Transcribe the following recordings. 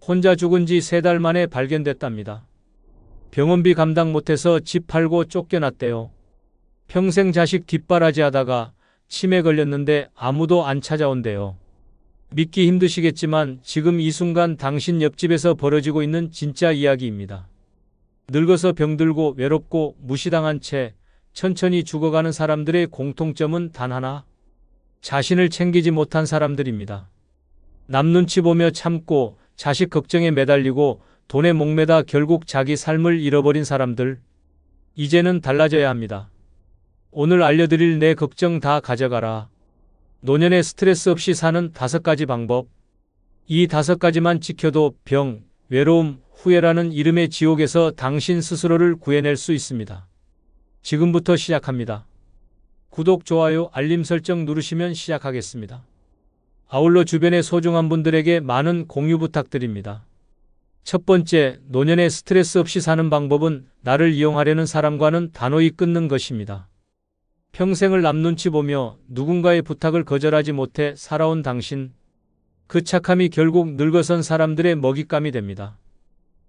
혼자 죽은 지 3달 만에 발견됐답니다. 병원비 감당 못해서 집 팔고 쫓겨났대요. 평생 자식 뒷바라지 하다가 치매 걸렸는데 아무도 안 찾아온대요. 믿기 힘드시겠지만 지금 이 순간 당신 옆집에서 벌어지고 있는 진짜 이야기입니다. 늙어서 병들고 외롭고 무시당한 채 천천히 죽어가는 사람들의 공통점은 단 하나. 자신을 챙기지 못한 사람들입니다. 남 눈치 보며 참고 자식 걱정에 매달리고 돈에 목매다 결국 자기 삶을 잃어버린 사람들. 이제는 달라져야 합니다. 오늘 알려드릴 내 걱정 다 가져가라. 노년에 스트레스 없이 사는 5가지 방법. 이 5가지만 지켜도 병, 외로움, 후회라는 이름의 지옥에서 당신 스스로를 구해낼 수 있습니다. 지금부터 시작합니다. 구독, 좋아요, 알림 설정 누르시면 시작하겠습니다. 아울러 주변의 소중한 분들에게 많은 공유 부탁드립니다. 첫 번째, 노년에 스트레스 없이 사는 방법은 나를 이용하려는 사람과는 단호히 끊는 것입니다. 평생을 남 눈치 보며 누군가의 부탁을 거절하지 못해 살아온 당신. 그 착함이 결국 늙어선 사람들의 먹잇감이 됩니다.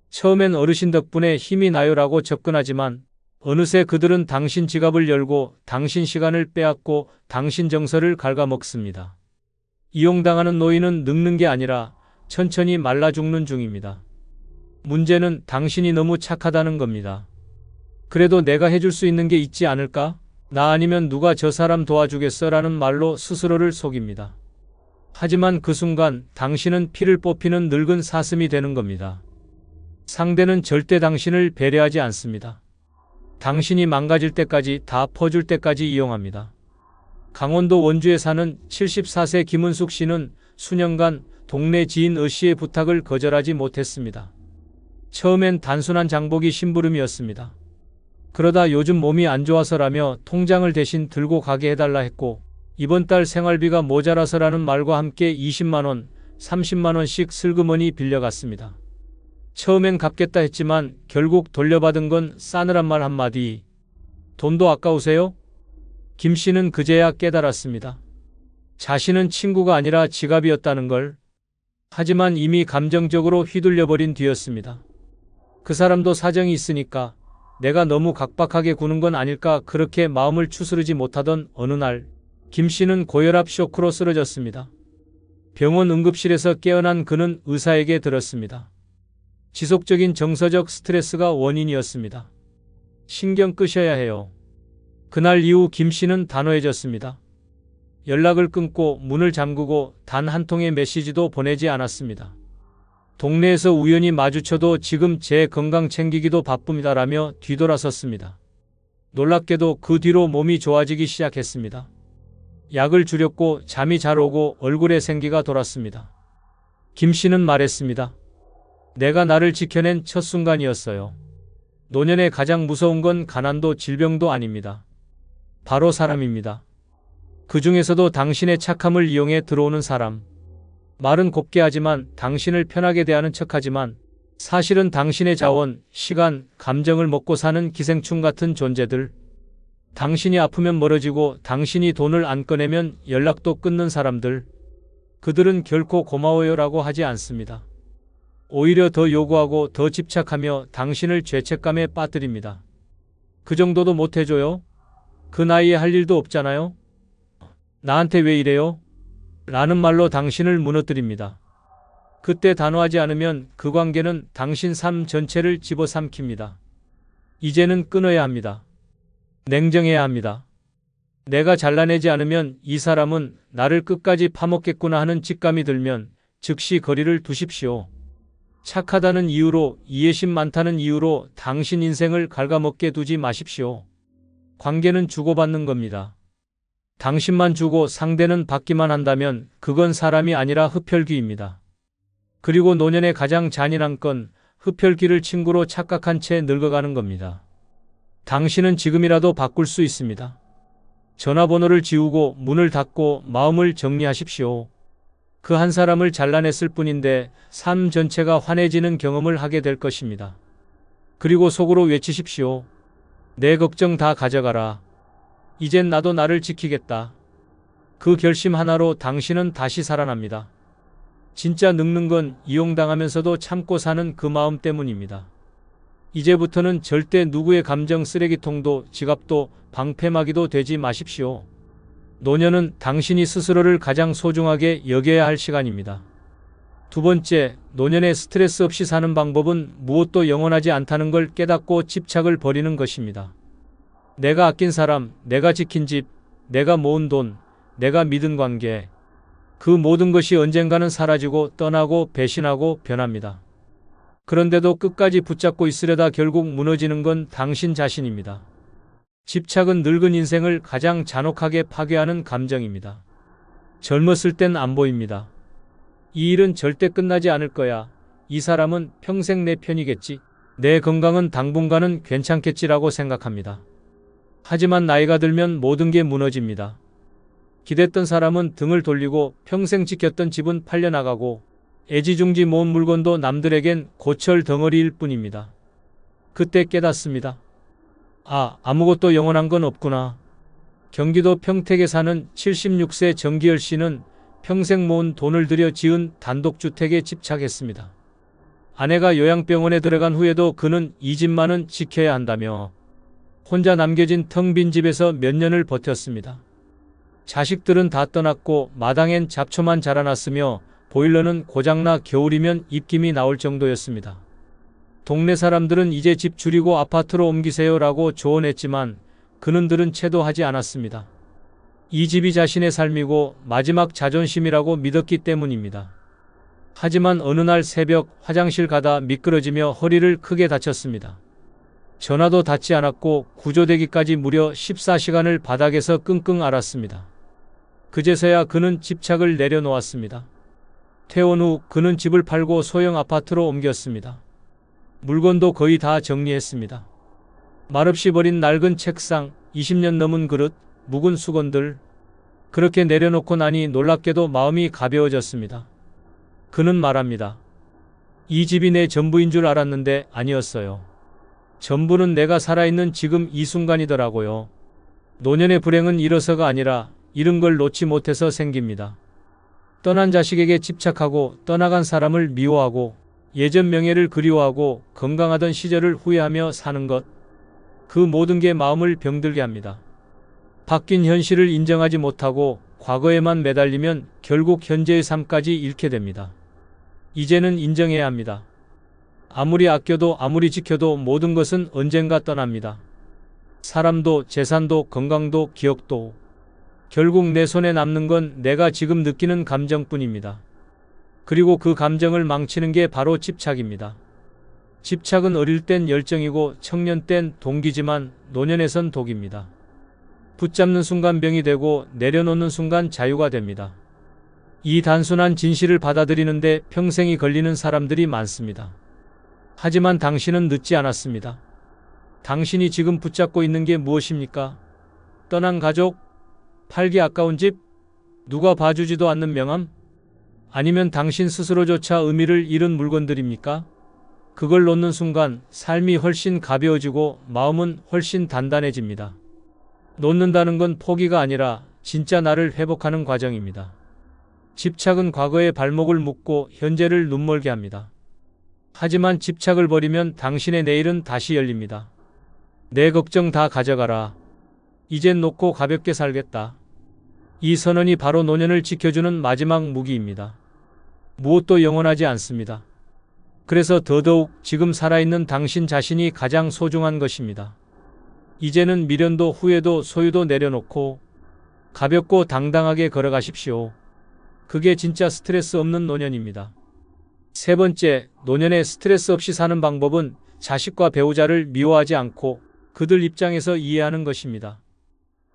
처음엔 어르신 덕분에 힘이 나요라고 접근하지만 어느새 그들은 당신 지갑을 열고 당신 시간을 빼앗고 당신 정서를 갉아먹습니다. 이용당하는 노인은 늙는 게 아니라 천천히 말라 죽는 중입니다. 문제는 당신이 너무 착하다는 겁니다. 그래도 내가 해줄 수 있는 게 있지 않을까? 나 아니면 누가 저 사람 도와주겠어? 라는 말로 스스로를 속입니다. 하지만 그 순간 당신은 피를 뽑히는 늙은 사슴이 되는 겁니다. 상대는 절대 당신을 배려하지 않습니다. 당신이 망가질 때까지, 다 퍼줄 때까지 이용합니다. 강원도 원주에 사는 74세 김은숙 씨는 수년간 동네 지인 의 씨의 부탁을 거절하지 못했습니다. 처음엔 단순한 장보기 심부름이었습니다. 그러다 요즘 몸이 안 좋아서라며 통장을 대신 들고 가게 해달라 했고, 이번 달 생활비가 모자라서라는 말과 함께 20만원, 30만원씩 슬그머니 빌려갔습니다. 처음엔 갚겠다 했지만 결국 돌려받은 건 싸늘한 말 한마디. 돈도 아까우세요? 김 씨는 그제야 깨달았습니다. 자신은 친구가 아니라 지갑이었다는 걸. 하지만 이미 감정적으로 휘둘려버린 뒤였습니다. 그 사람도 사정이 있으니까 내가 너무 각박하게 구는 건 아닐까 그렇게 마음을 추스르지 못하던 어느 날 김 씨는 고혈압 쇼크로 쓰러졌습니다. 병원 응급실에서 깨어난 그는 의사에게 들었습니다. 지속적인 정서적 스트레스가 원인이었습니다. 신경 끄셔야 해요. 그날 이후 김 씨는 단호해졌습니다. 연락을 끊고 문을 잠그고 단 한 통의 메시지도 보내지 않았습니다. 동네에서 우연히 마주쳐도 지금 제 건강 챙기기도 바쁩니다라며 뒤돌아섰습니다. 놀랍게도 그 뒤로 몸이 좋아지기 시작했습니다. 약을 줄였고 잠이 잘 오고 얼굴에 생기가 돌았습니다. 김 씨는 말했습니다. 내가 나를 지켜낸 첫 순간이었어요. 노년에 가장 무서운 건 가난도 질병도 아닙니다. 바로 사람입니다. 그 중에서도 당신의 착함을 이용해 들어오는 사람. 말은 곱게 하지만 당신을 편하게 대하는 척하지만 사실은 당신의 자원, 시간, 감정을 먹고 사는 기생충 같은 존재들. 당신이 아프면 멀어지고 당신이 돈을 안 꺼내면 연락도 끊는 사람들. 그들은 결코 고마워요라고 하지 않습니다. 오히려 더 요구하고 더 집착하며 당신을 죄책감에 빠뜨립니다. 그 정도도 못해줘요? 그 나이에 할 일도 없잖아요? 나한테 왜 이래요? 라는 말로 당신을 무너뜨립니다. 그때 단호하지 않으면 그 관계는 당신 삶 전체를 집어삼킵니다. 이제는 끊어야 합니다. 냉정해야 합니다. 내가 잘라내지 않으면 이 사람은 나를 끝까지 파먹겠구나 하는 직감이 들면 즉시 거리를 두십시오. 착하다는 이유로, 이해심 많다는 이유로 당신 인생을 갉아먹게 두지 마십시오. 관계는 주고받는 겁니다. 당신만 주고 상대는 받기만 한다면 그건 사람이 아니라 흡혈귀입니다. 그리고 노년의 가장 잔인한 건 흡혈귀를 친구로 착각한 채 늙어가는 겁니다. 당신은 지금이라도 바꿀 수 있습니다. 전화번호를 지우고 문을 닫고 마음을 정리하십시오. 그 한 사람을 잘라냈을 뿐인데 삶 전체가 환해지는 경험을 하게 될 것입니다. 그리고 속으로 외치십시오. 내 걱정 다 가져가라. 이젠 나도 나를 지키겠다. 그 결심 하나로 당신은 다시 살아납니다. 진짜 늙는 건 이용당하면서도 참고 사는 그 마음 때문입니다. 이제부터는 절대 누구의 감정 쓰레기통도 지갑도 방패막이도 되지 마십시오. 노년은 당신이 스스로를 가장 소중하게 여겨야 할 시간입니다. 두 번째, 노년에 스트레스 없이 사는 방법은 무엇도 영원하지 않다는 걸 깨닫고 집착을 버리는 것입니다. 내가 아낀 사람, 내가 지킨 집, 내가 모은 돈, 내가 믿은 관계, 그 모든 것이 언젠가는 사라지고 떠나고 배신하고 변합니다. 그런데도 끝까지 붙잡고 있으려다 결국 무너지는 건 당신 자신입니다. 집착은 늙은 인생을 가장 잔혹하게 파괴하는 감정입니다. 젊었을 땐 안 보입니다. 이 일은 절대 끝나지 않을 거야. 이 사람은 평생 내 편이겠지. 내 건강은 당분간은 괜찮겠지라고 생각합니다. 하지만 나이가 들면 모든 게 무너집니다. 기댔던 사람은 등을 돌리고 평생 지켰던 집은 팔려나가고 애지중지 모은 물건도 남들에겐 고철 덩어리일 뿐입니다. 그때 깨닫습니다. 아무것도 영원한 건 없구나. 경기도 평택에 사는 76세 정기열 씨는 평생 모은 돈을 들여 지은 단독주택에 집착했습니다. 아내가 요양병원에 들어간 후에도 그는 이 집만은 지켜야 한다며 혼자 남겨진 텅 빈 집에서 몇 년을 버텼습니다. 자식들은 다 떠났고 마당엔 잡초만 자라났으며 보일러는 고장나 겨울이면 입김이 나올 정도였습니다. 동네 사람들은 이제 집 줄이고 아파트로 옮기세요라고 조언했지만 그는 들은 채도 하지 않았습니다. 이 집이 자신의 삶이고 마지막 자존심이라고 믿었기 때문입니다. 하지만 어느 날 새벽 화장실 가다 미끄러지며 허리를 크게 다쳤습니다. 전화도 닿지 않았고 구조되기까지 무려 14시간을 바닥에서 끙끙 앓았습니다. 그제서야 그는 집착을 내려놓았습니다. 퇴원 후 그는 집을 팔고 소형 아파트로 옮겼습니다. 물건도 거의 다 정리했습니다. 말없이 버린 낡은 책상, 20년 넘은 그릇, 묵은 수건들. 그렇게 내려놓고 나니 놀랍게도 마음이 가벼워졌습니다. 그는 말합니다. 이 집이 내 전부인 줄 알았는데 아니었어요. 전부는 내가 살아있는 지금 이 순간이더라고요. 노년의 불행은 잃어서가 아니라 잃은 걸 놓지 못해서 생깁니다. 떠난 자식에게 집착하고 떠나간 사람을 미워하고 예전 명예를 그리워하고 건강하던 시절을 후회하며 사는 것. 그 모든 게 마음을 병들게 합니다. 바뀐 현실을 인정하지 못하고 과거에만 매달리면 결국 현재의 삶까지 잃게 됩니다. 이제는 인정해야 합니다. 아무리 아껴도 아무리 지켜도 모든 것은 언젠가 떠납니다. 사람도 재산도 건강도 기억도. 결국 내 손에 남는 건 내가 지금 느끼는 감정뿐입니다. 그리고 그 감정을 망치는 게 바로 집착입니다. 집착은 어릴 땐 열정이고 청년 땐 동기지만 노년에선 독입니다. 붙잡는 순간 병이 되고 내려놓는 순간 자유가 됩니다. 이 단순한 진실을 받아들이는데 평생이 걸리는 사람들이 많습니다. 하지만 당신은 늦지 않았습니다. 당신이 지금 붙잡고 있는 게 무엇입니까? 떠난 가족? 팔기 아까운 집? 누가 봐주지도 않는 명함? 아니면 당신 스스로조차 의미를 잃은 물건들입니까? 그걸 놓는 순간 삶이 훨씬 가벼워지고 마음은 훨씬 단단해집니다. 놓는다는 건 포기가 아니라 진짜 나를 회복하는 과정입니다. 집착은 과거의 발목을 묶고 현재를 눈멀게 합니다. 하지만 집착을 버리면 당신의 내일은 다시 열립니다. 내 걱정 다 가져가라. 이젠 놓고 가볍게 살겠다. 이 선언이 바로 노년을 지켜주는 마지막 무기입니다. 무엇도 영원하지 않습니다. 그래서 더더욱 지금 살아있는 당신 자신이 가장 소중한 것입니다. 이제는 미련도 후회도 소유도 내려놓고 가볍고 당당하게 걸어가십시오. 그게 진짜 스트레스 없는 노년입니다. 세 번째, 노년에 스트레스 없이 사는 방법은 자식과 배우자를 미워하지 않고 그들 입장에서 이해하는 것입니다.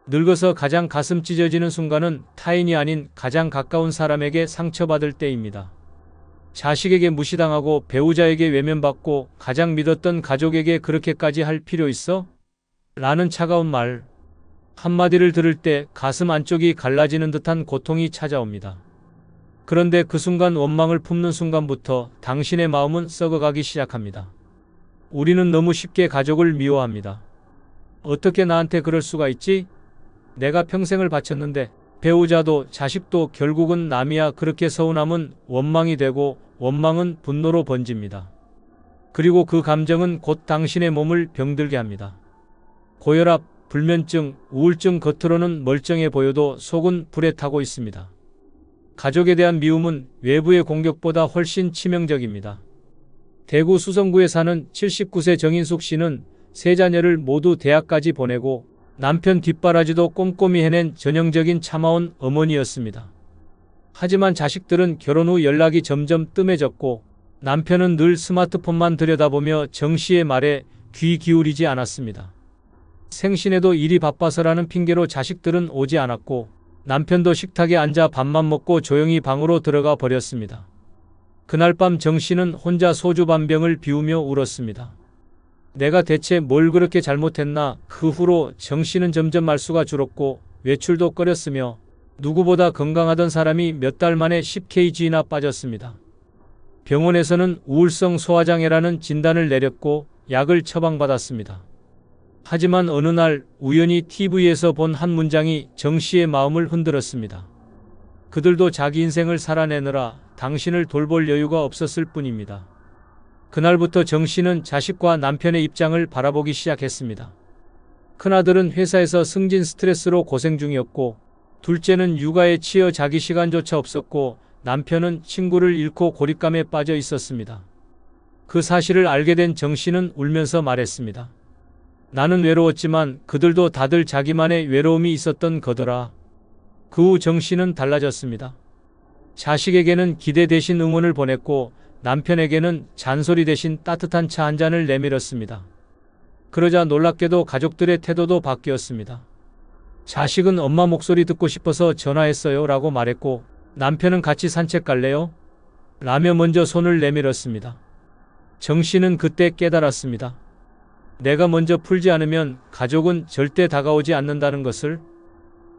늙어서 가장 가슴 찢어지는 순간은 타인이 아닌 가장 가까운 사람에게 상처받을 때입니다. 자식에게 무시당하고 배우자에게 외면받고 가장 믿었던 가족에게 그렇게까지 할 필요 있어? 라는 차가운 말 한마디를 들을 때 가슴 안쪽이 갈라지는 듯한 고통이 찾아옵니다. 그런데 그 순간 원망을 품는 순간부터 당신의 마음은 썩어가기 시작합니다. 우리는 너무 쉽게 가족을 미워합니다. 어떻게 나한테 그럴 수가 있지? 내가 평생을 바쳤는데 배우자도 자식도 결국은 남이야 그렇게 서운함은 원망이 되고 원망은 분노로 번집니다. 그리고 그 감정은 곧 당신의 몸을 병들게 합니다. 고혈압, 불면증, 우울증 겉으로는 멀쩡해 보여도 속은 불에 타고 있습니다. 가족에 대한 미움은 외부의 공격보다 훨씬 치명적입니다. 대구 수성구에 사는 79세 정인숙 씨는 세 자녀를 모두 대학까지 보내고 남편 뒷바라지도 꼼꼼히 해낸 전형적인 참아온 어머니였습니다. 하지만 자식들은 결혼 후 연락이 점점 뜸해졌고 남편은 늘 스마트폰만 들여다보며 정 씨의 말에 귀 기울이지 않았습니다. 생신에도 일이 바빠서라는 핑계로 자식들은 오지 않았고 남편도 식탁에 앉아 밥만 먹고 조용히 방으로 들어가 버렸습니다. 그날 밤 정 씨는 혼자 소주 반병을 비우며 울었습니다. 내가 대체 뭘 그렇게 잘못했나. 그 후로 정 씨는 점점 말수가 줄었고 외출도 꺼렸으며 누구보다 건강하던 사람이 몇 달 만에 10kg나 빠졌습니다. 병원에서는 우울성 소화장애라는 진단을 내렸고 약을 처방받았습니다. 하지만 어느 날 우연히 TV에서 본 한 문장이 정 씨의 마음을 흔들었습니다. 그들도 자기 인생을 살아내느라 당신을 돌볼 여유가 없었을 뿐입니다. 그날부터 정 씨는 자식과 남편의 입장을 바라보기 시작했습니다. 큰아들은 회사에서 승진 스트레스로 고생 중이었고 둘째는 육아에 치여 자기 시간조차 없었고 남편은 친구를 잃고 고립감에 빠져 있었습니다. 그 사실을 알게 된 정 씨는 울면서 말했습니다. 나는 외로웠지만 그들도 다들 자기만의 외로움이 있었던 거더라. 그 후 정 씨는 달라졌습니다. 자식에게는 기대 대신 응원을 보냈고 남편에게는 잔소리 대신 따뜻한 차 한 잔을 내밀었습니다. 그러자 놀랍게도 가족들의 태도도 바뀌었습니다. 자식은 엄마 목소리 듣고 싶어서 전화했어요 라고 말했고 남편은 같이 산책 갈래요? 라며 먼저 손을 내밀었습니다. 정 씨는 그때 깨달았습니다. 내가 먼저 풀지 않으면 가족은 절대 다가오지 않는다는 것을.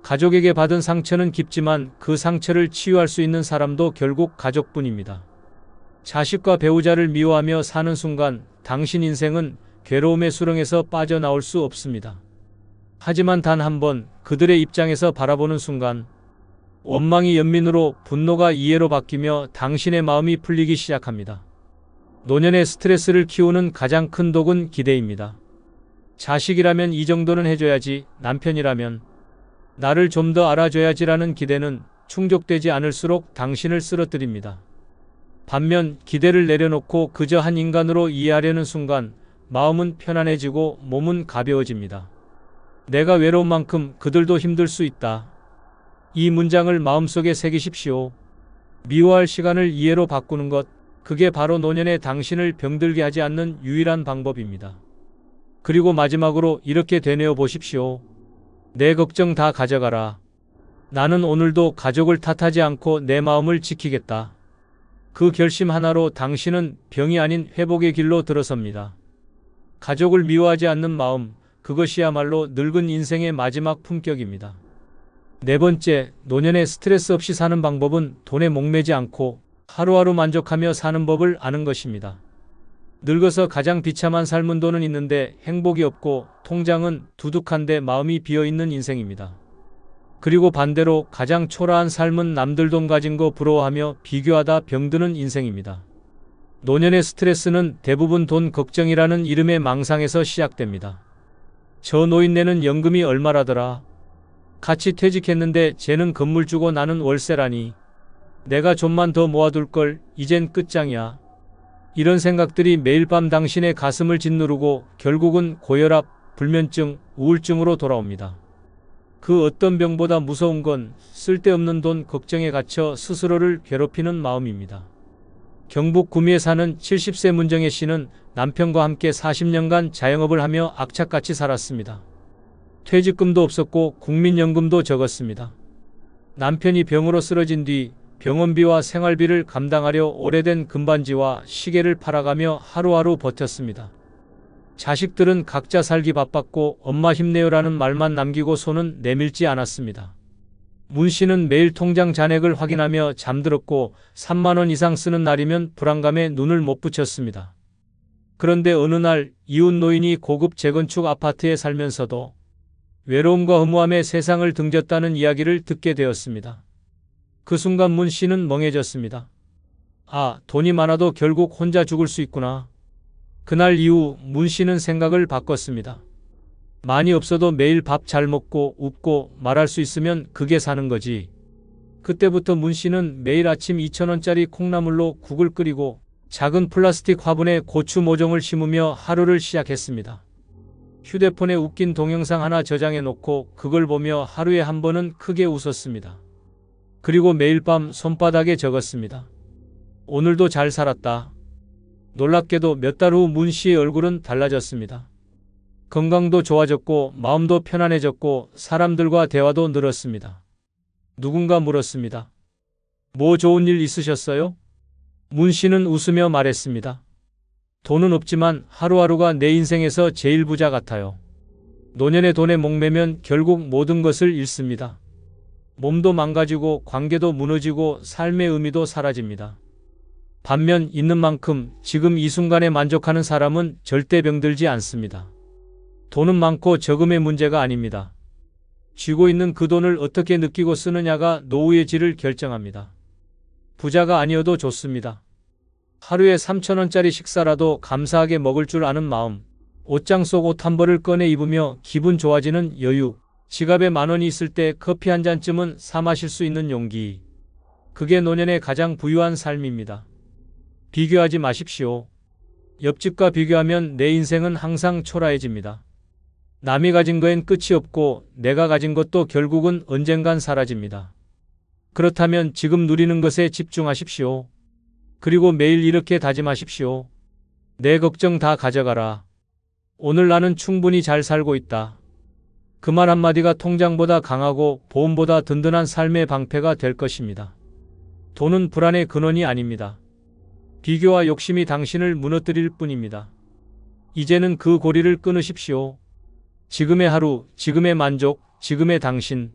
가족에게 받은 상처는 깊지만 그 상처를 치유할 수 있는 사람도 결국 가족뿐입니다. 자식과 배우자를 미워하며 사는 순간 당신 인생은 괴로움의 수렁에서 빠져나올 수 없습니다. 하지만 단 한 번 그들의 입장에서 바라보는 순간 원망이 연민으로 분노가 이해로 바뀌며 당신의 마음이 풀리기 시작합니다. 노년의 스트레스를 키우는 가장 큰 독은 기대입니다. 자식이라면 이 정도는 해줘야지, 남편이라면 나를 좀 더 알아줘야지라는 기대는 충족되지 않을수록 당신을 쓰러뜨립니다. 반면 기대를 내려놓고 그저 한 인간으로 이해하려는 순간 마음은 편안해지고 몸은 가벼워집니다. 내가 외로운 만큼 그들도 힘들 수 있다. 이 문장을 마음속에 새기십시오. 미워할 시간을 이해로 바꾸는 것, 그게 바로 노년의 당신을 병들게 하지 않는 유일한 방법입니다. 그리고 마지막으로 이렇게 되뇌어 보십시오. 내 걱정 다 가져가라. 나는 오늘도 가족을 탓하지 않고 내 마음을 지키겠다. 그 결심 하나로 당신은 병이 아닌 회복의 길로 들어섭니다. 가족을 미워하지 않는 마음, 그것이야말로 늙은 인생의 마지막 품격입니다. 네 번째, 노년에 스트레스 없이 사는 방법은 돈에 목매지 않고 하루하루 만족하며 사는 법을 아는 것입니다. 늙어서 가장 비참한 삶은 돈은 있는데 행복이 없고 통장은 두둑한데 마음이 비어있는 인생입니다. 그리고 반대로 가장 초라한 삶은 남들 돈 가진 거 부러워하며 비교하다 병드는 인생입니다. 노년의 스트레스는 대부분 돈 걱정이라는 이름의 망상에서 시작됩니다. 저 노인네는 연금이 얼마라더라. 같이 퇴직했는데 쟤는 건물 주고 나는 월세라니. 내가 좀만 더 모아둘 걸, 이젠 끝장이야. 이런 생각들이 매일 밤 당신의 가슴을 짓누르고 결국은 고혈압, 불면증, 우울증으로 돌아옵니다. 그 어떤 병보다 무서운 건 쓸데없는 돈 걱정에 갇혀 스스로를 괴롭히는 마음입니다. 경북 구미에 사는 70세 문정혜 씨는 남편과 함께 40년간 자영업을 하며 악착같이 살았습니다. 퇴직금도 없었고 국민연금도 적었습니다. 남편이 병으로 쓰러진 뒤 병원비와 생활비를 감당하려 오래된 금반지와 시계를 팔아가며 하루하루 버텼습니다. 자식들은 각자 살기 바빴고 엄마 힘내요라는 말만 남기고 손은 내밀지 않았습니다. 문 씨는 매일 통장 잔액을 확인하며 잠들었고 3만 원 이상 쓰는 날이면 불안감에 눈을 못 붙였습니다. 그런데 어느 날 이웃 노인이 고급 재건축 아파트에 살면서도 외로움과 허무함에 세상을 등졌다는 이야기를 듣게 되었습니다. 그 순간 문 씨는 멍해졌습니다. 아, 돈이 많아도 결국 혼자 죽을 수 있구나. 그날 이후 문 씨는 생각을 바꿨습니다. 많이 없어도 매일 밥 잘 먹고 웃고 말할 수 있으면 그게 사는 거지. 그때부터 문 씨는 매일 아침 2,000원짜리 콩나물로 국을 끓이고 작은 플라스틱 화분에 고추 모종을 심으며 하루를 시작했습니다. 휴대폰에 웃긴 동영상 하나 저장해 놓고 그걸 보며 하루에 한 번은 크게 웃었습니다. 그리고 매일 밤 손바닥에 적었습니다. 오늘도 잘 살았다. 놀랍게도 몇 달 후 문 씨의 얼굴은 달라졌습니다. 건강도 좋아졌고 마음도 편안해졌고 사람들과 대화도 늘었습니다. 누군가 물었습니다. 뭐 좋은 일 있으셨어요? 문 씨는 웃으며 말했습니다. 돈은 없지만 하루하루가 내 인생에서 제일 부자 같아요. 노년의 돈에 목매면 결국 모든 것을 잃습니다. 몸도 망가지고 관계도 무너지고 삶의 의미도 사라집니다. 반면 있는 만큼 지금 이 순간에 만족하는 사람은 절대 병들지 않습니다. 돈은 많고 적음의 문제가 아닙니다. 쥐고 있는 그 돈을 어떻게 느끼고 쓰느냐가 노후의 질을 결정합니다. 부자가 아니어도 좋습니다. 하루에 3,000원짜리 식사라도 감사하게 먹을 줄 아는 마음, 옷장 속 옷 한 벌을 꺼내 입으며 기분 좋아지는 여유, 지갑에 10,000원이 있을 때 커피 한 잔쯤은 사 마실 수 있는 용기. 그게 노년의 가장 부유한 삶입니다. 비교하지 마십시오. 옆집과 비교하면 내 인생은 항상 초라해집니다. 남이 가진 거엔 끝이 없고 내가 가진 것도 결국은 언젠간 사라집니다. 그렇다면 지금 누리는 것에 집중하십시오. 그리고 매일 이렇게 다짐하십시오. 내 걱정 다 가져가라. 오늘 나는 충분히 잘 살고 있다. 그 말 한마디가 통장보다 강하고 보험보다 든든한 삶의 방패가 될 것입니다. 돈은 불안의 근원이 아닙니다. 비교와 욕심이 당신을 무너뜨릴 뿐입니다. 이제는 그 고리를 끊으십시오. 지금의 하루, 지금의 만족, 지금의 당신.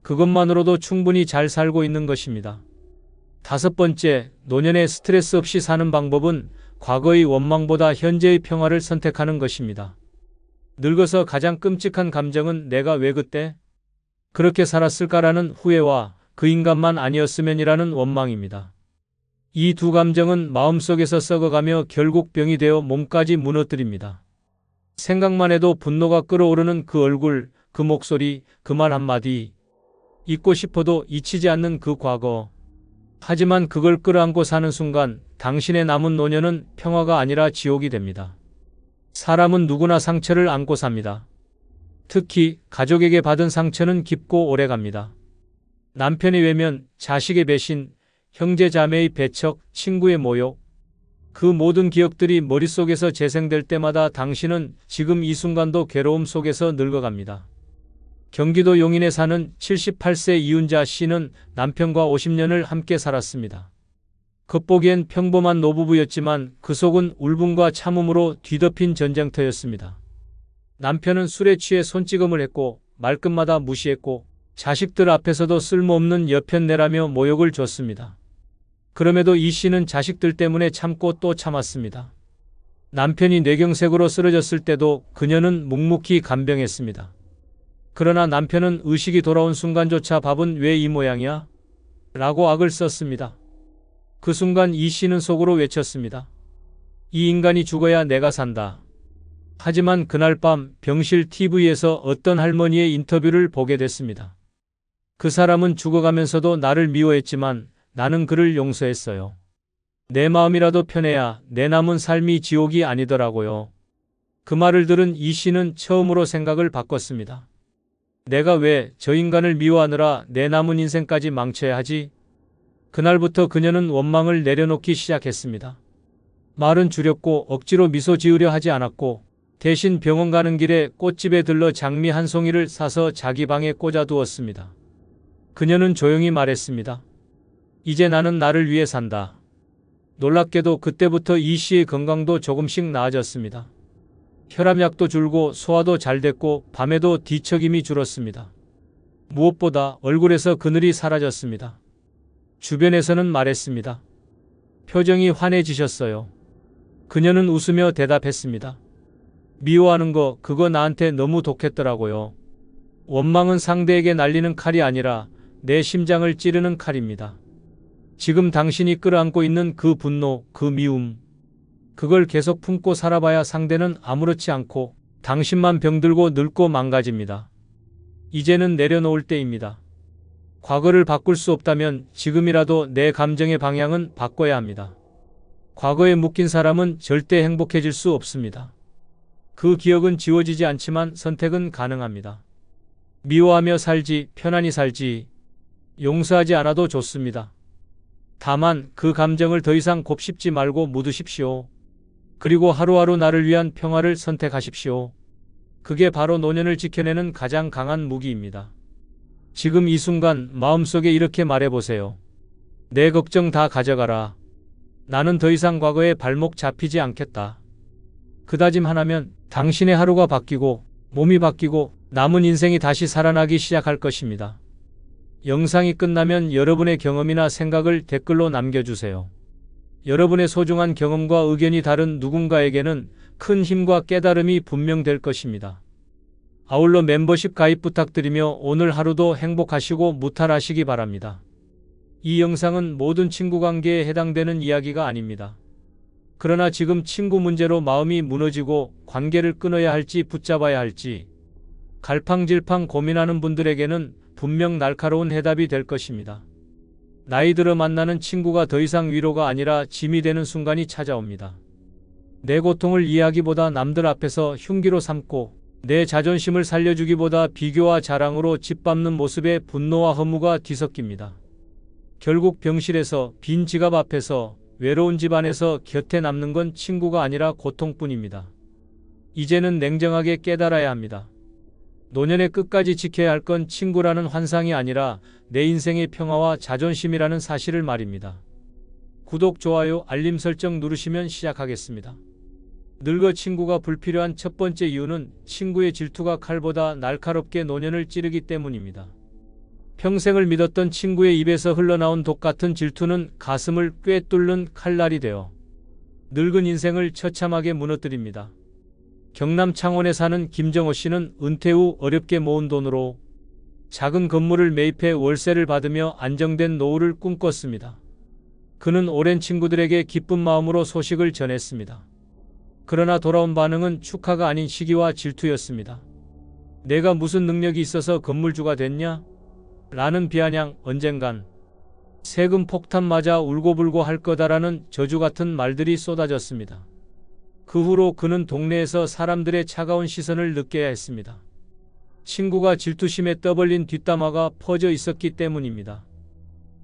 그것만으로도 충분히 잘 살고 있는 것입니다. 5번째, 노년에 스트레스 없이 사는 방법은 과거의 원망보다 현재의 평화를 선택하는 것입니다. 늙어서 가장 끔찍한 감정은 내가 왜 그때 그렇게 살았을까라는 후회와 그 인간만 아니었으면이라는 원망입니다. 이 두 감정은 마음속에서 썩어가며 결국 병이 되어 몸까지 무너뜨립니다. 생각만 해도 분노가 끓어오르는 그 얼굴, 그 목소리, 그 말 한마디. 잊고 싶어도 잊히지 않는 그 과거. 하지만 그걸 끌어안고 사는 순간 당신의 남은 노년은 평화가 아니라 지옥이 됩니다. 사람은 누구나 상처를 안고 삽니다. 특히 가족에게 받은 상처는 깊고 오래갑니다. 남편의 외면, 자식의 배신, 형제 자매의 배척, 친구의 모욕. 그 모든 기억들이 머릿속에서 재생될 때마다 당신은 지금 이 순간도 괴로움 속에서 늙어갑니다. 경기도 용인에 사는 78세 이윤자 씨는 남편과 50년을 함께 살았습니다. 겉보기엔 평범한 노부부였지만 그 속은 울분과 참음으로 뒤덮인 전쟁터였습니다. 남편은 술에 취해 손찌검을 했고 말끝마다 무시했고 자식들 앞에서도 쓸모없는 여편네라며 모욕을 줬습니다. 그럼에도 이 씨는 자식들 때문에 참고 또 참았습니다. 남편이 뇌경색으로 쓰러졌을 때도 그녀는 묵묵히 간병했습니다. 그러나 남편은 의식이 돌아온 순간조차 밥은 왜 이 모양이야? 라고 악을 썼습니다. 그 순간 이 씨는 속으로 외쳤습니다. 이 인간이 죽어야 내가 산다. 하지만 그날 밤 병실 TV에서 어떤 할머니의 인터뷰를 보게 됐습니다. 그 사람은 죽어가면서도 나를 미워했지만 나는 그를 용서했어요. 내 마음이라도 편해야 내 남은 삶이 지옥이 아니더라고요. 그 말을 들은 이 씨는 처음으로 생각을 바꿨습니다. 내가 왜 저 인간을 미워하느라 내 남은 인생까지 망쳐야 하지? 그날부터 그녀는 원망을 내려놓기 시작했습니다. 말은 줄였고 억지로 미소 지으려 하지 않았고 대신 병원 가는 길에 꽃집에 들러 장미 한 송이를 사서 자기 방에 꽂아두었습니다. 그녀는 조용히 말했습니다. 이제 나는 나를 위해 산다. 놀랍게도 그때부터 이 씨의 건강도 조금씩 나아졌습니다. 혈압약도 줄고 소화도 잘 됐고 밤에도 뒤척임이 줄었습니다. 무엇보다 얼굴에서 그늘이 사라졌습니다. 주변에서는 말했습니다. 표정이 환해지셨어요. 그녀는 웃으며 대답했습니다. 미워하는 거 그거 나한테 너무 독했더라고요. 원망은 상대에게 날리는 칼이 아니라 내 심장을 찌르는 칼입니다. 지금 당신이 끌어안고 있는 그 분노, 그 미움, 그걸 계속 품고 살아봐야 상대는 아무렇지 않고 당신만 병들고 늙고 망가집니다. 이제는 내려놓을 때입니다. 과거를 바꿀 수 없다면 지금이라도 내 감정의 방향은 바꿔야 합니다. 과거에 묶인 사람은 절대 행복해질 수 없습니다. 그 기억은 지워지지 않지만 선택은 가능합니다. 미워하며 살지, 편안히 살지, 용서하지 않아도 좋습니다. 다만 그 감정을 더 이상 곱씹지 말고 묻으십시오. 그리고 하루하루 나를 위한 평화를 선택하십시오. 그게 바로 노년을 지켜내는 가장 강한 무기입니다. 지금 이 순간 마음속에 이렇게 말해보세요. 내 걱정 다 가져가라. 나는 더 이상 과거에 발목 잡히지 않겠다. 그 다짐 하나면 당신의 하루가 바뀌고 몸이 바뀌고 남은 인생이 다시 살아나기 시작할 것입니다. 영상이 끝나면 여러분의 경험이나 생각을 댓글로 남겨주세요. 여러분의 소중한 경험과 의견이 다른 누군가에게는 큰 힘과 깨달음이 분명될 것입니다. 아울러 멤버십 가입 부탁드리며 오늘 하루도 행복하시고 무탈하시기 바랍니다. 이 영상은 모든 친구 관계에 해당되는 이야기가 아닙니다. 그러나 지금 친구 문제로 마음이 무너지고 관계를 끊어야 할지 붙잡아야 할지 갈팡질팡 고민하는 분들에게는 분명 날카로운 해답이 될 것입니다. 나이 들어 만나는 친구가 더 이상 위로가 아니라 짐이 되는 순간이 찾아옵니다. 내 고통을 이해하기보다 남들 앞에서 흉기로 삼고 내 자존심을 살려주기보다 비교와 자랑으로 짓밟는 모습에 분노와 허무가 뒤섞입니다. 결국 병실에서, 빈 지갑 앞에서, 외로운 집안에서 곁에 남는 건 친구가 아니라 고통뿐입니다. 이제는 냉정하게 깨달아야 합니다. 노년의 끝까지 지켜야 할 건 친구라는 환상이 아니라 내 인생의 평화와 자존심이라는 사실을 말입니다. 구독, 좋아요, 알림 설정 누르시면 시작하겠습니다. 늙어 친구가 불필요한 첫 번째 이유는 친구의 질투가 칼보다 날카롭게 노년을 찌르기 때문입니다. 평생을 믿었던 친구의 입에서 흘러나온 독 같은 질투는 가슴을 꿰뚫는 칼날이 되어 늙은 인생을 처참하게 무너뜨립니다. 경남 창원에 사는 김정호 씨는 은퇴 후 어렵게 모은 돈으로 작은 건물을 매입해 월세를 받으며 안정된 노후를 꿈꿨습니다. 그는 오랜 친구들에게 기쁜 마음으로 소식을 전했습니다. 그러나 돌아온 반응은 축하가 아닌 시기와 질투였습니다. 내가 무슨 능력이 있어서 건물주가 됐냐? 라는 비아냥, 언젠간 세금 폭탄 맞아 울고불고 할 거다라는 저주 같은 말들이 쏟아졌습니다. 그 후로 그는 동네에서 사람들의 차가운 시선을 느껴야 했습니다. 친구가 질투심에 떠벌린 뒷담화가 퍼져 있었기 때문입니다.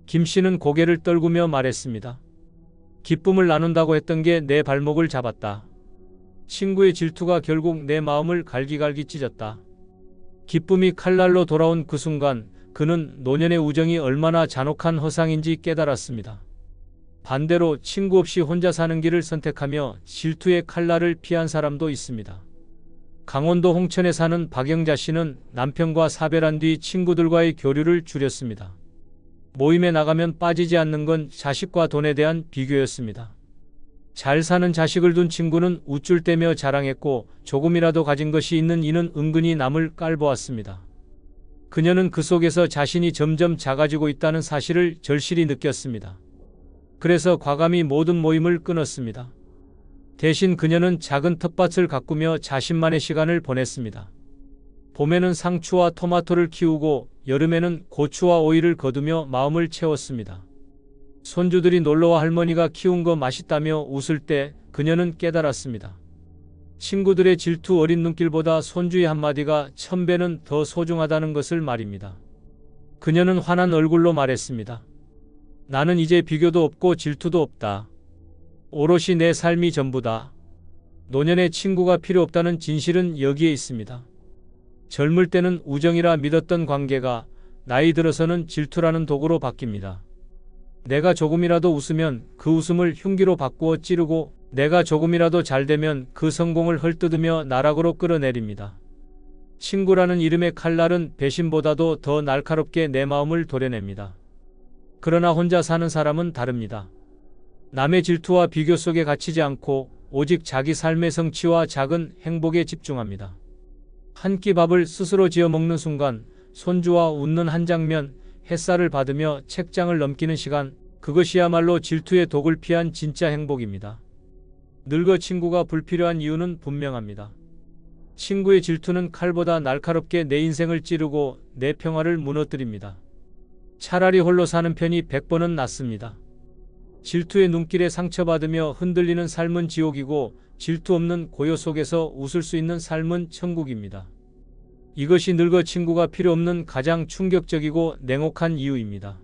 김 씨는 고개를 떨구며 말했습니다. 기쁨을 나눈다고 했던 게 내 발목을 잡았다. 친구의 질투가 결국 내 마음을 갈기갈기 찢었다. 기쁨이 칼날로 돌아온 그 순간 그는 노년의 우정이 얼마나 잔혹한 허상인지 깨달았습니다. 반대로 친구 없이 혼자 사는 길을 선택하며 질투의 칼날을 피한 사람도 있습니다. 강원도 홍천에 사는 박영자 씨는 남편과 사별한 뒤 친구들과의 교류를 줄였습니다. 모임에 나가면 빠지지 않는 건 자식과 돈에 대한 비교였습니다. 잘 사는 자식을 둔 친구는 우쭐대며 자랑했고 조금이라도 가진 것이 있는 이는 은근히 남을 깔보았습니다. 그녀는 그 속에서 자신이 점점 작아지고 있다는 사실을 절실히 느꼈습니다. 그래서 과감히 모든 모임을 끊었습니다. 대신 그녀는 작은 텃밭을 가꾸며 자신만의 시간을 보냈습니다. 봄에는 상추와 토마토를 키우고 여름에는 고추와 오이를 거두며 마음을 채웠습니다. 손주들이 놀러와 할머니가 키운 거 맛있다며 웃을 때 그녀는 깨달았습니다. 친구들의 질투 어린 눈길보다 손주의 한마디가 1000배는 더 소중하다는 것을 말입니다. 그녀는 환한 얼굴로 말했습니다. 나는 이제 비교도 없고 질투도 없다. 오롯이 내 삶이 전부다. 노년의 친구가 필요 없다는 진실은 여기에 있습니다. 젊을 때는 우정이라 믿었던 관계가 나이 들어서는 질투라는 도구로 바뀝니다. 내가 조금이라도 웃으면 그 웃음을 흉기로 바꾸어 찌르고 내가 조금이라도 잘되면 그 성공을 헐뜯으며 나락으로 끌어내립니다. 친구라는 이름의 칼날은 배신보다도 더 날카롭게 내 마음을 도려냅니다. 그러나 혼자 사는 사람은 다릅니다. 남의 질투와 비교 속에 갇히지 않고 오직 자기 삶의 성취와 작은 행복에 집중합니다. 한 끼 밥을 스스로 지어 먹는 순간, 손주와 웃는 한 장면, 햇살을 받으며 책장을 넘기는 시간, 그것이야말로 질투의 독을 피한 진짜 행복입니다. 늙어 친구가 불필요한 이유는 분명합니다. 친구의 질투는 칼보다 날카롭게 내 인생을 찌르고 내 평화를 무너뜨립니다. 차라리 홀로 사는 편이 100번은 낫습니다. 질투의 눈길에 상처받으며 흔들리는 삶은 지옥이고 질투 없는 고요 속에서 웃을 수 있는 삶은 천국입니다. 이것이 늙어 친구가 필요 없는 가장 충격적이고 냉혹한 이유입니다.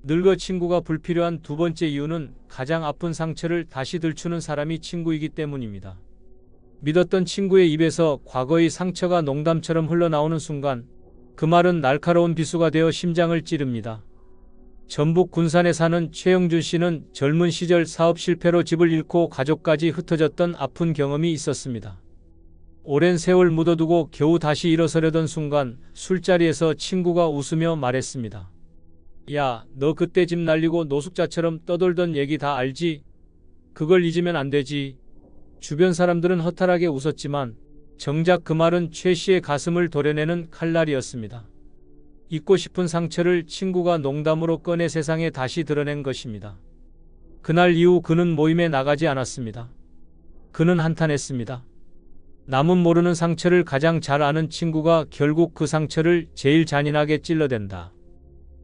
늙어 친구가 불필요한 두 번째 이유는 가장 아픈 상처를 다시 들추는 사람이 친구이기 때문입니다. 믿었던 친구의 입에서 과거의 상처가 농담처럼 흘러나오는 순간 그 말은 날카로운 비수가 되어 심장을 찌릅니다. 전북 군산에 사는 최영준 씨는 젊은 시절 사업 실패로 집을 잃고 가족까지 흩어졌던 아픈 경험이 있었습니다. 오랜 세월 묻어두고 겨우 다시 일어서려던 순간 술자리에서 친구가 웃으며 말했습니다. 야, 너 그때 집 날리고 노숙자처럼 떠돌던 얘기 다 알지? 그걸 잊으면 안 되지. 주변 사람들은 허탈하게 웃었지만 정작 그 말은 최 씨의 가슴을 도려내는 칼날이었습니다. 잊고 싶은 상처를 친구가 농담으로 꺼내 세상에 다시 드러낸 것입니다. 그날 이후 그는 모임에 나가지 않았습니다. 그는 한탄했습니다. 남은 모르는 상처를 가장 잘 아는 친구가 결국 그 상처를 제일 잔인하게 찔러댄다.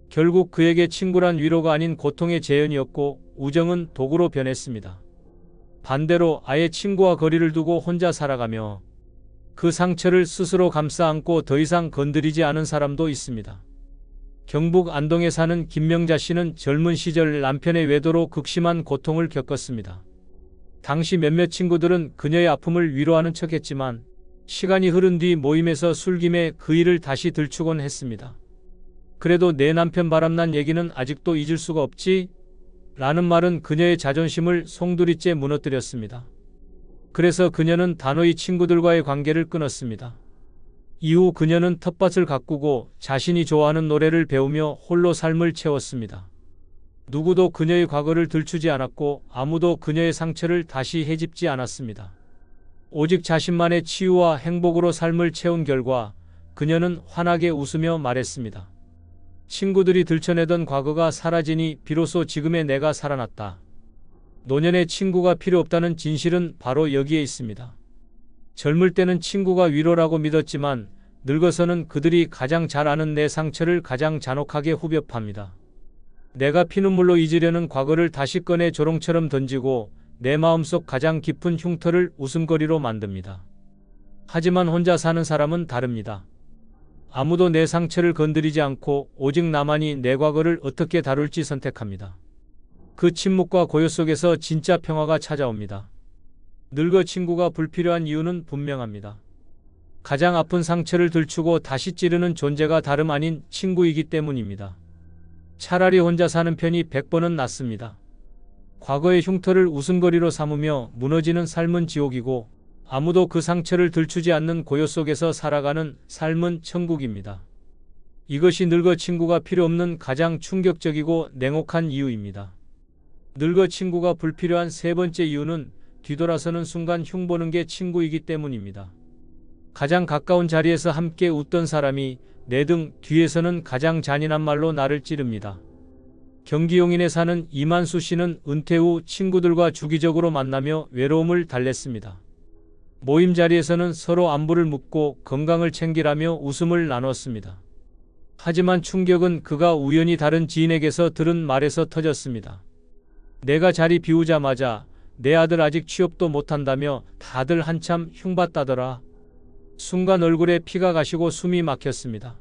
결국 그에게 친구란 위로가 아닌 고통의 재현이었고 우정은 도구로 변했습니다. 반대로 아예 친구와 거리를 두고 혼자 살아가며 그 상처를 스스로 감싸 안고 더 이상 건드리지 않은 사람도 있습니다. 경북 안동에 사는 김명자 씨는 젊은 시절 남편의 외도로 극심한 고통을 겪었습니다. 당시 몇몇 친구들은 그녀의 아픔을 위로하는 척했지만 시간이 흐른 뒤 모임에서 술김에 그 일을 다시 들추곤 했습니다. 그래도 내 남편 바람난 얘기는 아직도 잊을 수가 없지? 라는 말은 그녀의 자존심을 송두리째 무너뜨렸습니다. 그래서 그녀는 단호히 친구들과의 관계를 끊었습니다. 이후 그녀는 텃밭을 가꾸고 자신이 좋아하는 노래를 배우며 홀로 삶을 채웠습니다. 누구도 그녀의 과거를 들추지 않았고 아무도 그녀의 상처를 다시 헤집지 않았습니다. 오직 자신만의 치유와 행복으로 삶을 채운 결과 그녀는 환하게 웃으며 말했습니다. 친구들이 들춰내던 과거가 사라지니 비로소 지금의 내가 살아났다. 노년의 친구가 필요 없다는 진실은 바로 여기에 있습니다. 젊을 때는 친구가 위로라고 믿었지만 늙어서는 그들이 가장 잘 아는 내 상처를 가장 잔혹하게 후벼 팝니다. 내가 피눈물로 잊으려는 과거를 다시 꺼내 조롱처럼 던지고 내 마음속 가장 깊은 흉터를 웃음거리로 만듭니다. 하지만 혼자 사는 사람은 다릅니다. 아무도 내 상처를 건드리지 않고 오직 나만이 내 과거를 어떻게 다룰지 선택합니다. 그 침묵과 고요 속에서 진짜 평화가 찾아옵니다. 늙어 친구가 불필요한 이유는 분명합니다. 가장 아픈 상처를 들추고 다시 찌르는 존재가 다름 아닌 친구이기 때문입니다. 차라리 혼자 사는 편이 100번은 낫습니다. 과거의 흉터를 웃음거리로 삼으며 무너지는 삶은 지옥이고 아무도 그 상처를 들추지 않는 고요 속에서 살아가는 삶은 천국입니다. 이것이 늙어 친구가 필요 없는 가장 충격적이고 냉혹한 이유입니다. 늙어 친구가 불필요한 세 번째 이유는 뒤돌아서는 순간 흉보는 게 친구이기 때문입니다. 가장 가까운 자리에서 함께 웃던 사람이 내 등 뒤에서는 가장 잔인한 말로 나를 찌릅니다. 경기 용인에 사는 이만수 씨는 은퇴 후 친구들과 주기적으로 만나며 외로움을 달랬습니다. 모임 자리에서는 서로 안부를 묻고 건강을 챙기라며 웃음을 나눴습니다. 하지만 충격은 그가 우연히 다른 지인에게서 들은 말에서 터졌습니다. 내가 자리 비우자마자 내 아들 아직 취업도 못한다며 다들 한참 흉봤다더라. 순간 얼굴에 피가 가시고 숨이 막혔습니다.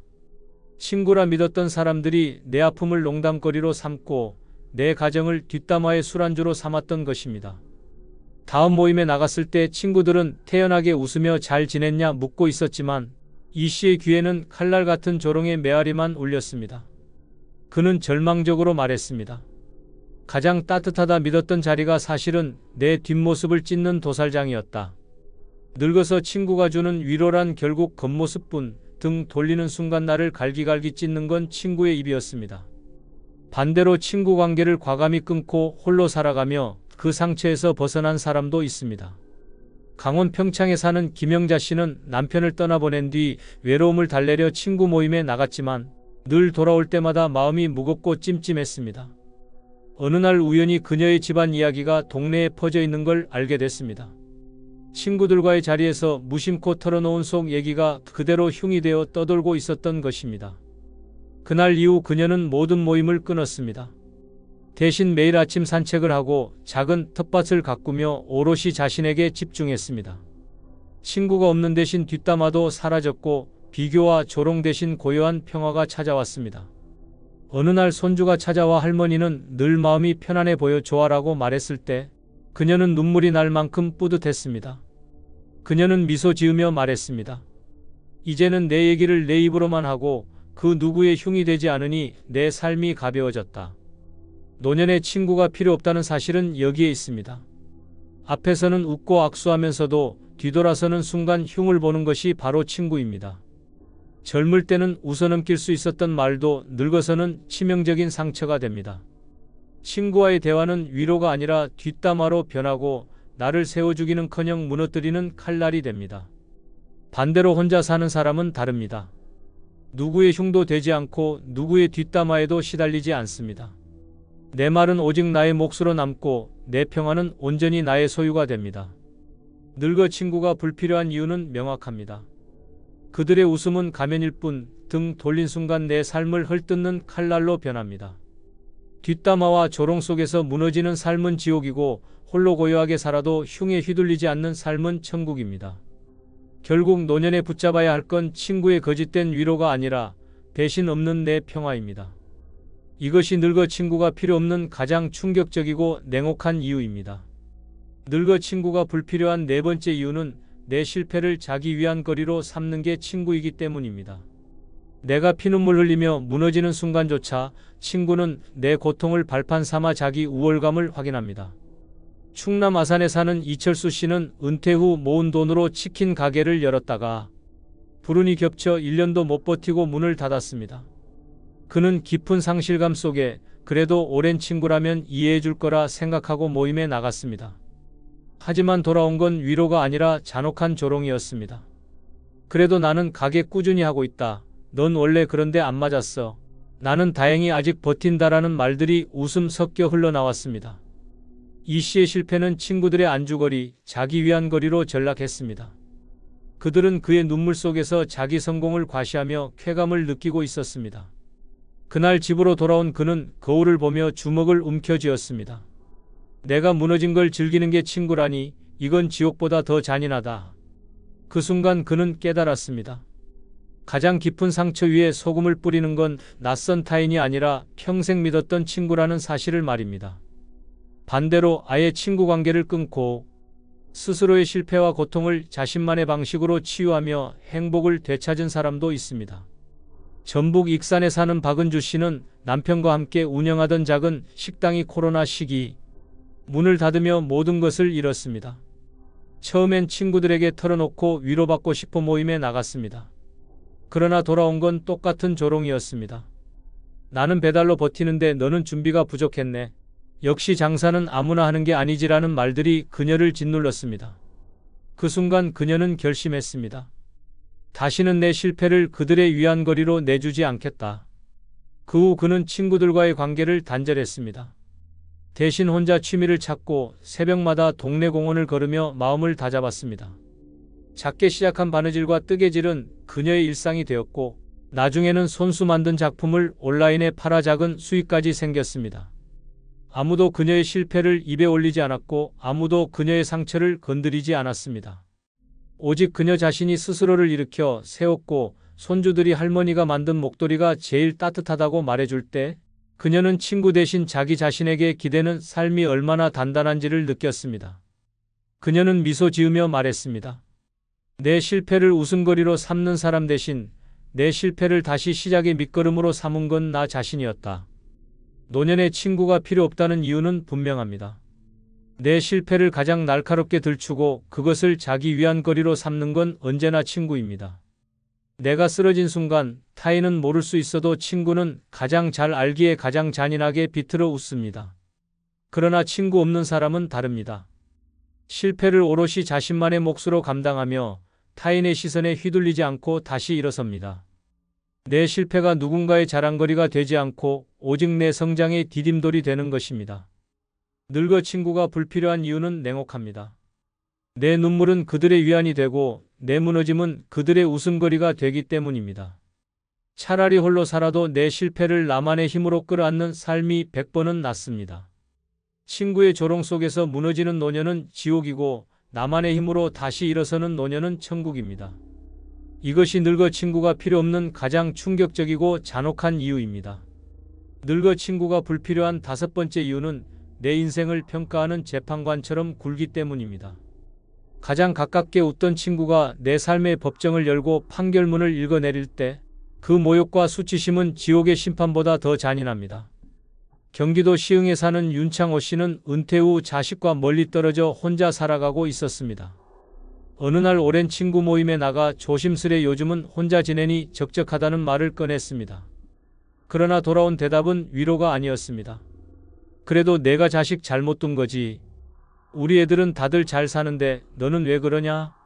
친구라 믿었던 사람들이 내 아픔을 농담거리로 삼고 내 가정을 뒷담화의 술안주로 삼았던 것입니다. 다음 모임에 나갔을 때 친구들은 태연하게 웃으며 잘 지냈냐 묻고 있었지만 이 씨의 귀에는 칼날 같은 조롱의 메아리만 울렸습니다. 그는 절망적으로 말했습니다. 가장 따뜻하다 믿었던 자리가 사실은 내 뒷모습을 찢는 도살장이었다. 늙어서 친구가 주는 위로란 결국 겉모습뿐, 등 돌리는 순간 나를 갈기갈기 찢는 건 친구의 입이었습니다. 반대로 친구 관계를 과감히 끊고 홀로 살아가며 그 상처에서 벗어난 사람도 있습니다. 강원 평창에 사는 김영자 씨는 남편을 떠나보낸 뒤 외로움을 달래려 친구 모임에 나갔지만 늘 돌아올 때마다 마음이 무겁고 찜찜했습니다. 어느 날 우연히 그녀의 집안 이야기가 동네에 퍼져 있는 걸 알게 됐습니다. 친구들과의 자리에서 무심코 털어놓은 속 얘기가 그대로 흉이 되어 떠돌고 있었던 것입니다. 그날 이후 그녀는 모든 모임을 끊었습니다. 대신 매일 아침 산책을 하고 작은 텃밭을 가꾸며 오롯이 자신에게 집중했습니다. 친구가 없는 대신 뒷담화도 사라졌고 비교와 조롱 대신 고요한 평화가 찾아왔습니다. 어느 날 손주가 찾아와 할머니는 늘 마음이 편안해 보여 좋아라고 말했을 때 그녀는 눈물이 날 만큼 뿌듯했습니다. 그녀는 미소 지으며 말했습니다. 이제는 내 얘기를 내 입으로만 하고 그 누구의 흉이 되지 않으니 내 삶이 가벼워졌다. 노년의 친구가 필요 없다는 사실은 여기에 있습니다. 앞에서는 웃고 악수하면서도 뒤돌아서는 순간 흉을 보는 것이 바로 친구입니다. 젊을 때는 웃어넘길 수 있었던 말도 늙어서는 치명적인 상처가 됩니다. 친구와의 대화는 위로가 아니라 뒷담화로 변하고 나를 세워주기는커녕 무너뜨리는 칼날이 됩니다. 반대로 혼자 사는 사람은 다릅니다. 누구의 흉도 되지 않고 누구의 뒷담화에도 시달리지 않습니다. 내 말은 오직 나의 몫으로 남고 내 평화는 온전히 나의 소유가 됩니다. 늙어 친구가 불필요한 이유는 명확합니다. 그들의 웃음은 가면일 뿐 등 돌린 순간 내 삶을 헐뜯는 칼날로 변합니다. 뒷담화와 조롱 속에서 무너지는 삶은 지옥이고 홀로 고요하게 살아도 흉에 휘둘리지 않는 삶은 천국입니다. 결국 노년에 붙잡아야 할 건 친구의 거짓된 위로가 아니라 배신 없는 내 평화입니다. 이것이 늙어 친구가 필요 없는 가장 충격적이고 냉혹한 이유입니다. 늙어 친구가 불필요한 네 번째 이유는 내 실패를 자기 위안거리로 삼는 게 친구이기 때문입니다. 내가 피눈물 흘리며 무너지는 순간조차 친구는 내 고통을 발판 삼아 자기 우월감을 확인합니다. 충남 아산에 사는 이철수 씨는 은퇴 후 모은 돈으로 치킨 가게를 열었다가 불운이 겹쳐 1년도 못 버티고 문을 닫았습니다. 그는 깊은 상실감 속에 그래도 오랜 친구라면 이해해 줄 거라 생각하고 모임에 나갔습니다. 하지만 돌아온 건 위로가 아니라 잔혹한 조롱이었습니다. 그래도 나는 가게 꾸준히 하고 있다. 넌 원래 그런데 안 맞았어. 나는 다행히 아직 버틴다라는 말들이 웃음 섞여 흘러나왔습니다. 이 씨의 실패는 친구들의 안주거리, 자기 위안거리로 전락했습니다. 그들은 그의 눈물 속에서 자기 성공을 과시하며 쾌감을 느끼고 있었습니다. 그날 집으로 돌아온 그는 거울을 보며 주먹을 움켜쥐었습니다. 내가 무너진 걸 즐기는 게 친구라니 이건 지옥보다 더 잔인하다. 그 순간 그는 깨달았습니다. 가장 깊은 상처 위에 소금을 뿌리는 건 낯선 타인이 아니라 평생 믿었던 친구라는 사실을 말입니다. 반대로 아예 친구 관계를 끊고 스스로의 실패와 고통을 자신만의 방식으로 치유하며 행복을 되찾은 사람도 있습니다. 전북 익산에 사는 박은주 씨는 남편과 함께 운영하던 작은 식당이 코로나 시기 문을 닫으며 모든 것을 잃었습니다. 처음엔 친구들에게 털어놓고 위로받고 싶어 모임에 나갔습니다. 그러나 돌아온 건 똑같은 조롱이었습니다. 나는 배달로 버티는데 너는 준비가 부족했네. 역시 장사는 아무나 하는 게 아니지라는 말들이 그녀를 짓눌렀습니다. 그 순간 그녀는 결심했습니다. 다시는 내 실패를 그들의 위안거리로 내주지 않겠다. 그 후 그는 친구들과의 관계를 단절했습니다. 대신 혼자 취미를 찾고 새벽마다 동네 공원을 걸으며 마음을 다잡았습니다. 작게 시작한 바느질과 뜨개질은 그녀의 일상이 되었고 나중에는 손수 만든 작품을 온라인에 팔아 작은 수익까지 생겼습니다. 아무도 그녀의 실패를 입에 올리지 않았고 아무도 그녀의 상처를 건드리지 않았습니다. 오직 그녀 자신이 스스로를 일으켜 세웠고 손주들이 할머니가 만든 목도리가 제일 따뜻하다고 말해줄 때 그녀는 친구 대신 자기 자신에게 기대는 삶이 얼마나 단단한지를 느꼈습니다. 그녀는 미소 지으며 말했습니다. 내 실패를 웃음거리로 삼는 사람 대신 내 실패를 다시 시작의 밑거름으로 삼은 건 나 자신이었다. 노년의 친구가 필요 없다는 이유는 분명합니다. 내 실패를 가장 날카롭게 들추고 그것을 자기 위안거리로 삼는 건 언제나 친구입니다. 내가 쓰러진 순간 타인은 모를 수 있어도 친구는 가장 잘 알기에 가장 잔인하게 비틀어 웃습니다. 그러나 친구 없는 사람은 다릅니다. 실패를 오롯이 자신만의 몫으로 감당하며 타인의 시선에 휘둘리지 않고 다시 일어섭니다. 내 실패가 누군가의 자랑거리가 되지 않고 오직 내 성장의 디딤돌이 되는 것입니다. 늙어 친구가 불필요한 이유는 냉혹합니다. 내 눈물은 그들의 위안이 되고 내 무너짐은 그들의 웃음거리가 되기 때문입니다. 차라리 홀로 살아도 내 실패를 나만의 힘으로 끌어안는 삶이 100번은 낫습니다. 친구의 조롱 속에서 무너지는 노년은 지옥이고 나만의 힘으로 다시 일어서는 노년은 천국입니다. 이것이 늙어 친구가 필요 없는 가장 충격적이고 잔혹한 이유입니다. 늙어 친구가 불필요한 5번째 이유는 내 인생을 평가하는 재판관처럼 굴기 때문입니다. 가장 가깝게 웃던 친구가 내 삶의 법정을 열고 판결문을 읽어내릴 때 그 모욕과 수치심은 지옥의 심판보다 더 잔인합니다. 경기도 시흥에 사는 윤창호 씨는 은퇴 후 자식과 멀리 떨어져 혼자 살아가고 있었습니다. 어느 날 오랜 친구 모임에 나가 조심스레 요즘은 혼자 지내니 적적하다는 말을 꺼냈습니다. 그러나 돌아온 대답은 위로가 아니었습니다. 그래도 내가 자식 잘못 둔 거지. 우리 애들은 다들 잘 사는데 너는 왜 그러냐?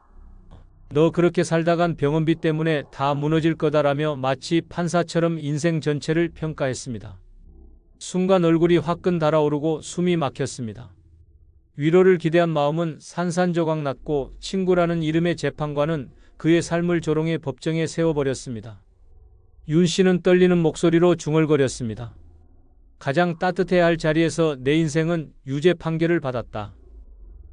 너 그렇게 살다간 병원비 때문에 다 무너질 거다라며 마치 판사처럼 인생 전체를 평가했습니다. 순간 얼굴이 화끈 달아오르고 숨이 막혔습니다. 위로를 기대한 마음은 산산조각 났고 친구라는 이름의 재판관은 그의 삶을 조롱해 법정에 세워버렸습니다. 윤 씨는 떨리는 목소리로 중얼거렸습니다. 가장 따뜻해야 할 자리에서 내 인생은 유죄 판결을 받았다.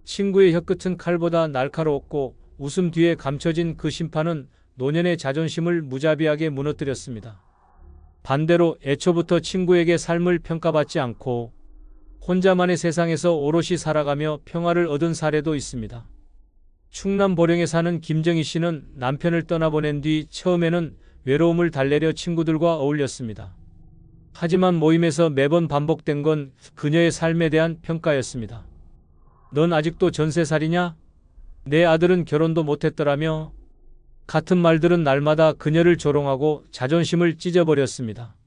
친구의 혀끝은 칼보다 날카로웠고 웃음 뒤에 감춰진 그 심판은 노년의 자존심을 무자비하게 무너뜨렸습니다. 반대로 애초부터 친구에게 삶을 평가받지 않고 혼자만의 세상에서 오롯이 살아가며 평화를 얻은 사례도 있습니다. 충남 보령에 사는 김정희 씨는 남편을 떠나보낸 뒤 처음에는 외로움을 달래려 친구들과 어울렸습니다. 하지만 모임에서 매번 반복된 건 그녀의 삶에 대한 평가였습니다. 넌 아직도 전세살이냐? 내 아들은 결혼도 못했더라며? 같은 말들은 날마다 그녀를 조롱하고 자존심을 찢어버렸습니다.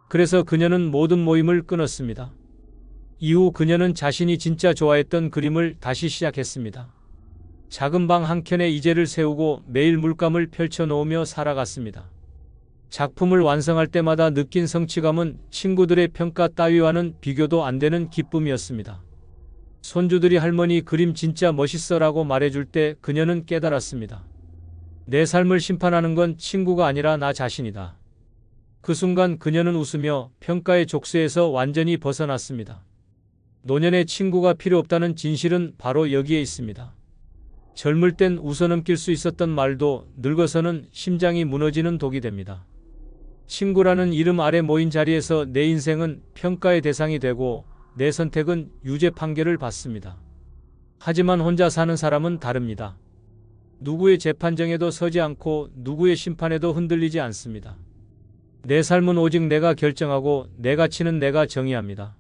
그래서 그녀는 모든 모임을 끊었습니다. 이후 그녀는 자신이 진짜 좋아했던 그림을 다시 시작했습니다. 작은 방 한켠에 이젤을 세우고 매일 물감을 펼쳐놓으며 살아갔습니다. 작품을 완성할 때마다 느낀 성취감은 친구들의 평가 따위와는 비교도 안 되는 기쁨이었습니다. 손주들이 할머니 그림 진짜 멋있어라고 말해줄 때 그녀는 깨달았습니다. 내 삶을 심판하는 건 친구가 아니라 나 자신이다. 그 순간 그녀는 웃으며 평가의 족쇄에서 완전히 벗어났습니다. 노년의 친구가 필요 없다는 진실은 바로 여기에 있습니다. 젊을 땐 웃어넘길 수 있었던 말도 늙어서는 심장이 무너지는 독이 됩니다. 친구라는 이름 아래 모인 자리에서 내 인생은 평가의 대상이 되고 내 선택은 유죄 판결을 받습니다. 하지만 혼자 사는 사람은 다릅니다. 누구의 재판정에도 서지 않고 누구의 심판에도 흔들리지 않습니다. 내 삶은 오직 내가 결정하고 내 가치는 내가 정의합니다.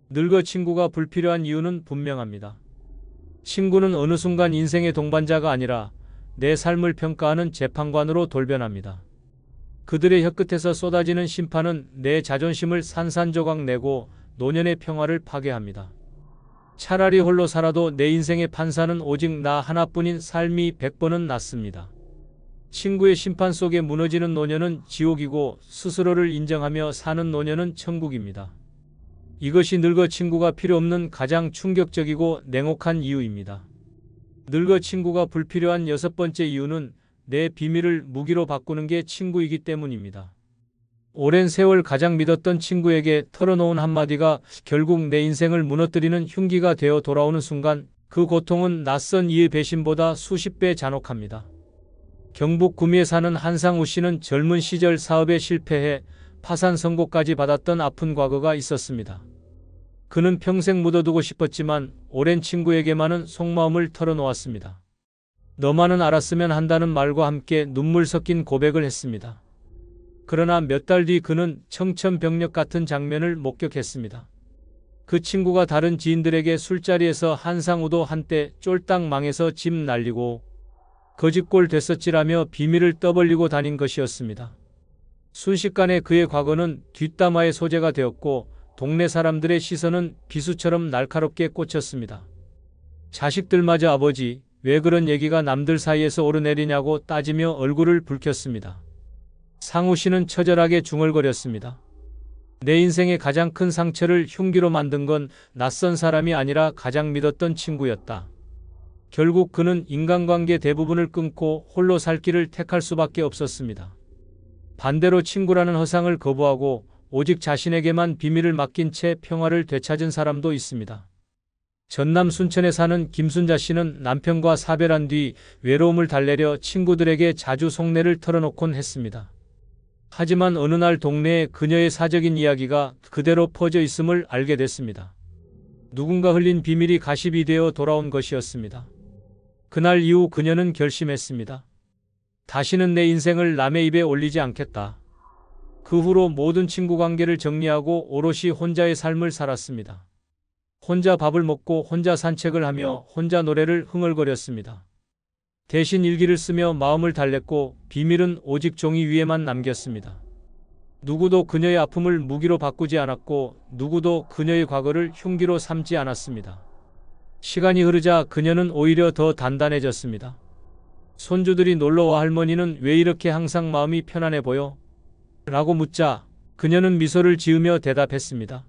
늙어 친구가 불필요한 이유는 분명합니다. 친구는 어느 순간 인생의 동반자가 아니라 내 삶을 평가하는 재판관으로 돌변합니다. 그들의 혀끝에서 쏟아지는 심판은 내 자존심을 산산조각 내고 노년의 평화를 파괴합니다. 차라리 홀로 살아도 내 인생의 판사는 오직 나 하나뿐인 삶이 100번은 낫습니다. 친구의 심판 속에 무너지는 노년은 지옥이고 스스로를 인정하며 사는 노년은 천국입니다. 이것이 늙어 친구가 필요 없는 가장 충격적이고 냉혹한 이유입니다. 늙어 친구가 불필요한 6번째 이유는 내 비밀을 무기로 바꾸는 게 친구이기 때문입니다. 오랜 세월 가장 믿었던 친구에게 털어놓은 한마디가 결국 내 인생을 무너뜨리는 흉기가 되어 돌아오는 순간 그 고통은 낯선 이의 배신보다 수십 배 잔혹합니다. 경북 구미에 사는 한상우 씨는 젊은 시절 사업에 실패해 파산 선고까지 받았던 아픈 과거가 있었습니다. 그는 평생 묻어두고 싶었지만 오랜 친구에게만은 속마음을 털어놓았습니다. 너만은 알았으면 한다는 말과 함께 눈물 섞인 고백을 했습니다. 그러나 몇 달 뒤 그는 청천벽력 같은 장면을 목격했습니다. 그 친구가 다른 지인들에게 술자리에서 한상우도 한때 쫄딱 망해서 집 날리고 거짓골 됐었지라며 비밀을 떠벌리고 다닌 것이었습니다. 순식간에 그의 과거는 뒷담화의 소재가 되었고 동네 사람들의 시선은 비수처럼 날카롭게 꽂혔습니다. 자식들마저 아버지, 왜 그런 얘기가 남들 사이에서 오르내리냐고 따지며 얼굴을 붉혔습니다. 상우 씨는 처절하게 중얼거렸습니다. 내 인생의 가장 큰 상처를 흉기로 만든 건 낯선 사람이 아니라 가장 믿었던 친구였다. 결국 그는 인간관계 대부분을 끊고 홀로 살 길을 택할 수밖에 없었습니다. 반대로 친구라는 허상을 거부하고 오직 자신에게만 비밀을 맡긴 채 평화를 되찾은 사람도 있습니다. 전남 순천에 사는 김순자 씨는 남편과 사별한 뒤 외로움을 달래려 친구들에게 자주 속내를 털어놓곤 했습니다. 하지만 어느 날 동네에 그녀의 사적인 이야기가 그대로 퍼져 있음을 알게 됐습니다. 누군가 흘린 비밀이 가십이 되어 돌아온 것이었습니다. 그날 이후 그녀는 결심했습니다. 다시는 내 인생을 남의 입에 올리지 않겠다. 그 후로 모든 친구 관계를 정리하고 오롯이 혼자의 삶을 살았습니다. 혼자 밥을 먹고 혼자 산책을 하며 혼자 노래를 흥얼거렸습니다. 대신 일기를 쓰며 마음을 달랬고 비밀은 오직 종이 위에만 남겼습니다. 누구도 그녀의 아픔을 무기로 바꾸지 않았고 누구도 그녀의 과거를 흉기로 삼지 않았습니다. 시간이 흐르자 그녀는 오히려 더 단단해졌습니다. 손주들이 놀러와 할머니는 왜 이렇게 항상 마음이 편안해 보여? 라고 묻자 그녀는 미소를 지으며 대답했습니다.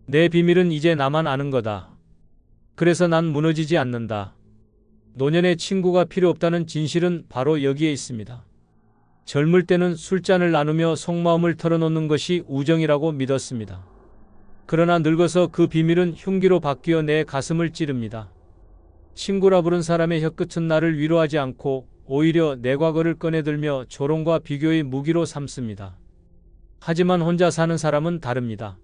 내 비밀은 이제 나만 아는 거다. 그래서 난 무너지지 않는다. 노년의 친구가 필요 없다는 진실은 바로 여기에 있습니다. 젊을 때는 술잔을 나누며 속마음을 털어놓는 것이 우정이라고 믿었습니다. 그러나 늙어서 그 비밀은 흉기로 바뀌어 내 가슴을 찌릅니다. 친구라 부른 사람의 혀끝은 나를 위로하지 않고 오히려 내 과거를 꺼내들며 조롱과 비교의 무기로 삼습니다. 하지만 혼자 사는 사람은 다릅니다.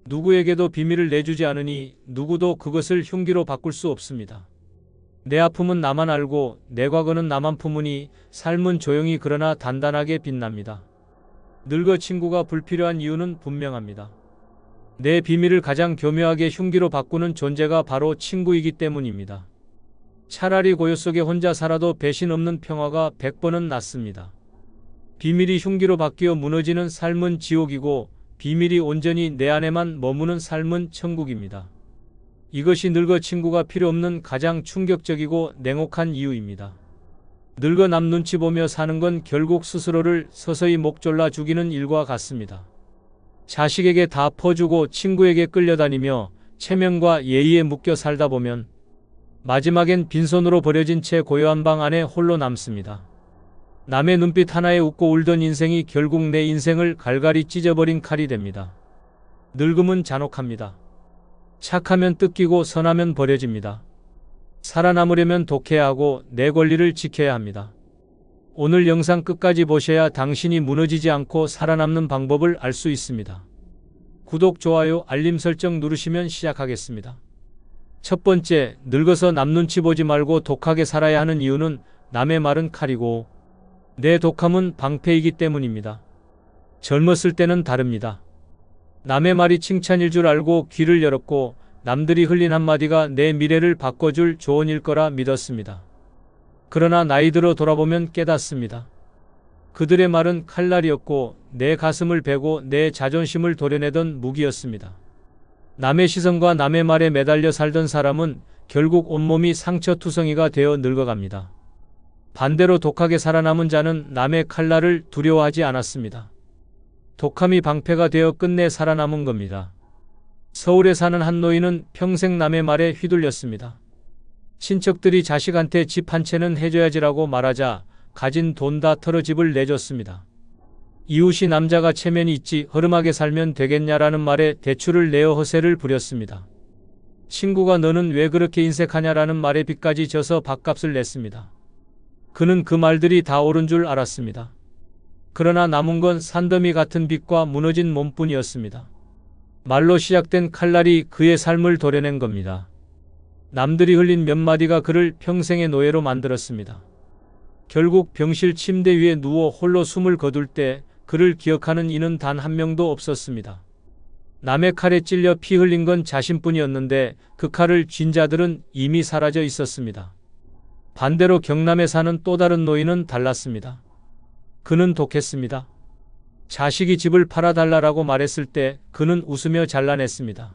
누구에게도 비밀을 내주지 않으니 누구도 그것을 흉기로 바꿀 수 없습니다. 내 아픔은 나만 알고 내 과거는 나만 품으니 삶은 조용히 그러나 단단하게 빛납니다. 늙어 친구가 불필요한 이유는 분명합니다. 내 비밀을 가장 교묘하게 흉기로 바꾸는 존재가 바로 친구이기 때문입니다. 차라리 고요 속에 혼자 살아도 배신 없는 평화가 100번은 낫습니다. 비밀이 흉기로 바뀌어 무너지는 삶은 지옥이고 비밀이 온전히 내 안에만 머무는 삶은 천국입니다. 이것이 늙어 친구가 필요 없는 가장 충격적이고 냉혹한 이유입니다. 늙어 남 눈치 보며 사는 건 결국 스스로를 서서히 목 졸라 죽이는 일과 같습니다. 자식에게 다 퍼주고 친구에게 끌려다니며 체면과 예의에 묶여 살다 보면 마지막엔 빈손으로 버려진 채 고요한 방 안에 홀로 남습니다. 남의 눈빛 하나에 웃고 울던 인생이 결국 내 인생을 갈갈이 찢어버린 칼이 됩니다. 늙음은 잔혹합니다. 착하면 뜯기고 선하면 버려집니다. 살아남으려면 독해야 하고 내 권리를 지켜야 합니다. 오늘 영상 끝까지 보셔야 당신이 무너지지 않고 살아남는 방법을 알 수 있습니다. 구독, 좋아요, 알림 설정 누르시면 시작하겠습니다. 첫 번째, 늙어서 남 눈치 보지 말고 독하게 살아야 하는 이유는 남의 말은 칼이고 내 독함은 방패이기 때문입니다. 젊었을 때는 다릅니다. 남의 말이 칭찬일 줄 알고 귀를 열었고 남들이 흘린 한마디가 내 미래를 바꿔줄 조언일 거라 믿었습니다. 그러나 나이 들어 돌아보면 깨닫습니다. 그들의 말은 칼날이었고 내 가슴을 베고 내 자존심을 도려내던 무기였습니다. 남의 시선과 남의 말에 매달려 살던 사람은 결국 온몸이 상처투성이가 되어 늙어갑니다. 반대로 독하게 살아남은 자는 남의 칼날을 두려워하지 않았습니다. 독함이 방패가 되어 끝내 살아남은 겁니다. 서울에 사는 한 노인은 평생 남의 말에 휘둘렸습니다. 친척들이 자식한테 집 한 채는 해줘야지라고 말하자 가진 돈 다 털어 집을 내줬습니다. 이웃이 남자가 체면이 있지 허름하게 살면 되겠냐라는 말에 대출을 내어 허세를 부렸습니다. 친구가 너는 왜 그렇게 인색하냐라는 말에 빚까지 져서 밥값을 냈습니다. 그는 그 말들이 다 옳은 줄 알았습니다. 그러나 남은 건 산더미 같은 빚과 무너진 몸뿐이었습니다. 말로 시작된 칼날이 그의 삶을 도려낸 겁니다. 남들이 흘린 몇 마디가 그를 평생의 노예로 만들었습니다. 결국 병실 침대 위에 누워 홀로 숨을 거둘 때 그를 기억하는 이는 단 한 명도 없었습니다. 남의 칼에 찔려 피 흘린 건 자신뿐이었는데 그 칼을 쥔 자들은 이미 사라져 있었습니다. 반대로 경남에 사는 또 다른 노인은 달랐습니다. 그는 독했습니다. 자식이 집을 팔아달라고 말했을 때 그는 웃으며 잘라냈습니다.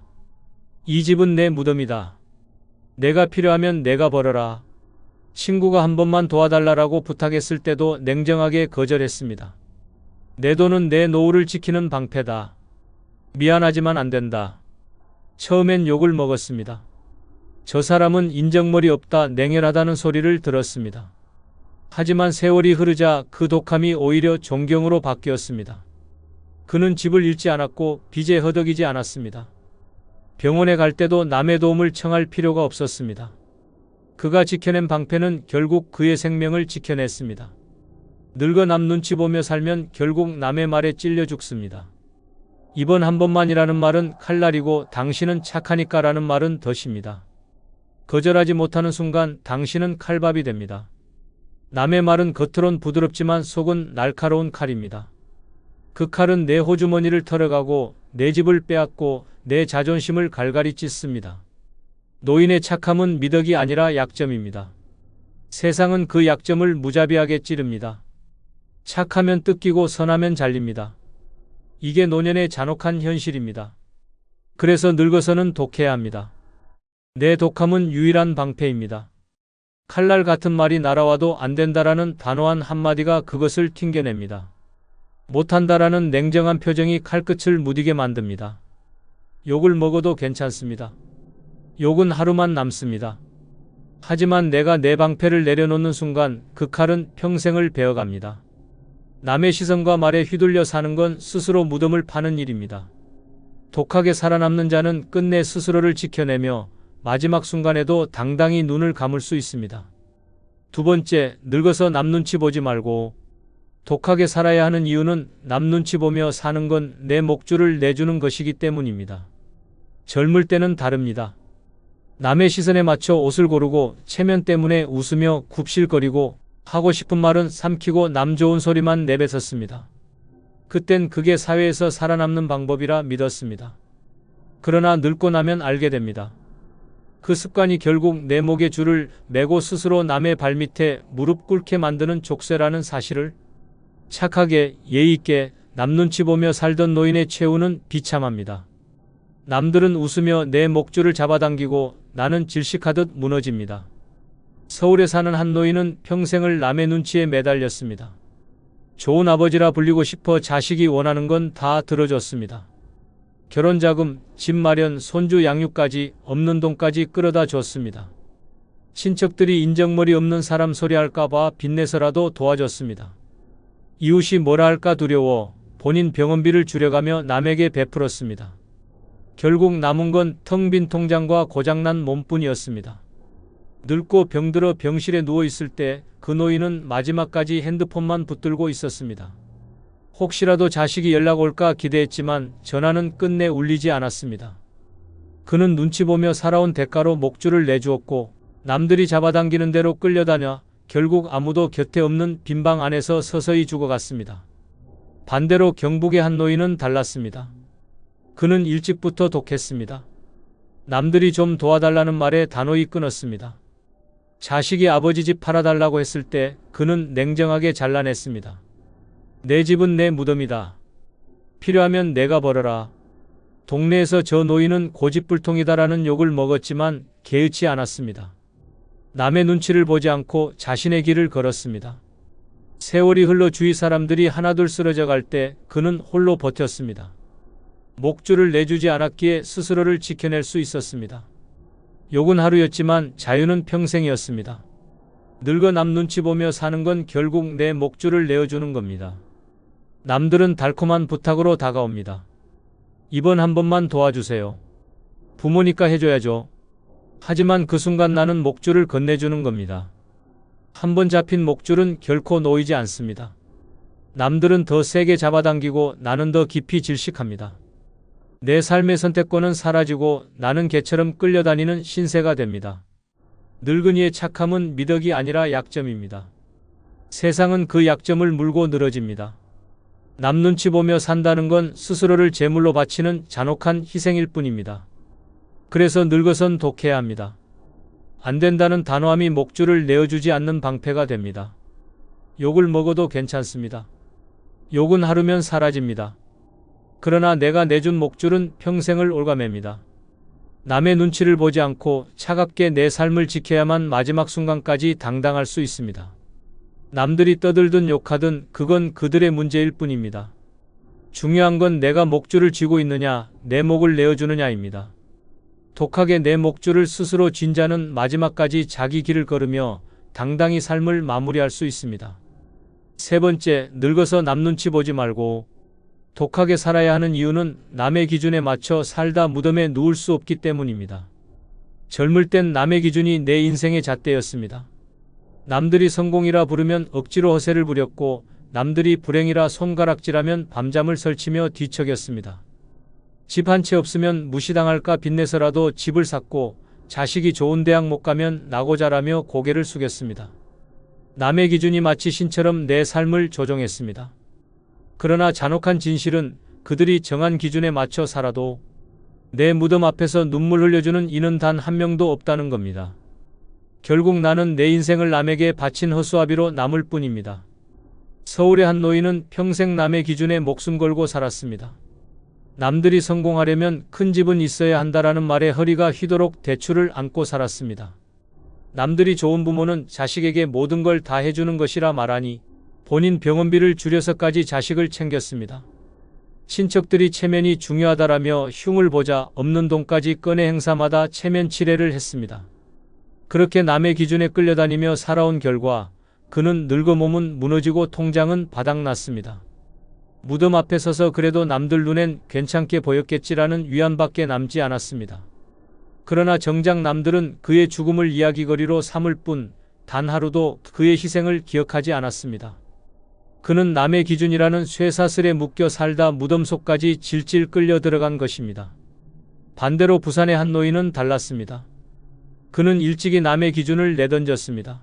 이 집은 내 무덤이다. 내가 필요하면 내가 벌어라. 친구가 한 번만 도와달라고 부탁했을 때도 냉정하게 거절했습니다. 내 돈은 내 노후를 지키는 방패다. 미안하지만 안 된다. 처음엔 욕을 먹었습니다. 저 사람은 인정머리 없다, 냉혈하다는 소리를 들었습니다. 하지만 세월이 흐르자 그 독함이 오히려 존경으로 바뀌었습니다. 그는 집을 잃지 않았고 빚에 허덕이지 않았습니다. 병원에 갈 때도 남의 도움을 청할 필요가 없었습니다. 그가 지켜낸 방패는 결국 그의 생명을 지켜냈습니다. 늙어 남 눈치 보며 살면 결국 남의 말에 찔려 죽습니다. 이번 한 번만이라는 말은 칼날이고 당신은 착하니까라는 말은 덫입니다. 거절하지 못하는 순간 당신은 칼밥이 됩니다. 남의 말은 겉으론 부드럽지만 속은 날카로운 칼입니다. 그 칼은 내 호주머니를 털어가고 내 집을 빼앗고 내 자존심을 갈갈이 찢습니다. 노인의 착함은 미덕이 아니라 약점입니다. 세상은 그 약점을 무자비하게 찌릅니다. 착하면 뜯기고 선하면 잘립니다. 이게 노년의 잔혹한 현실입니다. 그래서 늙어서는 독해야 합니다. 내 독함은 유일한 방패입니다. 칼날 같은 말이 날아와도 안 된다라는 단호한 한마디가 그것을 튕겨냅니다. 못한다라는 냉정한 표정이 칼끝을 무디게 만듭니다. 욕을 먹어도 괜찮습니다. 욕은 하루만 남습니다. 하지만 내가 내 방패를 내려놓는 순간 그 칼은 평생을 베어갑니다. 남의 시선과 말에 휘둘려 사는 건 스스로 무덤을 파는 일입니다. 독하게 살아남는 자는 끝내 스스로를 지켜내며 마지막 순간에도 당당히 눈을 감을 수 있습니다. 두 번째, 늙어서 남 눈치 보지 말고. 독하게 살아야 하는 이유는 남 눈치 보며 사는 건 내 목줄을 내주는 것이기 때문입니다. 젊을 때는 다릅니다. 남의 시선에 맞춰 옷을 고르고 체면 때문에 웃으며 굽실거리고 하고 싶은 말은 삼키고 남 좋은 소리만 내뱉었습니다. 그땐 그게 사회에서 살아남는 방법이라 믿었습니다. 그러나 늙고 나면 알게 됩니다. 그 습관이 결국 내 목에 줄을 매고 스스로 남의 발밑에 무릎 꿇게 만드는 족쇄라는 사실을. 착하게 예의 있게 남 눈치 보며 살던 노인의 최후는 비참합니다. 남들은 웃으며 내 목줄을 잡아당기고 나는 질식하듯 무너집니다. 서울에 사는 한 노인은 평생을 남의 눈치에 매달렸습니다. 좋은 아버지라 불리고 싶어 자식이 원하는 건 다 들어줬습니다. 결혼자금, 집 마련, 손주 양육까지 없는 돈까지 끌어다 줬습니다. 친척들이 인정머리 없는 사람 소리할까봐 빚내서라도 도와줬습니다. 이웃이 뭐라 할까 두려워 본인 병원비를 줄여가며 남에게 베풀었습니다. 결국 남은 건 텅 빈 통장과 고장난 몸뿐이었습니다. 늙고 병들어 병실에 누워있을 때 그 노인은 마지막까지 핸드폰만 붙들고 있었습니다. 혹시라도 자식이 연락 올까 기대했지만 전화는 끝내 울리지 않았습니다. 그는 눈치 보며 살아온 대가로 목줄을 내주었고 남들이 잡아당기는 대로 끌려다녀 결국 아무도 곁에 없는 빈방 안에서 서서히 죽어갔습니다. 반대로 경북의 한 노인은 달랐습니다. 그는 일찍부터 독했습니다. 남들이 좀 도와달라는 말에 단호히 끊었습니다. 자식이 아버지 집 팔아달라고 했을 때 그는 냉정하게 잘라냈습니다. 내 집은 내 무덤이다. 필요하면 내가 벌어라. 동네에서 저 노인은 고집불통이다라는 욕을 먹었지만 개의치 않았습니다. 남의 눈치를 보지 않고 자신의 길을 걸었습니다. 세월이 흘러 주위 사람들이 하나둘 쓰러져 갈 때 그는 홀로 버텼습니다. 목줄을 내주지 않았기에 스스로를 지켜낼 수 있었습니다. 욕은 하루였지만 자유는 평생이었습니다. 늙어 남 눈치 보며 사는 건 결국 내 목줄을 내어주는 겁니다. 남들은 달콤한 부탁으로 다가옵니다. 이번 한 번만 도와주세요. 부모니까 해줘야죠. 하지만 그 순간 나는 목줄을 건네주는 겁니다. 한 번 잡힌 목줄은 결코 놓이지 않습니다. 남들은 더 세게 잡아당기고 나는 더 깊이 질식합니다. 내 삶의 선택권은 사라지고 나는 개처럼 끌려다니는 신세가 됩니다. 늙은이의 착함은 미덕이 아니라 약점입니다. 세상은 그 약점을 물고 늘어집니다. 남 눈치 보며 산다는 건 스스로를 제물로 바치는 잔혹한 희생일 뿐입니다. 그래서 늙어선 독해야 합니다. 안 된다는 단호함이 목줄을 내어주지 않는 방패가 됩니다. 욕을 먹어도 괜찮습니다. 욕은 하루면 사라집니다. 그러나 내가 내준 목줄은 평생을 올가맵니다. 남의 눈치를 보지 않고 차갑게 내 삶을 지켜야만 마지막 순간까지 당당할 수 있습니다. 남들이 떠들든 욕하든 그건 그들의 문제일 뿐입니다. 중요한 건 내가 목줄을 쥐고 있느냐, 내 목을 내어주느냐입니다. 독하게 내 목줄을 스스로 쥔 자는 마지막까지 자기 길을 걸으며 당당히 삶을 마무리할 수 있습니다. 세 번째, 늙어서 남 눈치 보지 말고 독하게 살아야 하는 이유는 남의 기준에 맞춰 살다 무덤에 누울 수 없기 때문입니다. 젊을 땐 남의 기준이 내 인생의 잣대였습니다. 남들이 성공이라 부르면 억지로 허세를 부렸고 남들이 불행이라 손가락질하면 밤잠을 설치며 뒤척였습니다. 집 한 채 없으면 무시당할까 빚내서라도 집을 샀고 자식이 좋은 대학 못 가면 나고자라며 고개를 숙였습니다. 남의 기준이 마치 신처럼 내 삶을 조종했습니다. 그러나 잔혹한 진실은 그들이 정한 기준에 맞춰 살아도 내 무덤 앞에서 눈물 흘려주는 이는 단 한 명도 없다는 겁니다. 결국 나는 내 인생을 남에게 바친 허수아비로 남을 뿐입니다. 서울의 한 노인은 평생 남의 기준에 목숨 걸고 살았습니다. 남들이 성공하려면 큰 집은 있어야 한다라는 말에 허리가 휘도록 대출을 안고 살았습니다. 남들이 좋은 부모는 자식에게 모든 걸 다 해주는 것이라 말하니 본인 병원비를 줄여서까지 자식을 챙겼습니다. 친척들이 체면이 중요하다라며 흉을 보자 없는 돈까지 꺼내 행사마다 체면 치레를 했습니다. 그렇게 남의 기준에 끌려다니며 살아온 결과 그는 늙어 몸은 무너지고 통장은 바닥났습니다. 무덤 앞에 서서 그래도 남들 눈엔 괜찮게 보였겠지라는 위안밖에 남지 않았습니다. 그러나 정작 남들은 그의 죽음을 이야기거리로 삼을 뿐 단 하루도 그의 희생을 기억하지 않았습니다. 그는 남의 기준이라는 쇠사슬에 묶여 살다 무덤 속까지 질질 끌려 들어간 것입니다. 반대로 부산의 한 노인은 달랐습니다. 그는 일찍이 남의 기준을 내던졌습니다.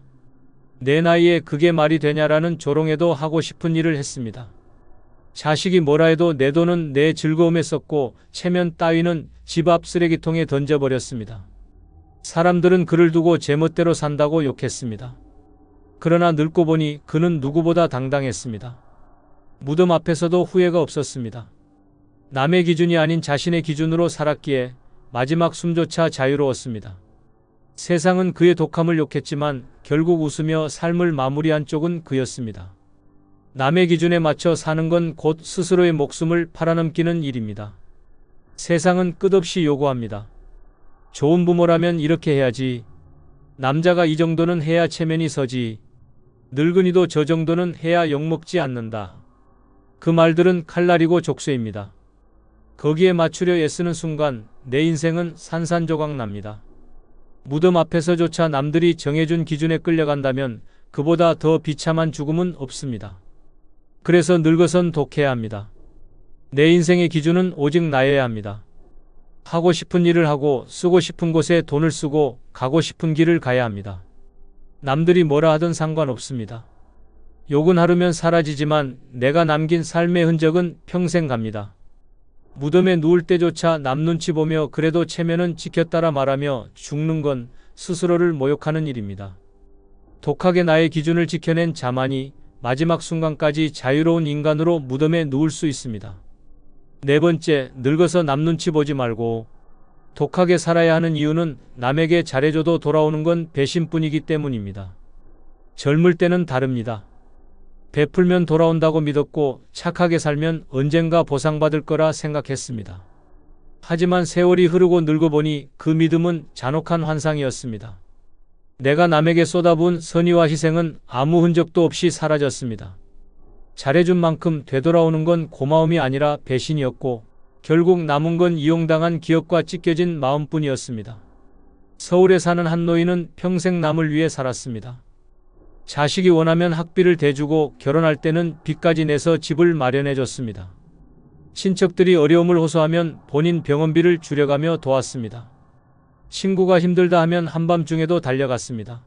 내 나이에 그게 말이 되냐라는 조롱에도 하고 싶은 일을 했습니다. 자식이 뭐라 해도 내 돈은 내 즐거움에 썼고 체면 따위는 집 앞 쓰레기통에 던져버렸습니다. 사람들은 그를 두고 제멋대로 산다고 욕했습니다. 그러나 늙고 보니 그는 누구보다 당당했습니다. 무덤 앞에서도 후회가 없었습니다. 남의 기준이 아닌 자신의 기준으로 살았기에 마지막 숨조차 자유로웠습니다. 세상은 그의 독함을 욕했지만 결국 웃으며 삶을 마무리한 쪽은 그였습니다. 남의 기준에 맞춰 사는 건 곧 스스로의 목숨을 팔아넘기는 일입니다. 세상은 끝없이 요구합니다. 좋은 부모라면 이렇게 해야지. 남자가 이 정도는 해야 체면이 서지. 늙은이도 저 정도는 해야 욕먹지 않는다. 그 말들은 칼날이고 족쇄입니다. 거기에 맞추려 애쓰는 순간 내 인생은 산산조각 납니다. 무덤 앞에서조차 남들이 정해준 기준에 끌려간다면 그보다 더 비참한 죽음은 없습니다. 그래서 늙어선 독해야 합니다. 내 인생의 기준은 오직 나여야 합니다. 하고 싶은 일을 하고 쓰고 싶은 곳에 돈을 쓰고 가고 싶은 길을 가야 합니다. 남들이 뭐라 하든 상관없습니다. 욕은 하루면 사라지지만 내가 남긴 삶의 흔적은 평생 갑니다. 무덤에 누울 때조차 남 눈치 보며 그래도 체면은 지켰다라 말하며 죽는 건 스스로를 모욕하는 일입니다. 독하게 나의 기준을 지켜낸 자만이 마지막 순간까지 자유로운 인간으로 무덤에 누울 수 있습니다. 네 번째, 늙어서 남 눈치 보지 말고 독하게 살아야 하는 이유는 남에게 잘해줘도 돌아오는 건 배신뿐이기 때문입니다. 젊을 때는 다릅니다. 베풀면 돌아온다고 믿었고 착하게 살면 언젠가 보상받을 거라 생각했습니다. 하지만 세월이 흐르고 늙어보니 그 믿음은 잔혹한 환상이었습니다. 내가 남에게 쏟아부은 선의와 희생은 아무 흔적도 없이 사라졌습니다. 잘해준 만큼 되돌아오는 건 고마움이 아니라 배신이었고 결국 남은 건 이용당한 기억과 찢겨진 마음뿐이었습니다. 서울에 사는 한 노인은 평생 남을 위해 살았습니다. 자식이 원하면 학비를 대주고 결혼할 때는 빚까지 내서 집을 마련해줬습니다. 친척들이 어려움을 호소하면 본인 병원비를 줄여가며 도왔습니다. 친구가 힘들다 하면 한밤중에도 달려갔습니다.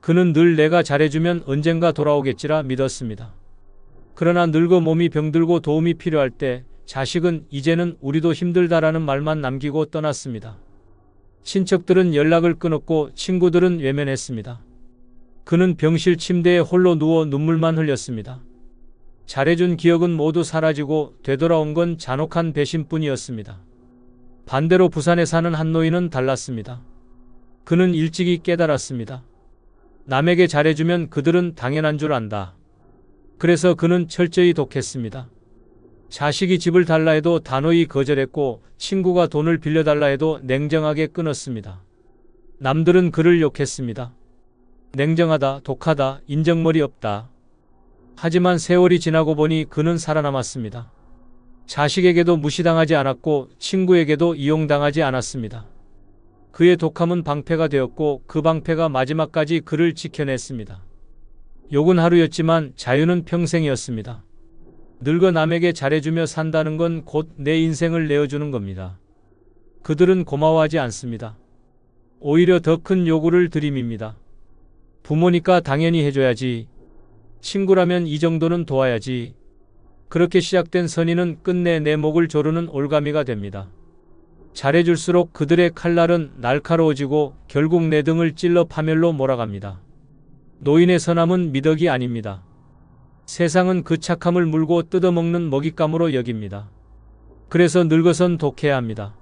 그는 늘 내가 잘해주면 언젠가 돌아오겠지라 믿었습니다. 그러나 늙어 몸이 병들고 도움이 필요할 때 자식은 이제는 우리도 힘들다라는 말만 남기고 떠났습니다. 친척들은 연락을 끊었고 친구들은 외면했습니다. 그는 병실 침대에 홀로 누워 눈물만 흘렸습니다. 잘해준 기억은 모두 사라지고 되돌아온 건 잔혹한 배신뿐이었습니다. 반대로 부산에 사는 한 노인은 달랐습니다. 그는 일찍이 깨달았습니다. 남에게 잘해주면 그들은 당연한 줄 안다. 그래서 그는 철저히 독했습니다. 자식이 집을 달라 해도 단호히 거절했고 친구가 돈을 빌려달라 해도 냉정하게 끊었습니다. 남들은 그를 욕했습니다. 냉정하다, 독하다, 인정머리 없다. 하지만 세월이 지나고 보니 그는 살아남았습니다. 자식에게도 무시당하지 않았고 친구에게도 이용당하지 않았습니다. 그의 독함은 방패가 되었고 그 방패가 마지막까지 그를 지켜냈습니다. 욕은 하루였지만 자유는 평생이었습니다. 늙어 남에게 잘해주며 산다는 건 곧 내 인생을 내어주는 겁니다. 그들은 고마워하지 않습니다. 오히려 더 큰 요구를 들이밉니다. 부모니까 당연히 해줘야지. 친구라면 이 정도는 도와야지. 그렇게 시작된 선의는 끝내 내 목을 조르는 올가미가 됩니다. 잘해줄수록 그들의 칼날은 날카로워지고 결국 내 등을 찔러 파멸로 몰아갑니다. 노인의 선함은 미덕이 아닙니다. 세상은 그 착함을 물고 뜯어먹는 먹잇감으로 여깁니다. 그래서 늙어선 독해야 합니다.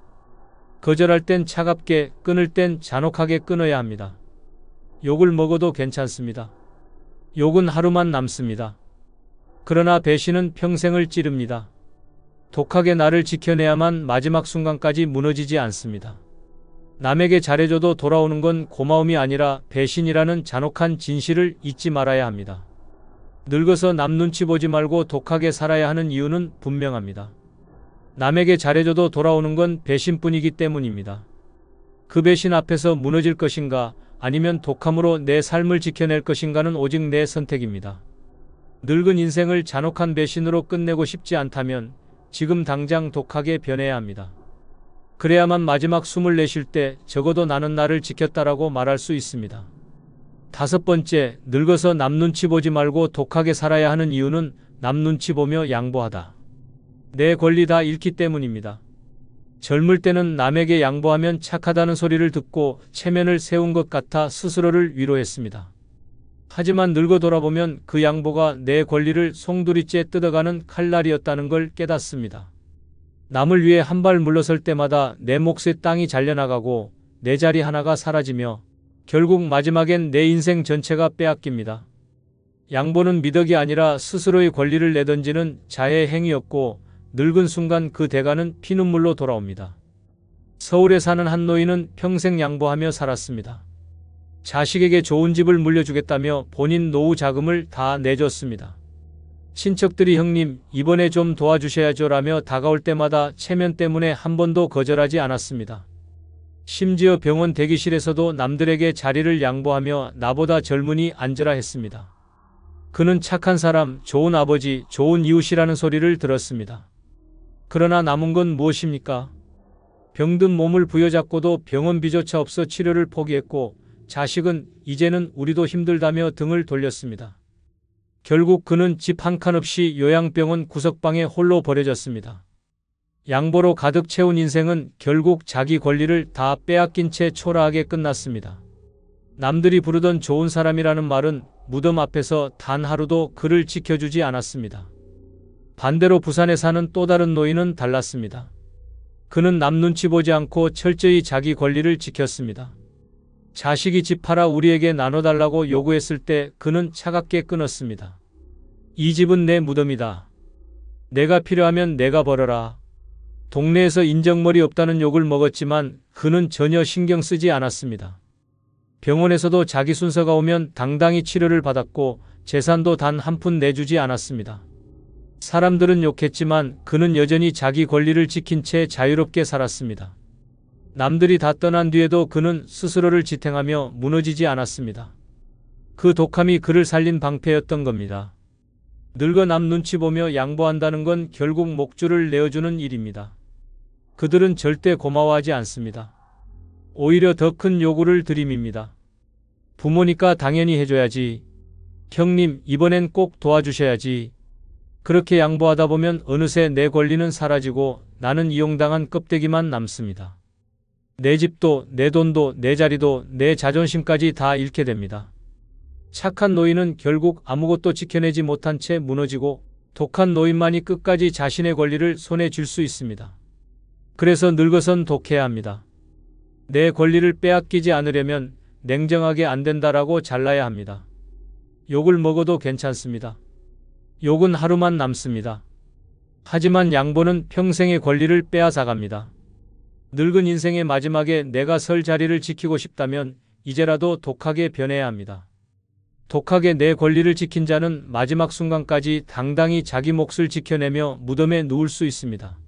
거절할 땐 차갑게, 끊을 땐 잔혹하게 끊어야 합니다. 욕을 먹어도 괜찮습니다. 욕은 하루만 남습니다. 그러나 배신은 평생을 찌릅니다. 독하게 나를 지켜내야만 마지막 순간까지 무너지지 않습니다. 남에게 잘해줘도 돌아오는 건 고마움이 아니라 배신이라는 잔혹한 진실을 잊지 말아야 합니다. 늙어서 남 눈치 보지 말고 독하게 살아야 하는 이유는 분명합니다. 남에게 잘해줘도 돌아오는 건 배신뿐이기 때문입니다. 그 배신 앞에서 무너질 것인가 아니면 독함으로 내 삶을 지켜낼 것인가는 오직 내 선택입니다. 늙은 인생을 잔혹한 배신으로 끝내고 싶지 않다면 지금 당장 독하게 변해야 합니다. 그래야만 마지막 숨을 내쉴 때 적어도 나는 나를 지켰다라고 말할 수 있습니다. 5번째, 늙어서 남 눈치 보지 말고 독하게 살아야 하는 이유는 남 눈치 보며 양보하다. 내 권리 다 잃기 때문입니다. 젊을 때는 남에게 양보하면 착하다는 소리를 듣고 체면을 세운 것 같아 스스로를 위로했습니다. 하지만 늙어 돌아보면 그 양보가 내 권리를 송두리째 뜯어가는 칼날이었다는 걸 깨닫습니다. 남을 위해 한 발 물러설 때마다 내 몫의 땅이 잘려나가고 내 자리 하나가 사라지며 결국 마지막엔 내 인생 전체가 빼앗깁니다. 양보는 미덕이 아니라 스스로의 권리를 내던지는 자해의 행위였고 늙은 순간 그 대가는 피눈물로 돌아옵니다. 서울에 사는 한 노인은 평생 양보하며 살았습니다. 자식에게 좋은 집을 물려주겠다며 본인 노후 자금을 다 내줬습니다. 친척들이 형님 이번에 좀 도와주셔야죠 라며 다가올 때마다 체면 때문에 한 번도 거절하지 않았습니다. 심지어 병원 대기실에서도 남들에게 자리를 양보하며 나보다 젊으니 앉으라 했습니다. 그는 착한 사람, 좋은 아버지, 좋은 이웃이라는 소리를 들었습니다. 그러나 남은 건 무엇입니까? 병든 몸을 부여잡고도 병원비조차 없어 치료를 포기했고 자식은 이제는 우리도 힘들다며 등을 돌렸습니다. 결국 그는 집 한 칸 없이 요양병원 구석방에 홀로 버려졌습니다. 양보로 가득 채운 인생은 결국 자기 권리를 다 빼앗긴 채 초라하게 끝났습니다. 남들이 부르던 좋은 사람이라는 말은 무덤 앞에서 단 하루도 그를 지켜주지 않았습니다. 반대로 부산에 사는 또 다른 노인은 달랐습니다. 그는 남 눈치 보지 않고 철저히 자기 권리를 지켰습니다. 자식이 집 팔아 우리에게 나눠달라고 요구했을 때 그는 차갑게 끊었습니다. 이 집은 내 무덤이다. 내가 필요하면 내가 벌어라. 동네에서 인정머리 없다는 욕을 먹었지만 그는 전혀 신경 쓰지 않았습니다. 병원에서도 자기 순서가 오면 당당히 치료를 받았고 재산도 단 한 푼 내주지 않았습니다. 사람들은 욕했지만 그는 여전히 자기 권리를 지킨 채 자유롭게 살았습니다. 남들이 다 떠난 뒤에도 그는 스스로를 지탱하며 무너지지 않았습니다. 그 독함이 그를 살린 방패였던 겁니다. 늙어 남 눈치 보며 양보한다는 건 결국 목줄을 내어주는 일입니다. 그들은 절대 고마워하지 않습니다. 오히려 더 큰 요구를 들이밉니다. 부모니까 당연히 해줘야지. 형님, 이번엔 꼭 도와주셔야지. 그렇게 양보하다 보면 어느새 내 권리는 사라지고 나는 이용당한 껍데기만 남습니다. 내 집도, 내 돈도, 내 자리도, 내 자존심까지 다 잃게 됩니다. 착한 노인은 결국 아무것도 지켜내지 못한 채 무너지고 독한 노인만이 끝까지 자신의 권리를 손에 쥘 수 있습니다. 그래서 늙어선 독해야 합니다. 내 권리를 빼앗기지 않으려면 냉정하게 안 된다라고 잘라야 합니다. 욕을 먹어도 괜찮습니다. 욕은 하루만 남습니다. 하지만 양보는 평생의 권리를 빼앗아갑니다. 늙은 인생의 마지막에 내가 설 자리를 지키고 싶다면 이제라도 독하게 변해야 합니다. 독하게 내 권리를 지킨 자는 마지막 순간까지 당당히 자기 몫을 지켜내며 무덤에 누울 수 있습니다.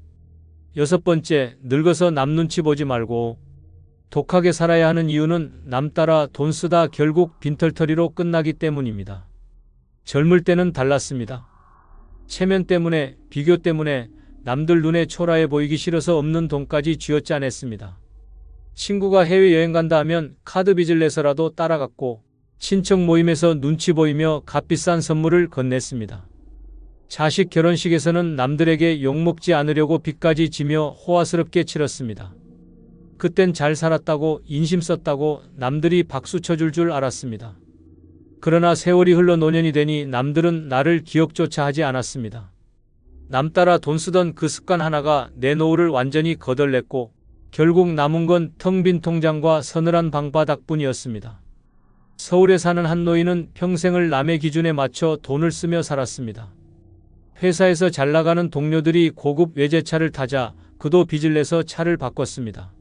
6번째, 늙어서 남 눈치 보지 말고. 독하게 살아야 하는 이유는 남 따라 돈 쓰다 결국 빈털터리로 끝나기 때문입니다. 젊을 때는 달랐습니다. 체면 때문에, 비교 때문에 남들 눈에 초라해 보이기 싫어서 없는 돈까지 쥐어짜냈습니다. 친구가 해외여행 간다 하면 카드 빚을 내서라도 따라갔고, 친척 모임에서 눈치 보이며 값비싼 선물을 건넸습니다. 자식 결혼식에서는 남들에게 욕먹지 않으려고 빚까지 지며 호화스럽게 치렀습니다. 그땐 잘 살았다고, 인심 썼다고 남들이 박수 쳐줄 줄 알았습니다. 그러나 세월이 흘러 노년이 되니 남들은 나를 기억조차 하지 않았습니다. 남 따라 돈 쓰던 그 습관 하나가 내 노후를 완전히 거덜냈고 결국 남은 건 텅 빈 통장과 서늘한 방바닥뿐이었습니다. 서울에 사는 한 노인은 평생을 남의 기준에 맞춰 돈을 쓰며 살았습니다. 회사에서 잘 나가는 동료들이 고급 외제차를 타자 그도 빚을 내서 차를 바꿨습니다.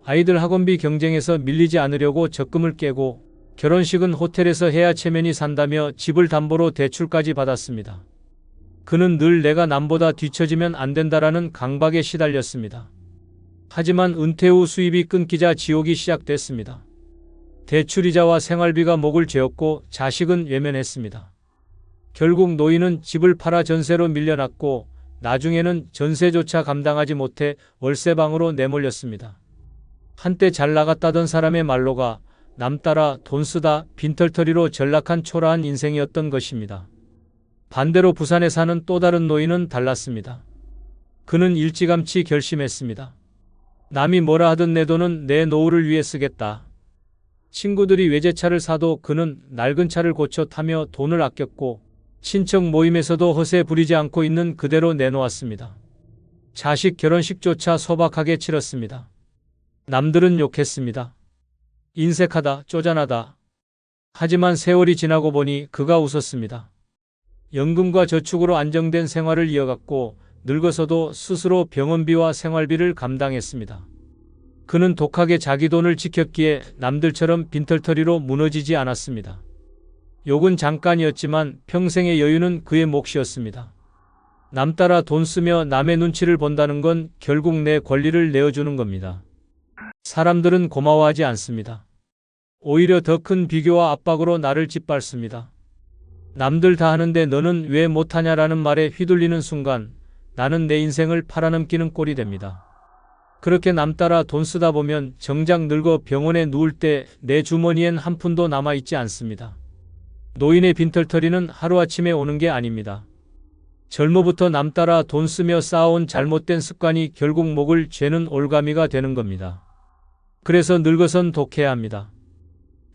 아이들 학원비 경쟁에서 밀리지 않으려고 적금을 깨고 결혼식은 호텔에서 해야 체면이 산다며 집을 담보로 대출까지 받았습니다. 그는 늘 내가 남보다 뒤처지면 안 된다라는 강박에 시달렸습니다. 하지만 은퇴 후 수입이 끊기자 지옥이 시작됐습니다. 대출이자와 생활비가 목을 죄었고 자식은 외면했습니다. 결국 노인은 집을 팔아 전세로 밀려났고 나중에는 전세조차 감당하지 못해 월세방으로 내몰렸습니다. 한때 잘 나갔다던 사람의 말로가 남 따라 돈 쓰다 빈털터리로 전락한 초라한 인생이었던 것입니다. 반대로 부산에 사는 또 다른 노인은 달랐습니다. 그는 일찌감치 결심했습니다. 남이 뭐라 하든 내 돈은 내 노후를 위해 쓰겠다. 친구들이 외제차를 사도 그는 낡은 차를 고쳐 타며 돈을 아꼈고 친척 모임에서도 허세 부리지 않고 있는 그대로 내놓았습니다. 자식 결혼식조차 소박하게 치렀습니다. 남들은 욕했습니다. 인색하다, 쪼잔하다. 하지만 세월이 지나고 보니 그가 웃었습니다. 연금과 저축으로 안정된 생활을 이어갔고 늙어서도 스스로 병원비와 생활비를 감당했습니다. 그는 독하게 자기 돈을 지켰기에 남들처럼 빈털터리로 무너지지 않았습니다. 욕은 잠깐이었지만 평생의 여유는 그의 몫이었습니다. 남 따라 돈 쓰며 남의 눈치를 본다는 건 결국 내 권리를 내어주는 겁니다. 사람들은 고마워하지 않습니다. 오히려 더 큰 비교와 압박으로 나를 짓밟습니다. 남들 다 하는데 너는 왜 못하냐라는 말에 휘둘리는 순간 나는 내 인생을 팔아넘기는 꼴이 됩니다. 그렇게 남 따라 돈 쓰다 보면 정작 늙어 병원에 누울 때 내 주머니엔 한 푼도 남아있지 않습니다. 노인의 빈털터리는 하루아침에 오는 게 아닙니다. 젊어부터 남 따라 돈 쓰며 쌓아온 잘못된 습관이 결국 목을 죄는 올가미가 되는 겁니다. 그래서 늙어선 독해야 합니다.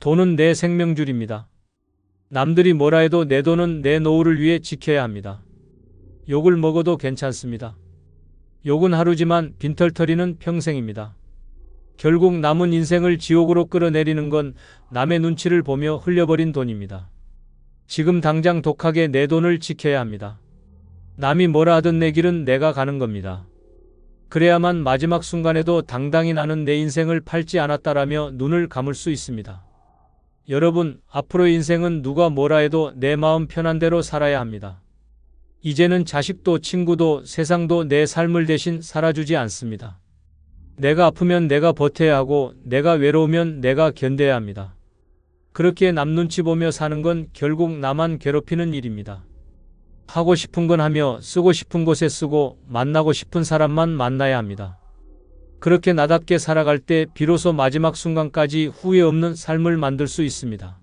돈은 내 생명줄입니다. 남들이 뭐라 해도 내 돈은 내 노후를 위해 지켜야 합니다. 욕을 먹어도 괜찮습니다. 욕은 하루지만 빈털터리는 평생입니다. 결국 남은 인생을 지옥으로 끌어내리는 건 남의 눈치를 보며 흘려버린 돈입니다. 지금 당장 독하게 내 돈을 지켜야 합니다. 남이 뭐라 하든 내 길은 내가 가는 겁니다. 그래야만 마지막 순간에도 당당히 나는 내 인생을 팔지 않았다라며 눈을 감을 수 있습니다. 여러분, 앞으로의 인생은 누가 뭐라 해도 내 마음 편한 대로 살아야 합니다. 이제는 자식도 친구도 세상도 내 삶을 대신 살아주지 않습니다. 내가 아프면 내가 버텨야 하고 내가 외로우면 내가 견뎌야 합니다. 그렇게 남 눈치 보며 사는 건 결국 나만 괴롭히는 일입니다. 하고 싶은 건 하며 쓰고 싶은 곳에 쓰고 만나고 싶은 사람만 만나야 합니다. 그렇게 나답게 살아갈 때 비로소 마지막 순간까지 후회 없는 삶을 만들 수 있습니다.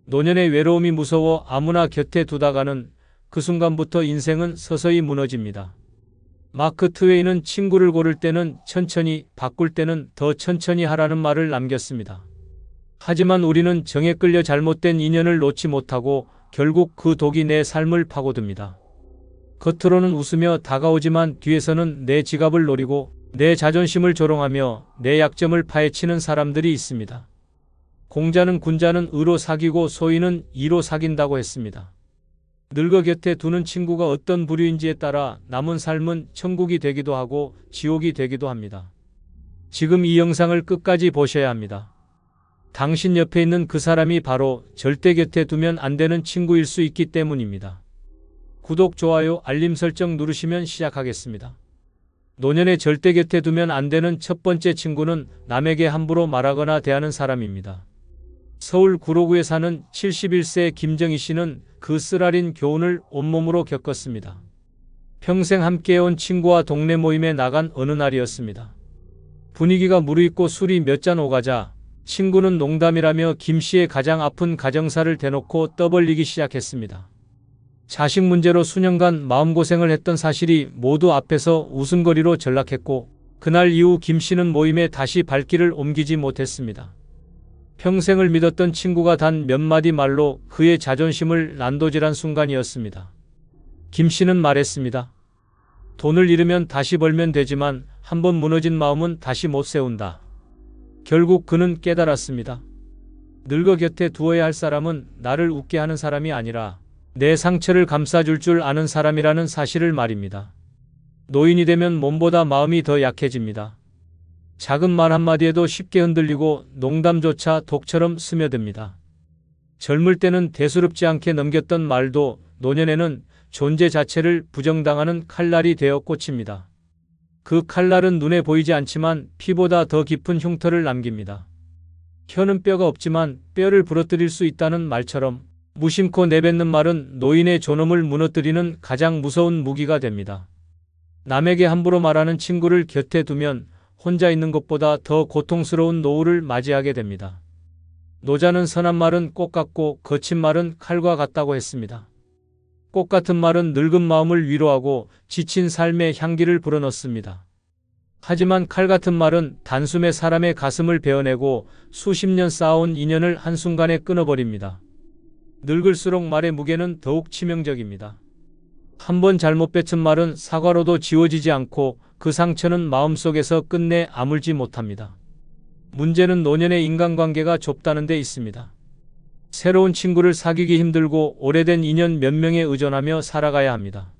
노년의 외로움이 무서워 아무나 곁에 두다가는 그 순간부터 인생은 서서히 무너집니다. 마크 트웨이는 친구를 고를 때는 천천히, 바꿀 때는 더 천천히 하라는 말을 남겼습니다. 하지만 우리는 정에 끌려 잘못된 인연을 놓지 못하고 결국 그 독이 내 삶을 파고듭니다. 겉으로는 웃으며 다가오지만 뒤에서는 내 지갑을 노리고 내 자존심을 조롱하며 내 약점을 파헤치는 사람들이 있습니다. 공자는 군자는 의로 사귀고 소인은 이로 사귄다고 했습니다. 늙어 곁에 두는 친구가 어떤 부류인지에 따라 남은 삶은 천국이 되기도 하고 지옥이 되기도 합니다. 지금 이 영상을 끝까지 보셔야 합니다. 당신 옆에 있는 그 사람이 바로 절대 곁에 두면 안 되는 친구일 수 있기 때문입니다. 구독, 좋아요, 알림 설정 누르시면 시작하겠습니다. 노년에 절대 곁에 두면 안 되는 첫 번째 친구는 남에게 함부로 말하거나 대하는 사람입니다. 서울 구로구에 사는 71세 김정희 씨는 그 쓰라린 교훈을 온몸으로 겪었습니다. 평생 함께해온 친구와 동네 모임에 나간 어느 날이었습니다. 분위기가 무르익고 술이 몇 잔 오가자 친구는 농담이라며 김 씨의 가장 아픈 가정사를 대놓고 떠벌리기 시작했습니다. 자식 문제로 수년간 마음고생을 했던 사실이 모두 앞에서 웃음거리로 전락했고 그날 이후 김 씨는 모임에 다시 발길을 옮기지 못했습니다. 평생을 믿었던 친구가 단 몇 마디 말로 그의 자존심을 난도질한 순간이었습니다. 김 씨는 말했습니다. 돈을 잃으면 다시 벌면 되지만 한번 무너진 마음은 다시 못 세운다. 결국 그는 깨달았습니다. 늙어 곁에 두어야 할 사람은 나를 웃게 하는 사람이 아니라 내 상처를 감싸줄 줄 아는 사람이라는 사실을 말입니다. 노인이 되면 몸보다 마음이 더 약해집니다. 작은 말 한마디에도 쉽게 흔들리고 농담조차 독처럼 스며듭니다. 젊을 때는 대수롭지 않게 넘겼던 말도 노년에는 존재 자체를 부정당하는 칼날이 되어 꽂힙니다. 그 칼날은 눈에 보이지 않지만 피보다 더 깊은 흉터를 남깁니다. 혀는 뼈가 없지만 뼈를 부러뜨릴 수 있다는 말처럼 무심코 내뱉는 말은 노인의 존엄을 무너뜨리는 가장 무서운 무기가 됩니다. 남에게 함부로 말하는 친구를 곁에 두면 혼자 있는 것보다 더 고통스러운 노후를 맞이하게 됩니다. 노자는 선한 말은 꽃 같고 거친 말은 칼과 같다고 했습니다. 꽃 같은 말은 늙은 마음을 위로하고 지친 삶의 향기를 불어넣습니다. 하지만 칼 같은 말은 단숨에 사람의 가슴을 베어내고 수십 년 쌓아온 인연을 한순간에 끊어버립니다. 늙을수록 말의 무게는 더욱 치명적입니다. 한 번 잘못 뱉은 말은 사과로도 지워지지 않고 그 상처는 마음속에서 끝내 아물지 못합니다. 문제는 노년의 인간관계가 좁다는 데 있습니다. 새로운 친구를 사귀기 힘들고 오래된 인연 몇 명에 의존하며 살아가야 합니다.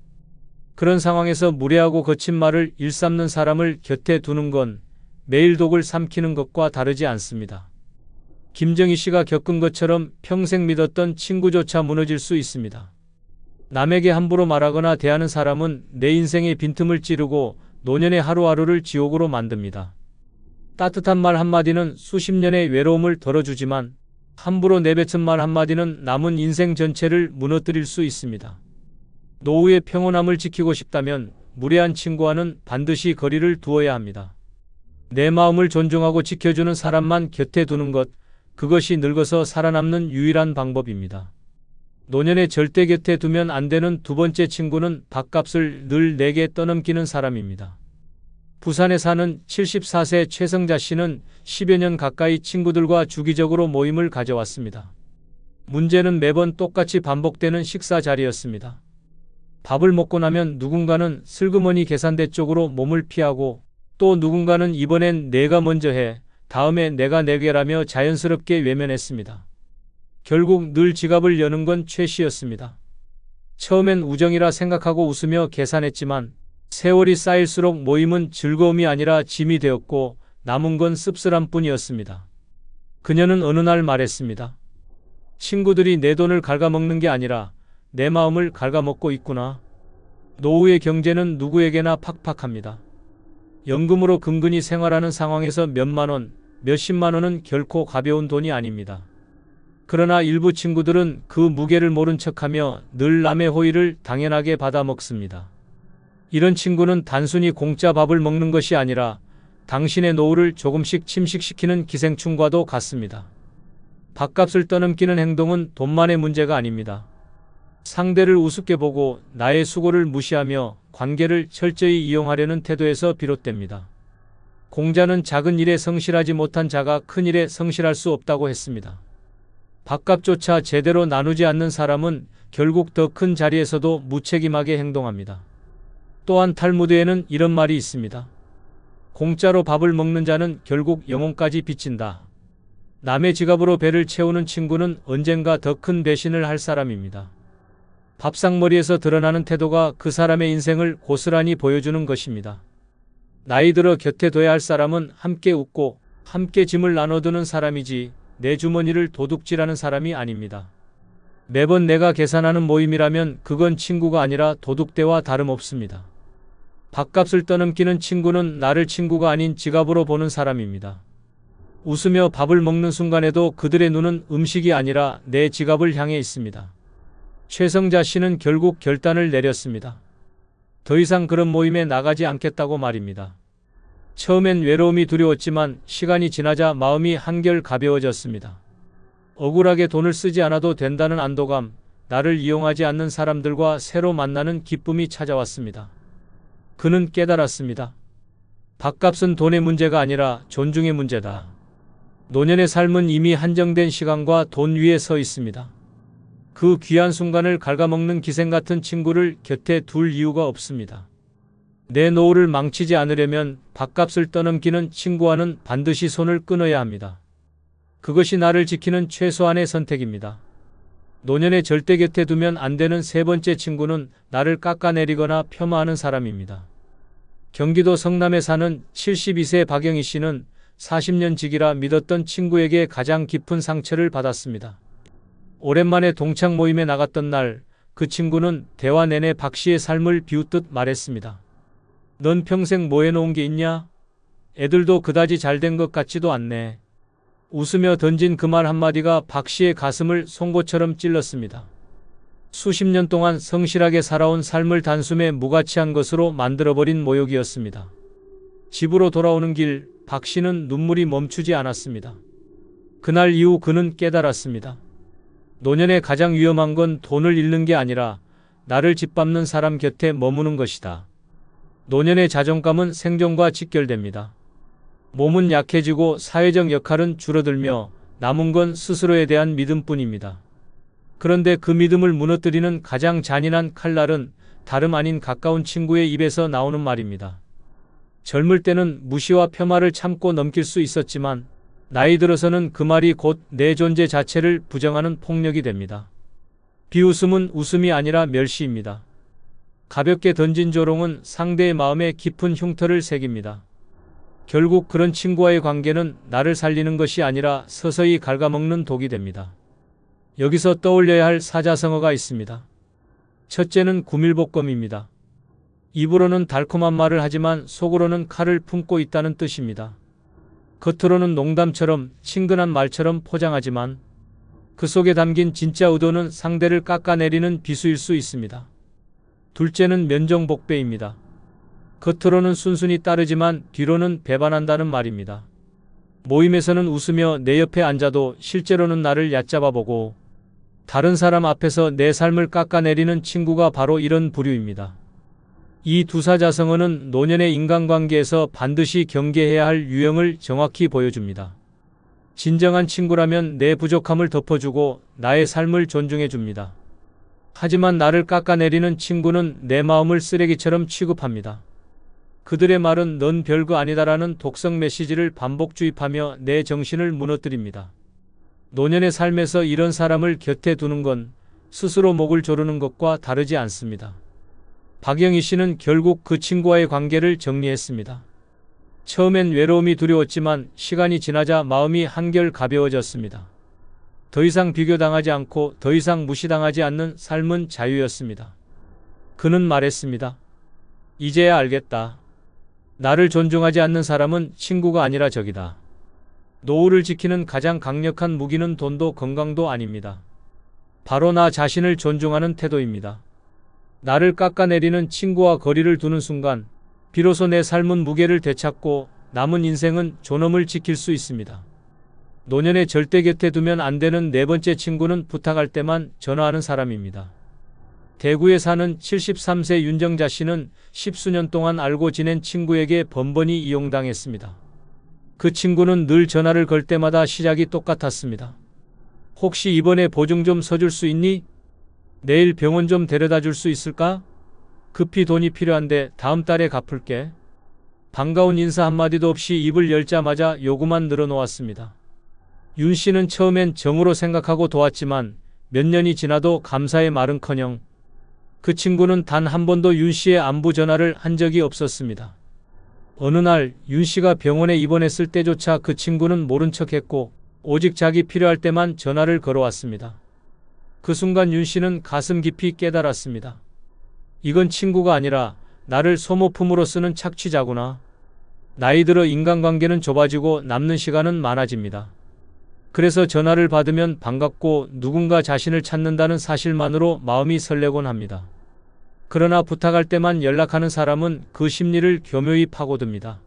그런 상황에서 무례하고 거친 말을 일삼는 사람을 곁에 두는 건 매일 독을 삼키는 것과 다르지 않습니다. 김정희 씨가 겪은 것처럼 평생 믿었던 친구조차 무너질 수 있습니다. 남에게 함부로 말하거나 대하는 사람은 내 인생의 빈틈을 찌르고 노년의 하루하루를 지옥으로 만듭니다. 따뜻한 말 한마디는 수십 년의 외로움을 덜어주지만 함부로 내뱉은 말 한마디는 남은 인생 전체를 무너뜨릴 수 있습니다. 노후의 평온함을 지키고 싶다면 무례한 친구와는 반드시 거리를 두어야 합니다. 내 마음을 존중하고 지켜주는 사람만 곁에 두는 것, 그것이 늙어서 살아남는 유일한 방법입니다. 노년에 절대 곁에 두면 안 되는 두 번째 친구는 밥값을 늘 내게 떠넘기는 사람입니다. 부산에 사는 74세 최성자 씨는 10여 년 가까이 친구들과 주기적으로 모임을 가져왔습니다. 문제는 매번 똑같이 반복되는 식사 자리였습니다. 밥을 먹고 나면 누군가는 슬그머니 계산대 쪽으로 몸을 피하고 또 누군가는 이번엔 내가 먼저 해, 다음에 내가 내게라며 자연스럽게 외면했습니다. 결국 늘 지갑을 여는 건 최 씨였습니다. 처음엔 우정이라 생각하고 웃으며 계산했지만 세월이 쌓일수록 모임은 즐거움이 아니라 짐이 되었고 남은 건 씁쓸함 뿐이었습니다. 그녀는 어느 날 말했습니다. 친구들이 내 돈을 갉아먹는 게 아니라 내 마음을 갉아먹고 있구나. 노후의 경제는 누구에게나 팍팍합니다. 연금으로 근근히 생활하는 상황에서 몇만 원, 몇십만 원은 결코 가벼운 돈이 아닙니다. 그러나 일부 친구들은 그 무게를 모른 척하며 늘 남의 호의를 당연하게 받아 먹습니다. 이런 친구는 단순히 공짜 밥을 먹는 것이 아니라 당신의 노후를 조금씩 침식시키는 기생충과도 같습니다. 밥값을 떠넘기는 행동은 돈만의 문제가 아닙니다. 상대를 우습게 보고 나의 수고를 무시하며 관계를 철저히 이용하려는 태도에서 비롯됩니다. 공자는 작은 일에 성실하지 못한 자가 큰 일에 성실할 수 없다고 했습니다. 밥값조차 제대로 나누지 않는 사람은 결국 더 큰 자리에서도 무책임하게 행동합니다. 또한 탈무드에는 이런 말이 있습니다. 공짜로 밥을 먹는 자는 결국 영혼까지 비친다. 남의 지갑으로 배를 채우는 친구는 언젠가 더 큰 배신을 할 사람입니다. 밥상머리에서 드러나는 태도가 그 사람의 인생을 고스란히 보여주는 것입니다. 나이 들어 곁에 둬야 할 사람은 함께 웃고 함께 짐을 나눠드는 사람이지 내 주머니를 도둑질하는 사람이 아닙니다. 매번 내가 계산하는 모임이라면 그건 친구가 아니라 도둑대와 다름없습니다. 밥값을 떠넘기는 친구는 나를 친구가 아닌 지갑으로 보는 사람입니다. 웃으며 밥을 먹는 순간에도 그들의 눈은 음식이 아니라 내 지갑을 향해 있습니다. 최성자 씨는 결국 결단을 내렸습니다. 더 이상 그런 모임에 나가지 않겠다고 말입니다. 처음엔 외로움이 두려웠지만 시간이 지나자 마음이 한결 가벼워졌습니다. 억울하게 돈을 쓰지 않아도 된다는 안도감, 나를 이용하지 않는 사람들과 새로 만나는 기쁨이 찾아왔습니다. 그는 깨달았습니다. 밥값은 돈의 문제가 아니라 존중의 문제다. 노년의 삶은 이미 한정된 시간과 돈 위에 서 있습니다. 그 귀한 순간을 갉아먹는 기생 같은 친구를 곁에 둘 이유가 없습니다. 내 노후를 망치지 않으려면 밥값을 떠넘기는 친구와는 반드시 손을 끊어야 합니다. 그것이 나를 지키는 최소한의 선택입니다. 노년에 절대 곁에 두면 안 되는 세 번째 친구는 나를 깎아내리거나 폄하하는 사람입니다. 경기도 성남에 사는 72세 박영희 씨는 40년 지기라 믿었던 친구에게 가장 깊은 상처를 받았습니다. 오랜만에 동창 모임에 나갔던 날, 그 친구는 대화 내내 박 씨의 삶을 비웃듯 말했습니다. 넌 평생 뭐 해놓은 게 있냐? 애들도 그다지 잘된 것 같지도 않네. 웃으며 던진 그 말 한마디가 박 씨의 가슴을 송곳처럼 찔렀습니다. 수십 년 동안 성실하게 살아온 삶을 단숨에 무가치한 것으로 만들어버린 모욕이었습니다. 집으로 돌아오는 길, 박 씨는 눈물이 멈추지 않았습니다. 그날 이후 그는 깨달았습니다. 노년에 가장 위험한 건 돈을 잃는 게 아니라 나를 짓밟는 사람 곁에 머무는 것이다. 노년의 자존감은 생존과 직결됩니다. 몸은 약해지고 사회적 역할은 줄어들며 남은 건 스스로에 대한 믿음뿐입니다. 그런데 그 믿음을 무너뜨리는 가장 잔인한 칼날은 다름 아닌 가까운 친구의 입에서 나오는 말입니다. 젊을 때는 무시와 폄하를 참고 넘길 수 있었지만 나이 들어서는 그 말이 곧 내 존재 자체를 부정하는 폭력이 됩니다. 비웃음은 웃음이 아니라 멸시입니다. 가볍게 던진 조롱은 상대의 마음에 깊은 흉터를 새깁니다. 결국 그런 친구와의 관계는 나를 살리는 것이 아니라 서서히 갉아먹는 독이 됩니다. 여기서 떠올려야 할 사자성어가 있습니다. 첫째는 구밀복검입니다. 입으로는 달콤한 말을 하지만 속으로는 칼을 품고 있다는 뜻입니다. 겉으로는 농담처럼 친근한 말처럼 포장하지만 그 속에 담긴 진짜 의도는 상대를 깎아내리는 비수일 수 있습니다. 둘째는 면정복배입니다. 겉으로는 순순히 따르지만 뒤로는 배반한다는 말입니다. 모임에서는 웃으며 내 옆에 앉아도 실제로는 나를 얕잡아보고 다른 사람 앞에서 내 삶을 깎아내리는 친구가 바로 이런 부류입니다. 이 두 사자성어는 노년의 인간관계에서 반드시 경계해야 할 유형을 정확히 보여줍니다. 진정한 친구라면 내 부족함을 덮어주고 나의 삶을 존중해줍니다. 하지만 나를 깎아내리는 친구는 내 마음을 쓰레기처럼 취급합니다. 그들의 말은 넌 별거 아니다라는 독성 메시지를 반복 주입하며 내 정신을 무너뜨립니다. 노년의 삶에서 이런 사람을 곁에 두는 건 스스로 목을 조르는 것과 다르지 않습니다. 박영희 씨는 결국 그 친구와의 관계를 정리했습니다. 처음엔 외로움이 두려웠지만 시간이 지나자 마음이 한결 가벼워졌습니다. 더 이상 비교당하지 않고 더 이상 무시당하지 않는 삶은 자유였습니다. 그는 말했습니다. 이제야 알겠다. 나를 존중하지 않는 사람은 친구가 아니라 적이다. 노후를 지키는 가장 강력한 무기는 돈도 건강도 아닙니다. 바로 나 자신을 존중하는 태도입니다. 나를 깎아내리는 친구와 거리를 두는 순간 비로소 내 삶은 무게를 되찾고 남은 인생은 존엄을 지킬 수 있습니다. 노년에 절대 곁에 두면 안 되는 네 번째 친구는 부탁할 때만 전화하는 사람입니다. 대구에 사는 73세 윤정자 씨는 십수년 동안 알고 지낸 친구에게 번번이 이용당했습니다. 그 친구는 늘 전화를 걸 때마다 시작이 똑같았습니다. 혹시 이번에 보증 좀 서줄 수 있니? 내일 병원 좀 데려다 줄 수 있을까? 급히 돈이 필요한데 다음 달에 갚을게. 반가운 인사 한마디도 없이 입을 열자마자 요구만 늘어놓았습니다. 윤 씨는 처음엔 정으로 생각하고 도왔지만 몇 년이 지나도 감사의 말은커녕 그 친구는 단 한 번도 윤 씨의 안부 전화를 한 적이 없었습니다. 어느 날 윤 씨가 병원에 입원했을 때조차 그 친구는 모른 척했고 오직 자기 필요할 때만 전화를 걸어왔습니다. 그 순간 윤 씨는 가슴 깊이 깨달았습니다. 이건 친구가 아니라 나를 소모품으로 쓰는 착취자구나. 나이 들어 인간관계는 좁아지고 남는 시간은 많아집니다. 그래서 전화를 받으면 반갑고 누군가 자신을 찾는다는 사실만으로 마음이 설레곤 합니다. 그러나 부탁할 때만 연락하는 사람은 그 심리를 교묘히 파고듭니다.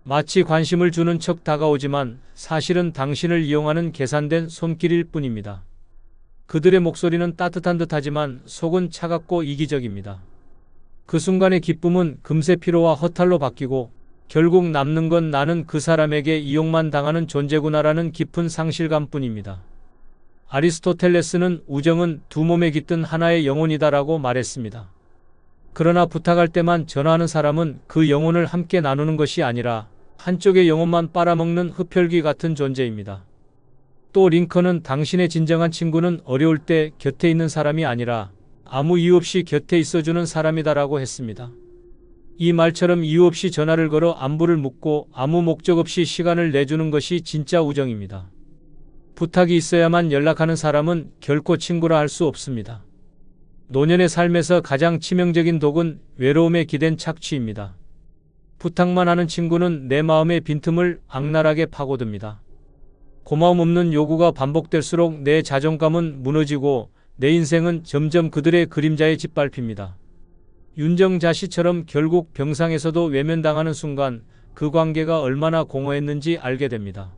마치 관심을 주는 척 다가오지만 사실은 당신을 이용하는 계산된 손길일 뿐입니다. 그들의 목소리는 따뜻한 듯하지만 속은 차갑고 이기적입니다. 그 순간의 기쁨은 금세 피로와 허탈로 바뀌고 결국 남는 건 나는 그 사람에게 이용만 당하는 존재구나라는 깊은 상실감뿐입니다. 아리스토텔레스는 우정은 두 몸에 깃든 하나의 영혼이다라고 말했습니다. 그러나 부탁할 때만 전화하는 사람은 그 영혼을 함께 나누는 것이 아니라 한쪽의 영혼만 빨아먹는 흡혈귀 같은 존재입니다. 또 링컨은 당신의 진정한 친구는 어려울 때 곁에 있는 사람이 아니라 아무 이유 없이 곁에 있어주는 사람이다라고 했습니다. 이 말처럼 이유 없이 전화를 걸어 안부를 묻고 아무 목적 없이 시간을 내주는 것이 진짜 우정입니다. 부탁이 있어야만 연락하는 사람은 결코 친구라 할 수 없습니다. 노년의 삶에서 가장 치명적인 독은 외로움에 기댄 착취입니다. 부탁만 하는 친구는 내 마음의 빈틈을 악랄하게 파고듭니다. 고마움 없는 요구가 반복될수록 내 자존감은 무너지고 내 인생은 점점 그들의 그림자에 짓밟힙니다. 윤정자 씨처럼 결국 병상에서도 외면당하는 순간 그 관계가 얼마나 공허했는지 알게 됩니다.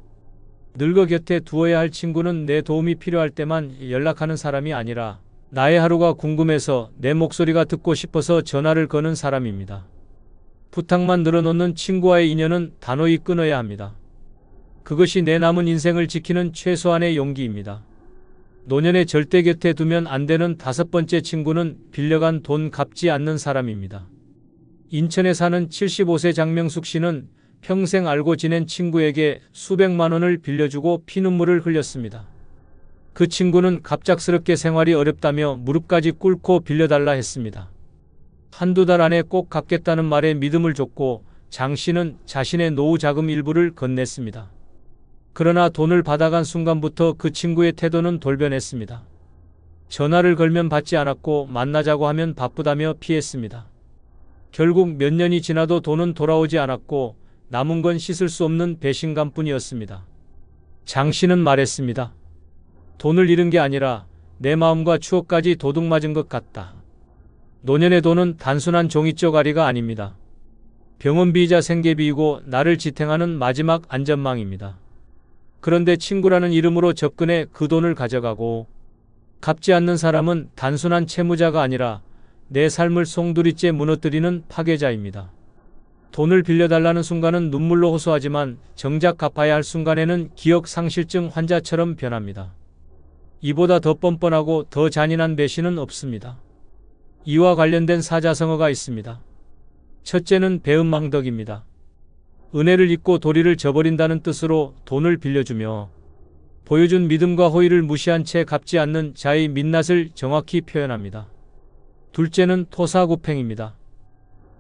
늙어 곁에 두어야 할 친구는 내 도움이 필요할 때만 연락하는 사람이 아니라 나의 하루가 궁금해서 내 목소리가 듣고 싶어서 전화를 거는 사람입니다. 부탁만 늘어놓는 친구와의 인연은 단호히 끊어야 합니다. 그것이 내 남은 인생을 지키는 최소한의 용기입니다. 노년의 절대 곁에 두면 안 되는 5번째 친구는 빌려간 돈 갚지 않는 사람입니다. 인천에 사는 75세 장명숙 씨는 평생 알고 지낸 친구에게 수백만 원을 빌려주고 피눈물을 흘렸습니다. 그 친구는 갑작스럽게 생활이 어렵다며 무릎까지 꿇고 빌려달라 했습니다. 한두 달 안에 꼭 갚겠다는 말에 믿음을 줬고 장 씨는 자신의 노후 자금 일부를 건넸습니다. 그러나 돈을 받아간 순간부터 그 친구의 태도는 돌변했습니다. 전화를 걸면 받지 않았고 만나자고 하면 바쁘다며 피했습니다. 결국 몇 년이 지나도 돈은 돌아오지 않았고 남은 건 씻을 수 없는 배신감뿐이었습니다. 장 씨는 말했습니다. 돈을 잃은 게 아니라 내 마음과 추억까지 도둑맞은 것 같다. 노년의 돈은 단순한 종이쪼가리가 아닙니다. 병원비이자 생계비이고 나를 지탱하는 마지막 안전망입니다. 그런데 친구라는 이름으로 접근해 그 돈을 가져가고 갚지 않는 사람은 단순한 채무자가 아니라 내 삶을 송두리째 무너뜨리는 파괴자입니다. 돈을 빌려달라는 순간은 눈물로 호소하지만 정작 갚아야 할 순간에는 기억 상실증 환자처럼 변합니다. 이보다 더 뻔뻔하고 더 잔인한 배신은 없습니다. 이와 관련된 사자성어가 있습니다. 첫째는 배은망덕입니다. 은혜를 잊고 도리를 저버린다는 뜻으로 돈을 빌려주며 보여준 믿음과 호의를 무시한 채 갚지 않는 자의 민낯을 정확히 표현합니다. 둘째는 토사구팽입니다.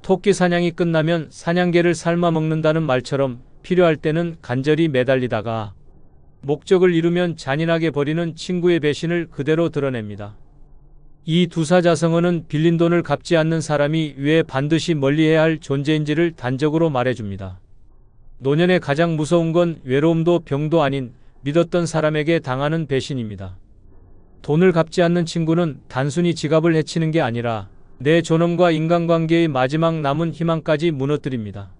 토끼 사냥이 끝나면 사냥개를 삶아 먹는다는 말처럼 필요할 때는 간절히 매달리다가 목적을 이루면 잔인하게 버리는 친구의 배신을 그대로 드러냅니다. 이 두 사자성어는 빌린 돈을 갚지 않는 사람이 왜 반드시 멀리해야 할 존재인지를 단적으로 말해줍니다. 노년의 가장 무서운 건 외로움도 병도 아닌 믿었던 사람에게 당하는 배신입니다. 돈을 갚지 않는 친구는 단순히 지갑을 해치는 게 아니라 내 존엄과 인간관계의 마지막 남은 희망까지 무너뜨립니다.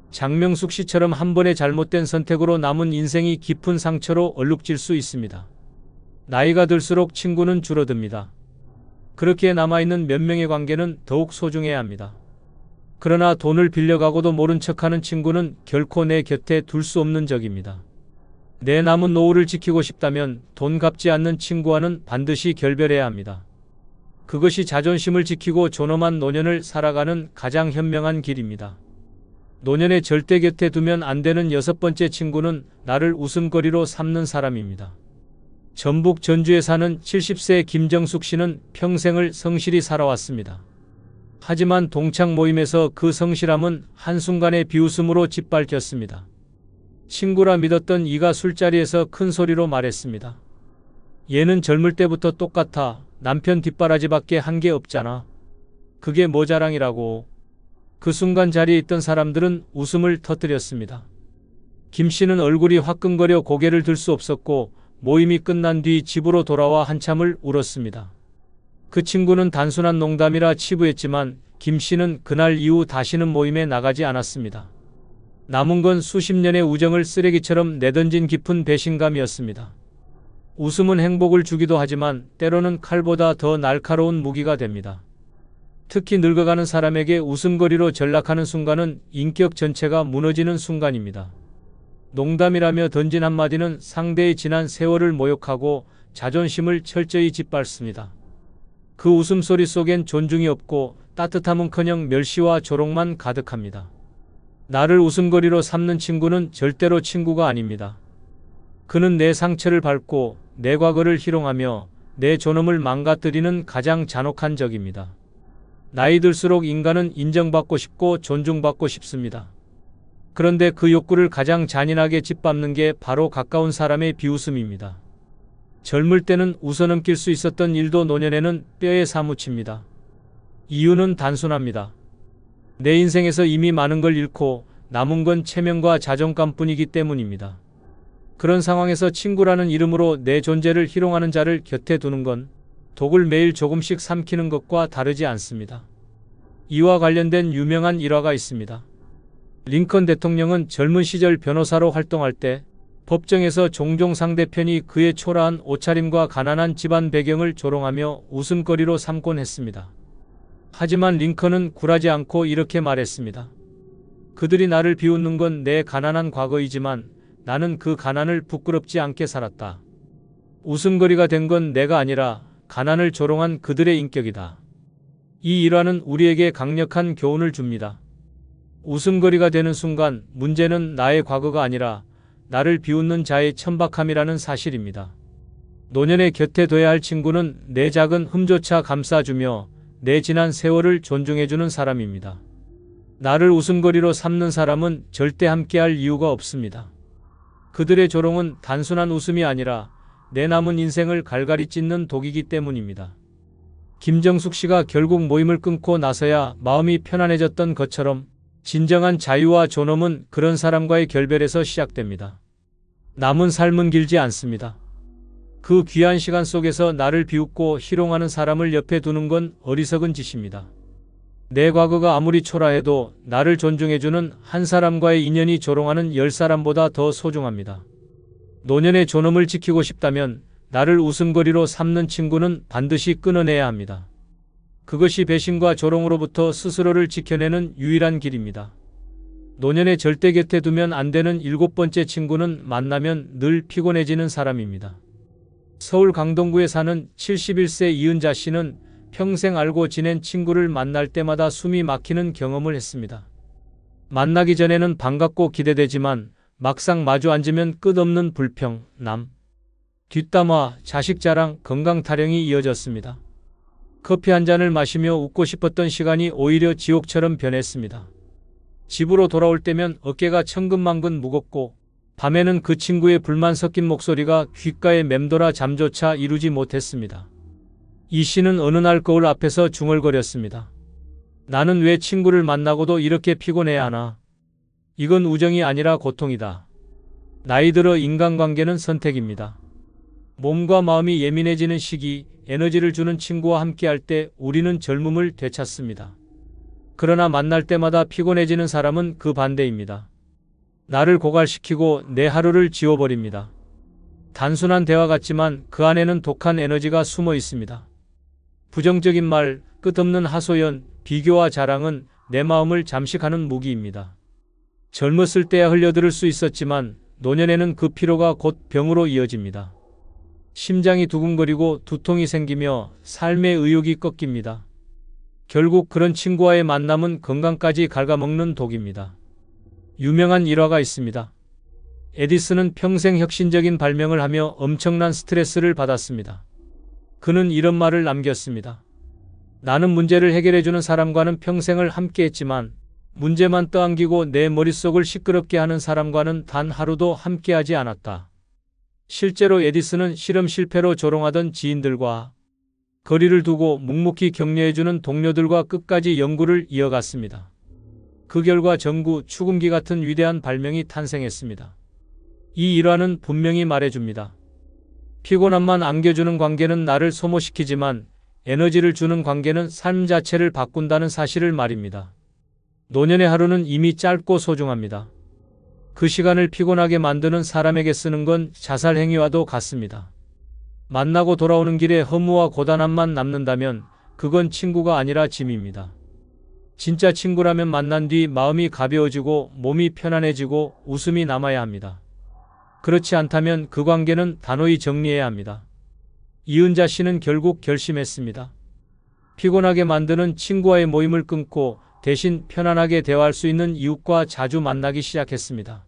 장명숙 씨처럼 한 번의 잘못된 선택으로 남은 인생이 깊은 상처로 얼룩질 수 있습니다. 나이가 들수록 친구는 줄어듭니다. 그렇게 남아있는 몇 명의 관계는 더욱 소중해야 합니다. 그러나 돈을 빌려가고도 모른 척하는 친구는 결코 내 곁에 둘 수 없는 적입니다. 내 남은 노후를 지키고 싶다면 돈 갚지 않는 친구와는 반드시 결별해야 합니다. 그것이 자존심을 지키고 존엄한 노년을 살아가는 가장 현명한 길입니다. 노년의 절대 곁에 두면 안 되는 여섯 번째 친구는 나를 웃음거리로 삼는 사람입니다. 전북 전주에 사는 70세 김정숙 씨는 평생을 성실히 살아왔습니다. 하지만 동창 모임에서 그 성실함은 한순간의 비웃음으로 짓밟혔습니다. 친구라 믿었던 이가 술자리에서 큰 소리로 말했습니다. 얘는 젊을 때부터 똑같아. 남편 뒷바라지밖에 한 게 없잖아. 그게 뭐 자랑이라고. 그 순간 자리에 있던 사람들은 웃음을 터뜨렸습니다. 김 씨는 얼굴이 화끈거려 고개를 들 수 없었고 모임이 끝난 뒤 집으로 돌아와 한참을 울었습니다. 그 친구는 단순한 농담이라 치부했지만 김 씨는 그날 이후 다시는 모임에 나가지 않았습니다. 남은 건 수십 년의 우정을 쓰레기처럼 내던진 깊은 배신감이었습니다. 웃음은 행복을 주기도 하지만 때로는 칼보다 더 날카로운 무기가 됩니다. 특히 늙어가는 사람에게 웃음거리로 전락하는 순간은 인격 전체가 무너지는 순간입니다. 농담이라며 던진 한마디는 상대의 지난 세월을 모욕하고 자존심을 철저히 짓밟습니다. 그 웃음소리 속엔 존중이 없고 따뜻함은커녕 멸시와 조롱만 가득합니다. 나를 웃음거리로 삼는 친구는 절대로 친구가 아닙니다. 그는 내 상처를 밟고 내 과거를 희롱하며 내 존엄을 망가뜨리는 가장 잔혹한 적입니다. 나이 들수록 인간은 인정받고 싶고 존중받고 싶습니다. 그런데 그 욕구를 가장 잔인하게 짓밟는 게 바로 가까운 사람의 비웃음입니다. 젊을 때는 웃어넘길 수 있었던 일도 노년에는 뼈에 사무칩니다. 이유는 단순합니다. 내 인생에서 이미 많은 걸 잃고 남은 건 체면과 자존감뿐이기 때문입니다. 그런 상황에서 친구라는 이름으로 내 존재를 희롱하는 자를 곁에 두는 건 독을 매일 조금씩 삼키는 것과 다르지 않습니다. 이와 관련된 유명한 일화가 있습니다. 링컨 대통령은 젊은 시절 변호사로 활동할 때 법정에서 종종 상대편이 그의 초라한 옷차림과 가난한 집안 배경을 조롱하며 웃음거리로 삼곤 했습니다. 하지만 링컨은 굴하지 않고 이렇게 말했습니다. 그들이 나를 비웃는 건 내 가난한 과거이지만 나는 그 가난을 부끄럽지 않게 살았다. 웃음거리가 된 건 내가 아니라 가난을 조롱한 그들의 인격이다. 이 일화는 우리에게 강력한 교훈을 줍니다. 웃음거리가 되는 순간 문제는 나의 과거가 아니라 나를 비웃는 자의 천박함이라는 사실입니다. 노년의 곁에 둬야 할 친구는 내 작은 흠조차 감싸주며 내 지난 세월을 존중해주는 사람입니다. 나를 웃음거리로 삼는 사람은 절대 함께할 이유가 없습니다. 그들의 조롱은 단순한 웃음이 아니라 내 남은 인생을 갈갈이 찢는 독이기 때문입니다. 김정숙 씨가 결국 모임을 끊고 나서야 마음이 편안해졌던 것처럼 진정한 자유와 존엄은 그런 사람과의 결별에서 시작됩니다. 남은 삶은 길지 않습니다. 그 귀한 시간 속에서 나를 비웃고 희롱하는 사람을 옆에 두는 건 어리석은 짓입니다. 내 과거가 아무리 초라해도 나를 존중해주는 한 사람과의 인연이 조롱하는 10사람보다 더 소중합니다. 노년의 존엄을 지키고 싶다면 나를 웃음거리로 삼는 친구는 반드시 끊어내야 합니다. 그것이 배신과 조롱으로부터 스스로를 지켜내는 유일한 길입니다. 노년의 절대 곁에 두면 안 되는 7번째 친구는 만나면 늘 피곤해지는 사람입니다. 서울 강동구에 사는 71세 이은자 씨는 평생 알고 지낸 친구를 만날 때마다 숨이 막히는 경험을 했습니다. 만나기 전에는 반갑고 기대되지만 막상 마주 앉으면 끝없는 불평, 뒷담화, 자식 자랑, 건강 타령이 이어졌습니다. 커피 한 잔을 마시며 웃고 싶었던 시간이 오히려 지옥처럼 변했습니다. 집으로 돌아올 때면 어깨가 천근만근 무겁고 밤에는 그 친구의 불만 섞인 목소리가 귓가에 맴돌아 잠조차 이루지 못했습니다. 이 씨는 어느 날 거울 앞에서 중얼거렸습니다. 나는 왜 친구를 만나고도 이렇게 피곤해야 하나? 이건 우정이 아니라 고통이다. 나이 들어 인간관계는 선택입니다. 몸과 마음이 예민해지는 시기, 에너지를 주는 친구와 함께할 때 우리는 젊음을 되찾습니다. 그러나 만날 때마다 피곤해지는 사람은 그 반대입니다. 나를 고갈시키고 내 하루를 지워버립니다. 단순한 대화 같지만 그 안에는 독한 에너지가 숨어 있습니다. 부정적인 말, 끝없는 하소연, 비교와 자랑은 내 마음을 잠식하는 무기입니다. 젊었을 때야 흘려들을 수 있었지만 노년에는 그 피로가 곧 병으로 이어집니다. 심장이 두근거리고 두통이 생기며 삶의 의욕이 꺾입니다. 결국 그런 친구와의 만남은 건강까지 갉아먹는 독입니다. 유명한 일화가 있습니다. 에디슨은 평생 혁신적인 발명을 하며 엄청난 스트레스를 받았습니다. 그는 이런 말을 남겼습니다. 나는 문제를 해결해주는 사람과는 평생을 함께했지만 문제만 떠안기고 내 머릿속을 시끄럽게 하는 사람과는 단 하루도 함께하지 않았다. 실제로 에디슨은 실험 실패로 조롱하던 지인들과 거리를 두고 묵묵히 격려해주는 동료들과 끝까지 연구를 이어갔습니다. 그 결과 전구, 축음기 같은 위대한 발명이 탄생했습니다. 이 일화는 분명히 말해줍니다. 피곤함만 안겨주는 관계는 나를 소모시키지만 에너지를 주는 관계는 삶 자체를 바꾼다는 사실을 말입니다. 노년의 하루는 이미 짧고 소중합니다. 그 시간을 피곤하게 만드는 사람에게 쓰는 건 자살 행위와도 같습니다. 만나고 돌아오는 길에 허무와 고단함만 남는다면 그건 친구가 아니라 짐입니다. 진짜 친구라면 만난 뒤 마음이 가벼워지고 몸이 편안해지고 웃음이 남아야 합니다. 그렇지 않다면 그 관계는 단호히 정리해야 합니다. 이은자 씨는 결국 결심했습니다. 피곤하게 만드는 친구와의 모임을 끊고 대신 편안하게 대화할 수 있는 이웃과 자주 만나기 시작했습니다.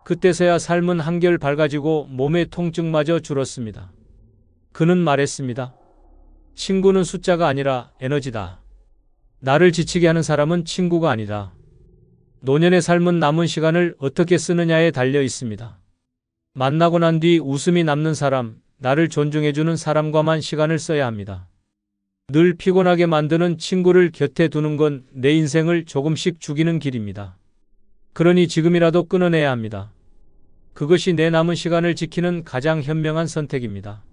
그때서야 삶은 한결 밝아지고 몸의 통증마저 줄었습니다. 그는 말했습니다. 친구는 숫자가 아니라 에너지다. 나를 지치게 하는 사람은 친구가 아니다. 노년의 삶은 남은 시간을 어떻게 쓰느냐에 달려 있습니다. 만나고 난 뒤 웃음이 남는 사람, 나를 존중해주는 사람과만 시간을 써야 합니다. 늘 피곤하게 만드는 친구를 곁에 두는 건 내 인생을 조금씩 죽이는 길입니다. 그러니 지금이라도 끊어내야 합니다. 그것이 내 남은 시간을 지키는 가장 현명한 선택입니다.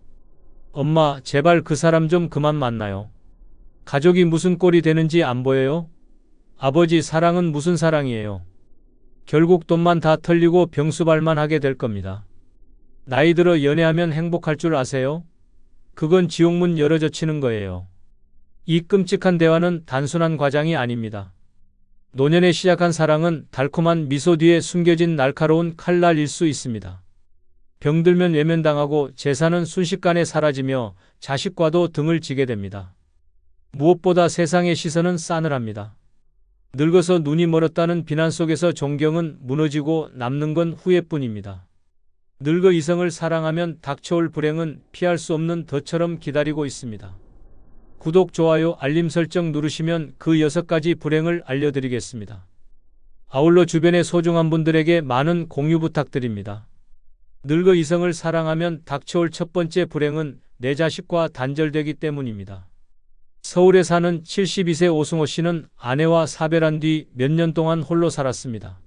엄마, 제발 그 사람 좀 그만 만나요. 가족이 무슨 꼴이 되는지 안 보여요? 아버지, 사랑은 무슨 사랑이에요? 결국 돈만 다 털리고 병수발만 하게 될 겁니다. 나이 들어 연애하면 행복할 줄 아세요? 그건 지옥문 열어젖히는 거예요. 이 끔찍한 대화는 단순한 과장이 아닙니다. 노년에 시작한 사랑은 달콤한 미소 뒤에 숨겨진 날카로운 칼날일 수 있습니다. 병들면 외면당하고 재산은 순식간에 사라지며 자식과도 등을 지게 됩니다. 무엇보다 세상의 시선은 싸늘합니다. 늙어서 눈이 멀었다는 비난 속에서 존경은 무너지고 남는 건 후회뿐입니다. 늙어 이성을 사랑하면 닥쳐올 불행은 피할 수 없는 덫처럼 기다리고 있습니다. 구독, 좋아요, 알림 설정 누르시면 그 6가지 불행을 알려드리겠습니다. 아울러 주변의 소중한 분들에게 많은 공유 부탁드립니다. 늙어 이성을 사랑하면 닥쳐올 첫 번째 불행은 내 자식과 단절되기 때문입니다. 서울에 사는 72세 오승호 씨는 아내와 사별한 뒤 몇 년 동안 홀로 살았습니다.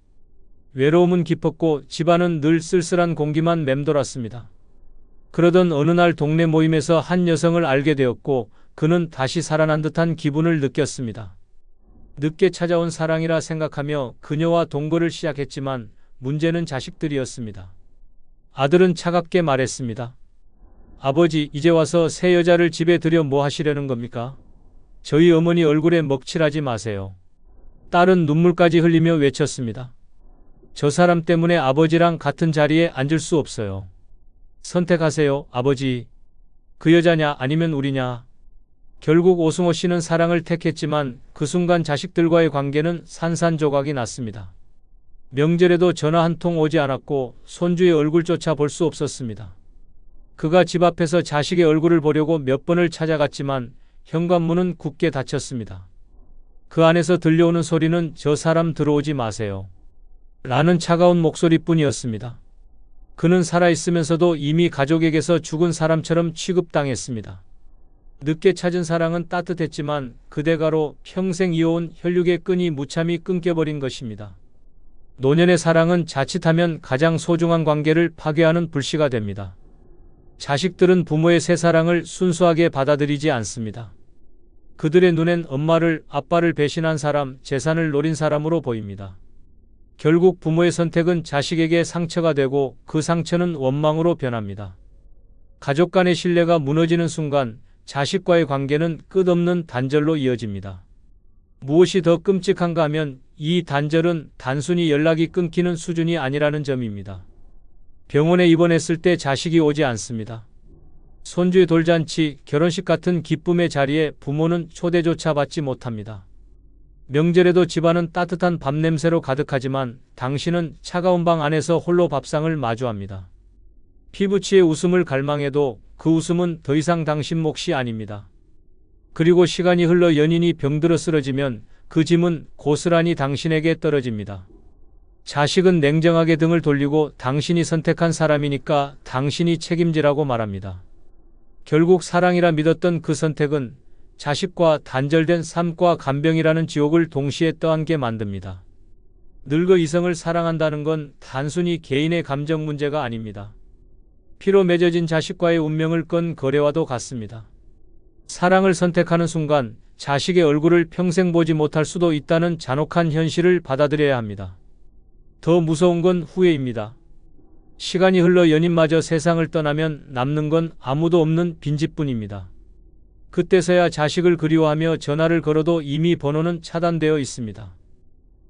외로움은 깊었고 집안은 늘 쓸쓸한 공기만 맴돌았습니다. 그러던 어느 날 동네 모임에서 한 여성을 알게 되었고 그는 다시 살아난 듯한 기분을 느꼈습니다. 늦게 찾아온 사랑이라 생각하며 그녀와 동거를 시작했지만 문제는 자식들이었습니다. 아들은 차갑게 말했습니다. 아버지, 이제 와서 새 여자를 집에 들여 뭐 하시려는 겁니까? 저희 어머니 얼굴에 먹칠하지 마세요. 딸은 눈물까지 흘리며 외쳤습니다. 저 사람 때문에 아버지랑 같은 자리에 앉을 수 없어요. 선택하세요, 아버지. 그 여자냐 아니면 우리냐. 결국 오승호 씨는 사랑을 택했지만 그 순간 자식들과의 관계는 산산조각이 났습니다. 명절에도 전화 한 통 오지 않았고 손주의 얼굴조차 볼 수 없었습니다. 그가 집 앞에서 자식의 얼굴을 보려고 몇 번을 찾아갔지만 현관문은 굳게 닫혔습니다. 그 안에서 들려오는 소리는 저 사람 들어오지 마세요. 라는 차가운 목소리뿐이었습니다. 그는 살아있으면서도 이미 가족에게서 죽은 사람처럼 취급당했습니다. 늦게 찾은 사랑은 따뜻했지만 그 대가로 평생 이어온 혈육의 끈이 무참히 끊겨버린 것입니다. 노년의 사랑은 자칫하면 가장 소중한 관계를 파괴하는 불씨가 됩니다. 자식들은 부모의 새 사랑을 순수하게 받아들이지 않습니다. 그들의 눈엔 엄마를, 아빠를 배신한 사람, 재산을 노린 사람으로 보입니다. 결국 부모의 선택은 자식에게 상처가 되고 그 상처는 원망으로 변합니다. 가족 간의 신뢰가 무너지는 순간 자식과의 관계는 끝없는 단절로 이어집니다. 무엇이 더 끔찍한가 하면 이 단절은 단순히 연락이 끊기는 수준이 아니라는 점입니다. 병원에 입원했을 때 자식이 오지 않습니다. 손주의 돌잔치, 결혼식 같은 기쁨의 자리에 부모는 초대조차 받지 못합니다. 명절에도 집안은 따뜻한 밥 냄새로 가득하지만 당신은 차가운 방 안에서 홀로 밥상을 마주합니다. 피부치의 웃음을 갈망해도 그 웃음은 더 이상 당신 몫이 아닙니다. 그리고 시간이 흘러 연인이 병들어 쓰러지면 그 짐은 고스란히 당신에게 떨어집니다. 자식은 냉정하게 등을 돌리고 당신이 선택한 사람이니까 당신이 책임지라고 말합니다. 결국 사랑이라 믿었던 그 선택은 자식과 단절된 삶과 간병이라는 지옥을 동시에 떠안게 만듭니다. 늙어 이성을 사랑한다는 건 단순히 개인의 감정 문제가 아닙니다. 피로 맺어진 자식과의 운명을 건 거래와도 같습니다. 사랑을 선택하는 순간 자식의 얼굴을 평생 보지 못할 수도 있다는 잔혹한 현실을 받아들여야 합니다. 더 무서운 건 후회입니다. 시간이 흘러 연인마저 세상을 떠나면 남는 건 아무도 없는 빈집뿐입니다. 그때서야 자식을 그리워하며 전화를 걸어도 이미 번호는 차단되어 있습니다.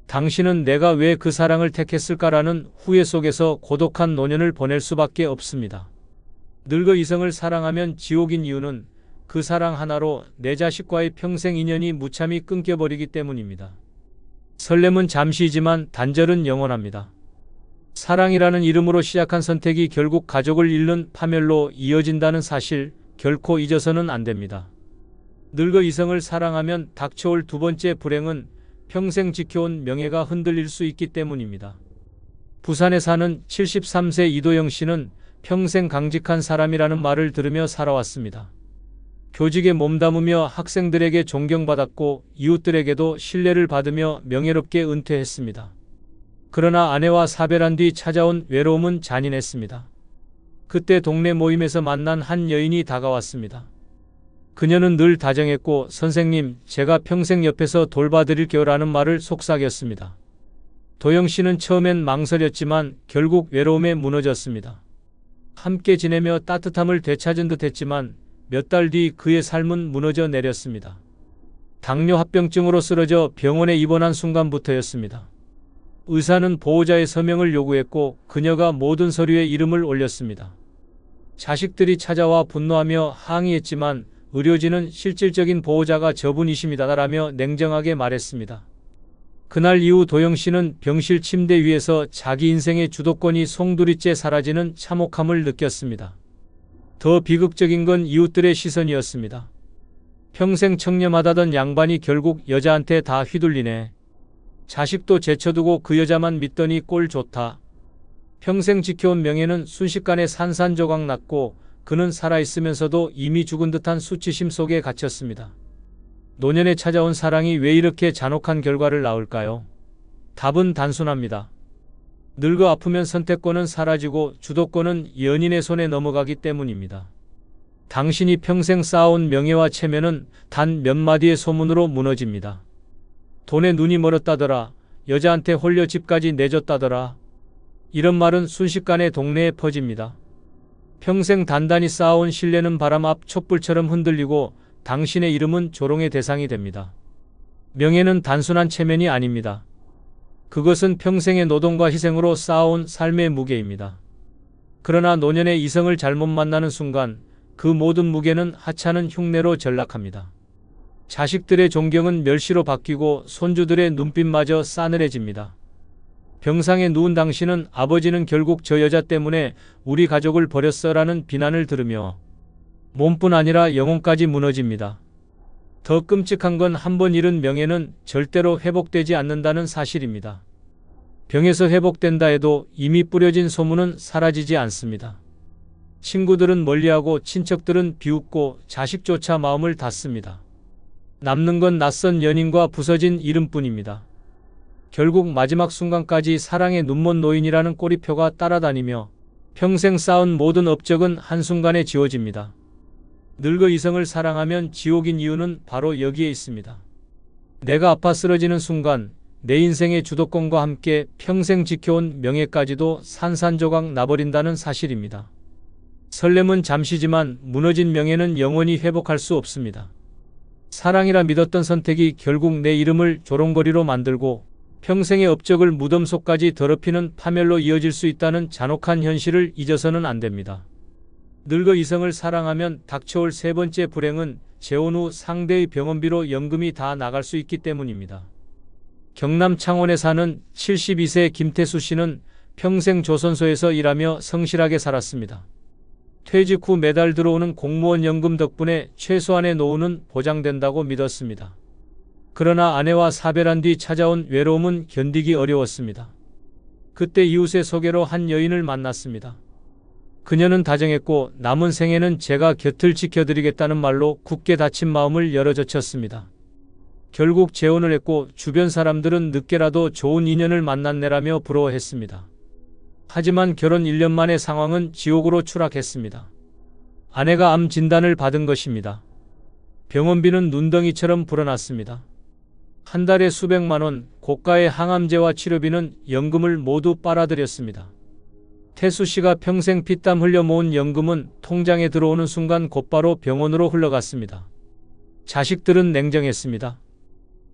당신은 내가 왜 그 사랑을 택했을까라는 후회 속에서 고독한 노년을 보낼 수밖에 없습니다. 늙어 이성을 사랑하면 지옥인 이유는 그 사랑 하나로 내 자식과의 평생 인연이 무참히 끊겨버리기 때문입니다. 설렘은 잠시이지만 단절은 영원합니다. 사랑이라는 이름으로 시작한 선택이 결국 가족을 잃는 파멸로 이어진다는 사실 결코 잊어서는 안 됩니다. 늙어 이성을 사랑하면 닥쳐올 두 번째 불행은 평생 지켜온 명예가 흔들릴 수 있기 때문입니다. 부산에 사는 73세 이도영 씨는 평생 강직한 사람이라는 말을 들으며 살아왔습니다. 교직에 몸담으며 학생들에게 존경받았고 이웃들에게도 신뢰를 받으며 명예롭게 은퇴했습니다. 그러나 아내와 사별한 뒤 찾아온 외로움은 잔인했습니다. 그때 동네 모임에서 만난 한 여인이 다가왔습니다. 그녀는 늘 다정했고 선생님, 제가 평생 옆에서 돌봐드릴게요 라는 말을 속삭였습니다. 도영 씨는 처음엔 망설였지만 결국 외로움에 무너졌습니다. 함께 지내며 따뜻함을 되찾은 듯 했지만 몇 달 뒤 그의 삶은 무너져 내렸습니다. 당뇨 합병증으로 쓰러져 병원에 입원한 순간부터였습니다. 의사는 보호자의 서명을 요구했고 그녀가 모든 서류에 이름을 올렸습니다. 자식들이 찾아와 분노하며 항의했지만 의료진은 실질적인 보호자가 저분이십니다라며 냉정하게 말했습니다. 그날 이후 도영 씨는 병실 침대 위에서 자기 인생의 주도권이 송두리째 사라지는 참혹함을 느꼈습니다. 더 비극적인 건 이웃들의 시선이었습니다. 평생 청렴하다던 양반이 결국 여자한테 다 휘둘리네. 자식도 제쳐두고 그 여자만 믿더니 꼴 좋다. 평생 지켜온 명예는 순식간에 산산조각 났고 그는 살아있으면서도 이미 죽은 듯한 수치심 속에 갇혔습니다. 노년에 찾아온 사랑이 왜 이렇게 잔혹한 결과를 낳을까요? 답은 단순합니다. 늙어 아프면 선택권은 사라지고 주도권은 연인의 손에 넘어가기 때문입니다. 당신이 평생 쌓아온 명예와 체면은 단 몇 마디의 소문으로 무너집니다. 돈에 눈이 멀었다더라. 여자한테 홀려 집까지 내줬다더라. 이런 말은 순식간에 동네에 퍼집니다. 평생 단단히 쌓아온 신뢰는 바람 앞 촛불처럼 흔들리고 당신의 이름은 조롱의 대상이 됩니다. 명예는 단순한 체면이 아닙니다. 그것은 평생의 노동과 희생으로 쌓아온 삶의 무게입니다. 그러나 노년의 이성을 잘못 만나는 순간 그 모든 무게는 하찮은 흉내로 전락합니다. 자식들의 존경은 멸시로 바뀌고 손주들의 눈빛마저 싸늘해집니다. 병상에 누운 당신은 아버지는 결국 저 여자 때문에 우리 가족을 버렸어라는 비난을 들으며 몸뿐 아니라 영혼까지 무너집니다. 더 끔찍한 건 한 번 잃은 명예는 절대로 회복되지 않는다는 사실입니다. 병에서 회복된다 해도 이미 뿌려진 소문은 사라지지 않습니다. 친구들은 멀리하고 친척들은 비웃고 자식조차 마음을 닫습니다. 남는 건 낯선 연인과 부서진 이름뿐입니다. 결국 마지막 순간까지 사랑의 눈먼 노인이라는 꼬리표가 따라다니며 평생 쌓은 모든 업적은 한순간에 지워집니다. 늙어 이성을 사랑하면 지옥인 이유는 바로 여기에 있습니다. 내가 아파 쓰러지는 순간 내 인생의 주도권과 함께 평생 지켜온 명예까지도 산산조각 나버린다는 사실입니다. 설렘은 잠시지만 무너진 명예는 영원히 회복할 수 없습니다. 사랑이라 믿었던 선택이 결국 내 이름을 조롱거리로 만들고 평생의 업적을 무덤 속까지 더럽히는 파멸로 이어질 수 있다는 잔혹한 현실을 잊어서는 안 됩니다. 늙어 이성을 사랑하면 닥쳐올 세 번째 불행은 재혼 후 상대의 병원비로 연금이 다 나갈 수 있기 때문입니다. 경남 창원에 사는 72세 김태수 씨는 평생 조선소에서 일하며 성실하게 살았습니다. 퇴직 후 매달 들어오는 공무원 연금 덕분에 최소한의 노후는 보장된다고 믿었습니다. 그러나 아내와 사별한 뒤 찾아온 외로움은 견디기 어려웠습니다. 그때 이웃의 소개로 한 여인을 만났습니다. 그녀는 다정했고 남은 생에는 제가 곁을 지켜드리겠다는 말로 굳게 닫힌 마음을 열어젖혔습니다. 결국 재혼을 했고 주변 사람들은 늦게라도 좋은 인연을 만났네라며 부러워했습니다. 하지만 결혼 1년 만에 상황은 지옥으로 추락했습니다. 아내가 암 진단을 받은 것입니다. 병원비는 눈덩이처럼 불어났습니다. 한 달에 수백만 원, 고가의 항암제와 치료비는 연금을 모두 빨아들였습니다. 태수 씨가 평생 피땀 흘려 모은 연금은 통장에 들어오는 순간 곧바로 병원으로 흘러갔습니다. 자식들은 냉정했습니다.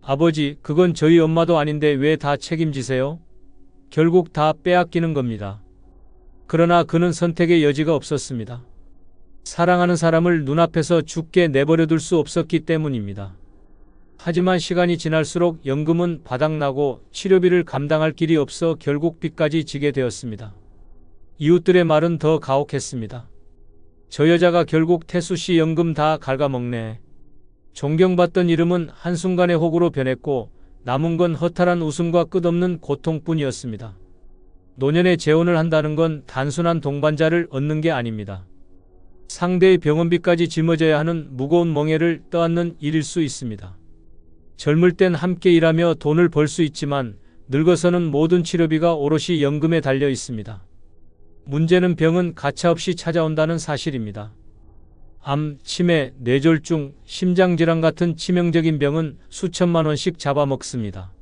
아버지, 그건 저희 엄마도 아닌데 왜 다 책임지세요? 결국 다 빼앗기는 겁니다. 그러나 그는 선택의 여지가 없었습니다. 사랑하는 사람을 눈앞에서 죽게 내버려둘 수 없었기 때문입니다. 하지만 시간이 지날수록 연금은 바닥나고 치료비를 감당할 길이 없어 결국 빚까지 지게 되었습니다. 이웃들의 말은 더 가혹했습니다. 저 여자가 결국 태수 씨 연금 다 갉아먹네. 존경받던 이름은 한순간에 혹으로 변했고 남은 건 허탈한 웃음과 끝없는 고통뿐이었습니다. 노년에 재혼을 한다는 건 단순한 동반자를 얻는 게 아닙니다. 상대의 병원비까지 짊어져야 하는 무거운 멍에를 떠안는 일일 수 있습니다. 젊을 땐 함께 일하며 돈을 벌 수 있지만 늙어서는 모든 치료비가 오롯이 연금에 달려 있습니다. 문제는 병은 가차없이 찾아온다는 사실입니다. 암, 치매, 뇌졸중, 심장질환 같은 치명적인 병은 수천만 원씩 잡아먹습니다.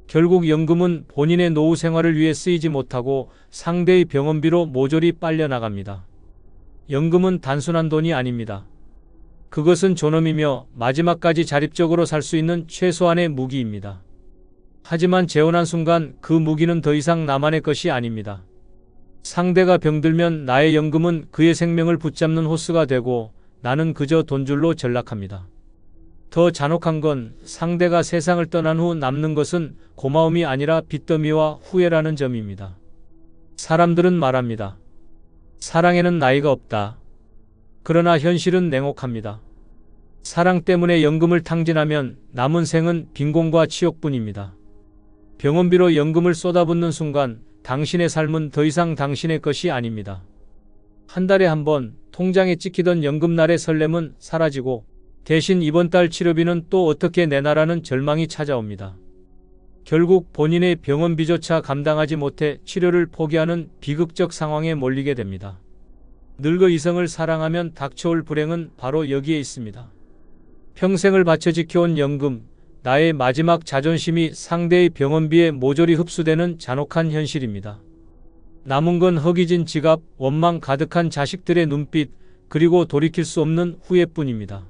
결국 연금은 본인의 노후 생활을 위해 쓰이지 못하고 상대의 병원비로 모조리 빨려나갑니다. 연금은 단순한 돈이 아닙니다. 그것은 존엄이며 마지막까지 자립적으로 살 수 있는 최소한의 무기입니다. 하지만 재혼한 순간 그 무기는 더 이상 나만의 것이 아닙니다. 상대가 병들면 나의 연금은 그의 생명을 붙잡는 호스가 되고 나는 그저 돈줄로 전락합니다. 더 잔혹한 건 상대가 세상을 떠난 후 남는 것은 고마움이 아니라 빚더미와 후회라는 점입니다. 사람들은 말합니다. 사랑에는 나이가 없다. 그러나 현실은 냉혹합니다. 사랑 때문에 연금을 탕진하면 남은 생은 빈곤과 치욕뿐입니다. 병원비로 연금을 쏟아붓는 순간 당신의 삶은 더 이상 당신의 것이 아닙니다. 한 달에 한 번 통장에 찍히던 연금날의 설렘은 사라지고 대신 이번 달 치료비는 또 어떻게 내놔라는 절망이 찾아옵니다. 결국 본인의 병원비조차 감당하지 못해 치료를 포기하는 비극적 상황에 몰리게 됩니다. 늙어 이성을 사랑하면 닥쳐올 불행은 바로 여기에 있습니다. 평생을 바쳐 지켜온 연금, 나의 마지막 자존심이 상대의 병원비에 모조리 흡수되는 잔혹한 현실입니다. 남은 건 허기진 지갑, 원망 가득한 자식들의 눈빛, 그리고 돌이킬 수 없는 후회뿐입니다.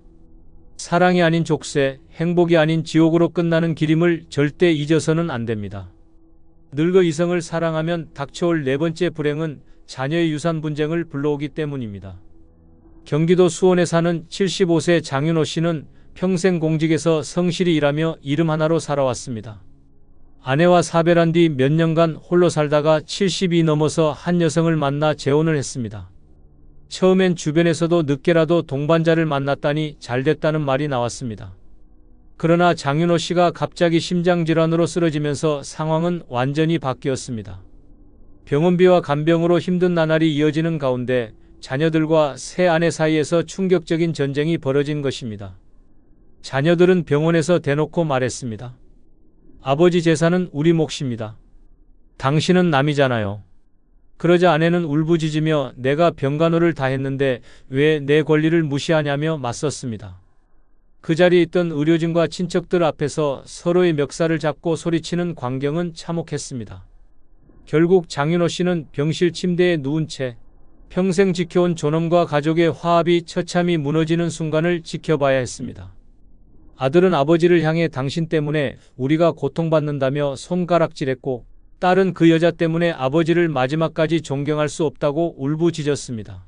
사랑이 아닌 족쇄, 행복이 아닌 지옥으로 끝나는 길임을 절대 잊어서는 안 됩니다. 늙어 이성을 사랑하면 닥쳐올 네 번째 불행은 자녀의 유산 분쟁을 불러오기 때문입니다. 경기도 수원에 사는 75세 장윤호 씨는 평생 공직에서 성실히 일하며 이름 하나로 살아왔습니다. 아내와 사별한 뒤 몇 년간 홀로 살다가 70이 넘어서 한 여성을 만나 재혼을 했습니다. 처음엔 주변에서도 늦게라도 동반자를 만났다니 잘됐다는 말이 나왔습니다. 그러나 장윤호 씨가 갑자기 심장질환으로 쓰러지면서 상황은 완전히 바뀌었습니다. 병원비와 간병으로 힘든 나날이 이어지는 가운데 자녀들과 새 아내 사이에서 충격적인 전쟁이 벌어진 것입니다. 자녀들은 병원에서 대놓고 말했습니다. 아버지 재산은 우리 몫입니다. 당신은 남이잖아요. 그러자 아내는 울부짖으며 내가 병간호를 다 했는데 왜 내 권리를 무시하냐며 맞섰습니다. 그 자리에 있던 의료진과 친척들 앞에서 서로의 멱살을 잡고 소리치는 광경은 참혹했습니다. 결국 장윤호 씨는 병실 침대에 누운 채 평생 지켜온 존엄과 가족의 화합이 처참히 무너지는 순간을 지켜봐야 했습니다. 아들은 아버지를 향해 당신 때문에 우리가 고통받는다며 손가락질했고 딸은 그 여자 때문에 아버지를 마지막까지 존경할 수 없다고 울부짖었습니다.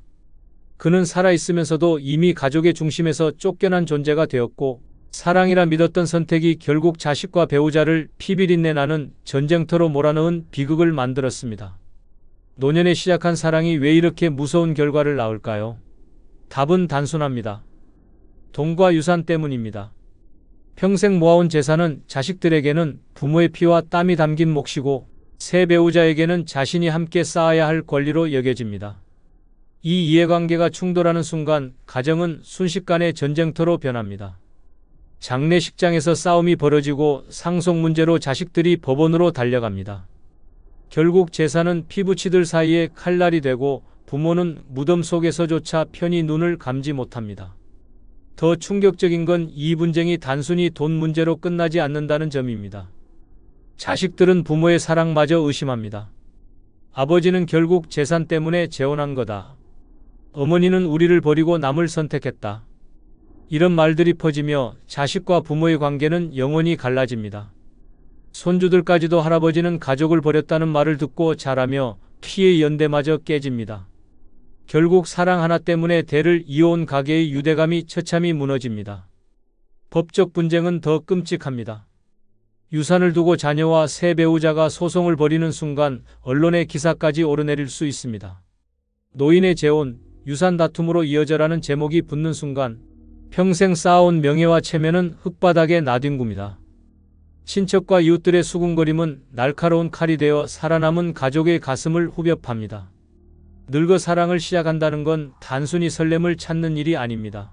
그는 살아있으면서도 이미 가족의 중심에서 쫓겨난 존재가 되었고 사랑이라 믿었던 선택이 결국 자식과 배우자를 피비린내 나는 전쟁터로 몰아넣은 비극을 만들었습니다. 노년에 시작한 사랑이 왜 이렇게 무서운 결과를 낳을까요? 답은 단순합니다. 돈과 유산 때문입니다. 평생 모아온 재산은 자식들에게는 부모의 피와 땀이 담긴 몫이고 새 배우자에게는 자신이 함께 쌓아야 할 권리로 여겨집니다. 이 이해관계가 충돌하는 순간 가정은 순식간에 전쟁터로 변합니다. 장례식장에서 싸움이 벌어지고 상속 문제로 자식들이 법원으로 달려갑니다. 결국 재산은 피부치들 사이에 칼날이 되고 부모는 무덤 속에서조차 편히 눈을 감지 못합니다. 더 충격적인 건 이 분쟁이 단순히 돈 문제로 끝나지 않는다는 점입니다. 자식들은 부모의 사랑마저 의심합니다. 아버지는 결국 재산 때문에 재혼한 거다. 어머니는 우리를 버리고 남을 선택했다. 이런 말들이 퍼지며 자식과 부모의 관계는 영원히 갈라집니다. 손주들까지도 할아버지는 가족을 버렸다는 말을 듣고 자라며 피의 연대마저 깨집니다. 결국 사랑 하나 때문에 대를 이어온 가게의 유대감이 처참히 무너집니다. 법적 분쟁은 더 끔찍합니다. 유산을 두고 자녀와 새 배우자가 소송을 벌이는 순간 언론의 기사까지 오르내릴 수 있습니다. 노인의 재혼, 유산 다툼으로 이어져라는 제목이 붙는 순간 평생 쌓아온 명예와 체면은 흙바닥에 나뒹굽니다. 친척과 이웃들의 수군거림은 날카로운 칼이 되어 살아남은 가족의 가슴을 후벼 팝니다. 늙어 사랑을 시작한다는 건 단순히 설렘을 찾는 일이 아닙니다.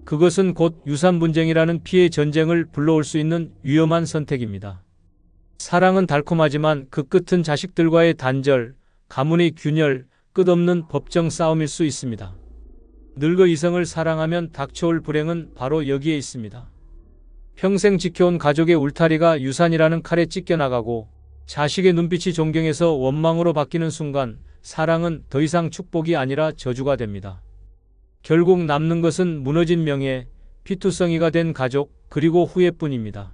그것은 곧 유산 분쟁이라는 피해 전쟁을 불러올 수 있는 위험한 선택입니다. 사랑은 달콤하지만 그 끝은 자식들과의 단절, 가문의 균열, 끝없는 법정 싸움일 수 있습니다. 늙어 이성을 사랑하면 닥쳐올 불행은 바로 여기에 있습니다. 평생 지켜온 가족의 울타리가 유산이라는 칼에 찢겨나가고 자식의 눈빛이 존경에서 원망으로 바뀌는 순간 사랑은 더 이상 축복이 아니라 저주가 됩니다. 결국 남는 것은 무너진 명예, 피투성이가 된 가족, 그리고 후회뿐입니다.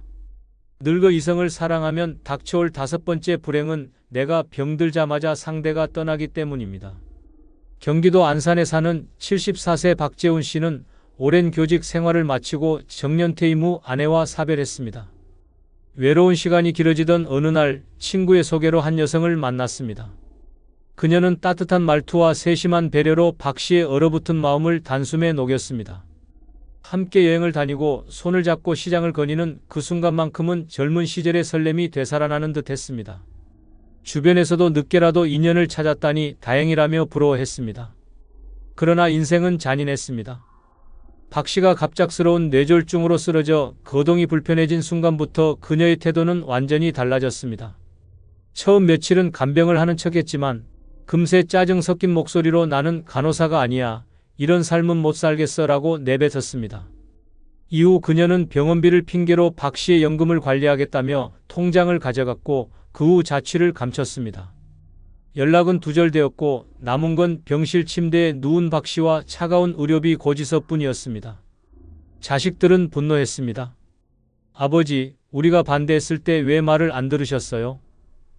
늙어 이성을 사랑하면 닥쳐올 다섯 번째 불행은 내가 병들자마자 상대가 떠나기 때문입니다. 경기도 안산에 사는 74세 박재훈 씨는 오랜 교직 생활을 마치고 정년퇴임 후 아내와 사별했습니다. 외로운 시간이 길어지던 어느 날 친구의 소개로 한 여성을 만났습니다. 그녀는 따뜻한 말투와 세심한 배려로 박 씨의 얼어붙은 마음을 단숨에 녹였습니다. 함께 여행을 다니고 손을 잡고 시장을 거니는 그 순간만큼은 젊은 시절의 설렘이 되살아나는 듯 했습니다. 주변에서도 늦게라도 인연을 찾았다니 다행이라며 부러워했습니다. 그러나 인생은 잔인했습니다. 박 씨가 갑작스러운 뇌졸중으로 쓰러져 거동이 불편해진 순간부터 그녀의 태도는 완전히 달라졌습니다. 처음 며칠은 간병을 하는 척했지만 금세 짜증 섞인 목소리로 나는 간호사가 아니야. 이런 삶은 못 살겠어라고 내뱉었습니다. 이후 그녀는 병원비를 핑계로 박 씨의 연금을 관리하겠다며 통장을 가져갔고 그 후 자취를 감췄습니다. 연락은 두절되었고 남은 건 병실 침대에 누운 박 씨와 차가운 의료비 고지서뿐이었습니다. 자식들은 분노했습니다. 아버지, 우리가 반대했을 때 왜 말을 안 들으셨어요?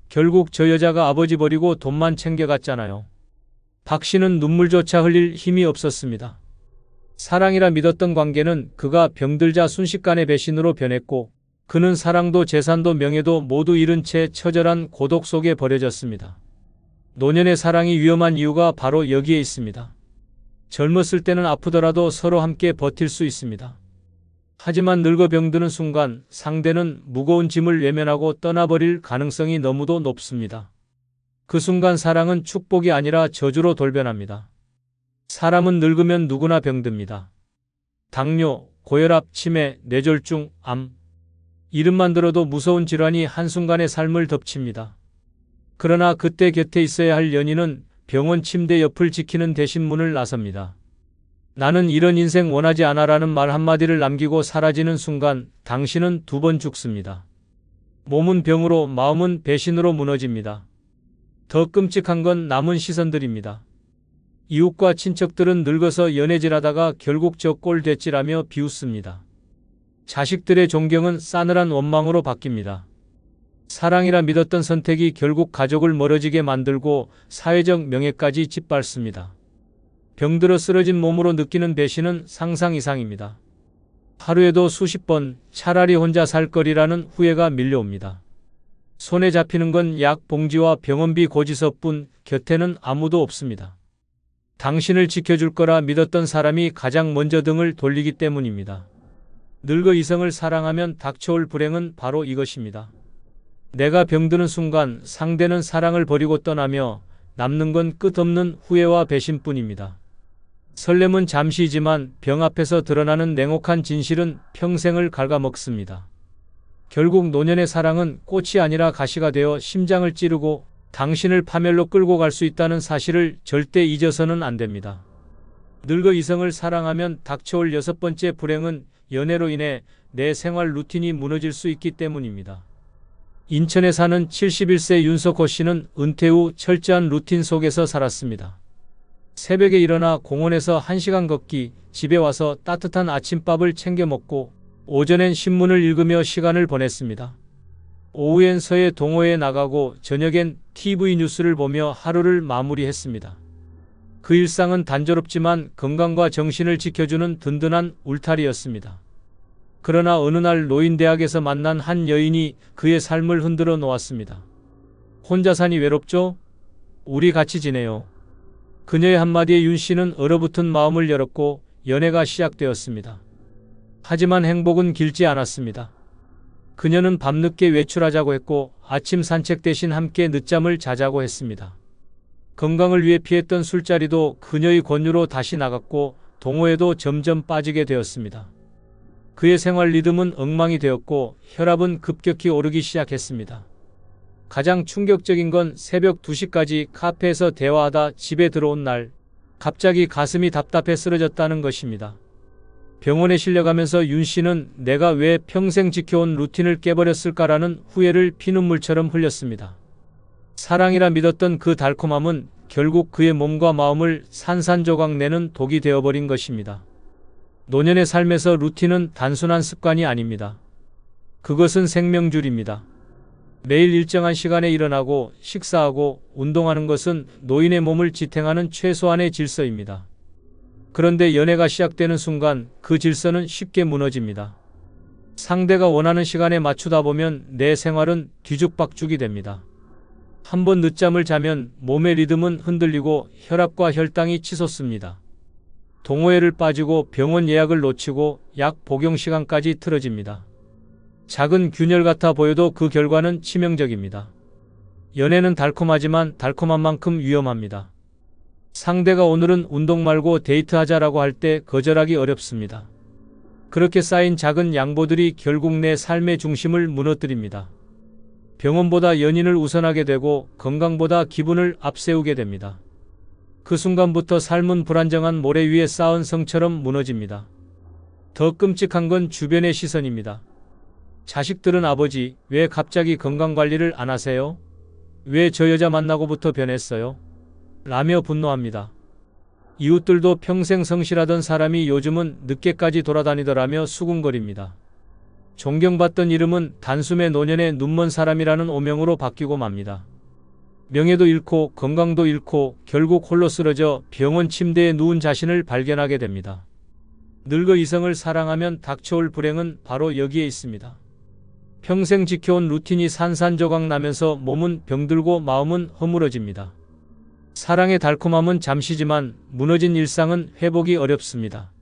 결국 저 여자가 아버지 버리고 돈만 챙겨갔잖아요. 박 씨는 눈물조차 흘릴 힘이 없었습니다. 사랑이라 믿었던 관계는 그가 병들자 순식간에 배신으로 변했고 그는 사랑도 재산도 명예도 모두 잃은 채 처절한 고독 속에 버려졌습니다. 노년의 사랑이 위험한 이유가 바로 여기에 있습니다. 젊었을 때는 아프더라도 서로 함께 버틸 수 있습니다. 하지만 늙어 병드는 순간 상대는 무거운 짐을 외면하고 떠나버릴 가능성이 너무도 높습니다. 그 순간 사랑은 축복이 아니라 저주로 돌변합니다. 사람은 늙으면 누구나 병듭니다. 당뇨, 고혈압, 치매, 뇌졸중, 암. 이름만 들어도 무서운 질환이 한순간에 삶을 덮칩니다. 그러나 그때 곁에 있어야 할 연인은 병원 침대 옆을 지키는 대신 문을 나섭니다. 나는 이런 인생 원하지 않아라는 말 한마디를 남기고 사라지는 순간 당신은 두 번 죽습니다. 몸은 병으로 마음은 배신으로 무너집니다. 더 끔찍한 건 남은 시선들입니다. 이웃과 친척들은 늙어서 연애질하다가 결국 저 꼴 됐지라며 비웃습니다. 자식들의 존경은 싸늘한 원망으로 바뀝니다. 사랑이라 믿었던 선택이 결국 가족을 멀어지게 만들고 사회적 명예까지 짓밟습니다. 병들어 쓰러진 몸으로 느끼는 배신은 상상 이상입니다. 하루에도 수십 번 차라리 혼자 살 거리라는 후회가 밀려옵니다. 손에 잡히는 건 약 봉지와 병원비 고지서뿐, 곁에는 아무도 없습니다. 당신을 지켜줄 거라 믿었던 사람이 가장 먼저 등을 돌리기 때문입니다. 늙어 이성을 사랑하면 닥쳐올 불행은 바로 이것입니다. 내가 병드는 순간 상대는 사랑을 버리고 떠나며 남는 건 끝없는 후회와 배신뿐입니다. 설렘은 잠시이지만 병 앞에서 드러나는 냉혹한 진실은 평생을 갉아먹습니다. 결국 노년의 사랑은 꽃이 아니라 가시가 되어 심장을 찌르고 당신을 파멸로 끌고 갈 수 있다는 사실을 절대 잊어서는 안 됩니다. 늙어 이성을 사랑하면 닥쳐올 6번째 불행은 연애로 인해 내 생활 루틴이 무너질 수 있기 때문입니다. 인천에 사는 71세 윤석호 씨는 은퇴 후 철저한 루틴 속에서 살았습니다. 새벽에 일어나 공원에서 1시간 걷기, 집에 와서 따뜻한 아침밥을 챙겨 먹고 오전엔 신문을 읽으며 시간을 보냈습니다. 오후엔 서해 동호회에 나가고 저녁엔 TV 뉴스를 보며 하루를 마무리했습니다. 그 일상은 단조롭지만 건강과 정신을 지켜주는 든든한 울타리였습니다. 그러나 어느 날 노인대학에서 만난 한 여인이 그의 삶을 흔들어 놓았습니다. 혼자 사니 외롭죠? 우리 같이 지내요. 그녀의 한마디에 윤 씨는 얼어붙은 마음을 열었고 연애가 시작되었습니다. 하지만 행복은 길지 않았습니다. 그녀는 밤늦게 외출하자고 했고 아침 산책 대신 함께 늦잠을 자자고 했습니다. 건강을 위해 피했던 술자리도 그녀의 권유로 다시 나갔고 동호회도 점점 빠지게 되었습니다. 그의 생활 리듬은 엉망이 되었고 혈압은 급격히 오르기 시작했습니다. 가장 충격적인 건 새벽 2시까지 카페에서 대화하다 집에 들어온 날 갑자기 가슴이 답답해 쓰러졌다는 것입니다. 병원에 실려가면서 윤 씨는 내가 왜 평생 지켜온 루틴을 깨버렸을까라는 후회를 피눈물처럼 흘렸습니다. 사랑이라 믿었던 그 달콤함은 결국 그의 몸과 마음을 산산조각 내는 독이 되어버린 것입니다. 노년의 삶에서 루틴은 단순한 습관이 아닙니다. 그것은 생명줄입니다. 매일 일정한 시간에 일어나고 식사하고 운동하는 것은 노인의 몸을 지탱하는 최소한의 질서입니다. 그런데 연애가 시작되는 순간 그 질서는 쉽게 무너집니다. 상대가 원하는 시간에 맞추다 보면 내 생활은 뒤죽박죽이 됩니다. 한번 늦잠을 자면 몸의 리듬은 흔들리고 혈압과 혈당이 치솟습니다. 동호회를 빠지고 병원 예약을 놓치고 약 복용 시간까지 틀어집니다. 작은 균열 같아 보여도 그 결과는 치명적입니다. 연애는 달콤하지만 달콤한 만큼 위험합니다. 상대가 오늘은 운동 말고 데이트하자라고 할 때 거절하기 어렵습니다. 그렇게 쌓인 작은 양보들이 결국 내 삶의 중심을 무너뜨립니다. 병원보다 연인을 우선하게 되고 건강보다 기분을 앞세우게 됩니다. 그 순간부터 삶은 불안정한 모래 위에 쌓은 성처럼 무너집니다. 더 끔찍한 건 주변의 시선입니다. 자식들은 아버지, 왜 갑자기 건강관리를 안 하세요? 왜 저 여자 만나고부터 변했어요? 라며 분노합니다. 이웃들도 평생 성실하던 사람이 요즘은 늦게까지 돌아다니더라며 수군거립니다. 존경받던 이름은 단숨에 노년의 눈먼 사람이라는 오명으로 바뀌고 맙니다. 명예도 잃고 건강도 잃고 결국 홀로 쓰러져 병원 침대에 누운 자신을 발견하게 됩니다. 늙어 이성을 사랑하면 닥쳐올 불행은 바로 여기에 있습니다. 평생 지켜온 루틴이 산산조각 나면서 몸은 병들고 마음은 허물어집니다. 사랑의 달콤함은 잠시지만 무너진 일상은 회복이 어렵습니다.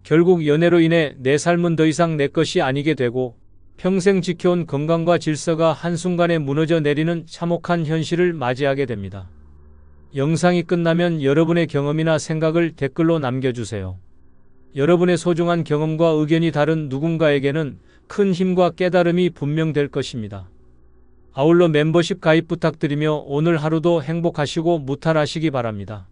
결국 연애로 인해 내 삶은 더 이상 내 것이 아니게 되고 평생 지켜온 건강과 질서가 한순간에 무너져 내리는 참혹한 현실을 맞이하게 됩니다. 영상이 끝나면 여러분의 경험이나 생각을 댓글로 남겨주세요. 여러분의 소중한 경험과 의견이 다른 누군가에게는 큰 힘과 깨달음이 분명될 것입니다. 아울러 멤버십 가입 부탁드리며 오늘 하루도 행복하시고 무탈하시기 바랍니다.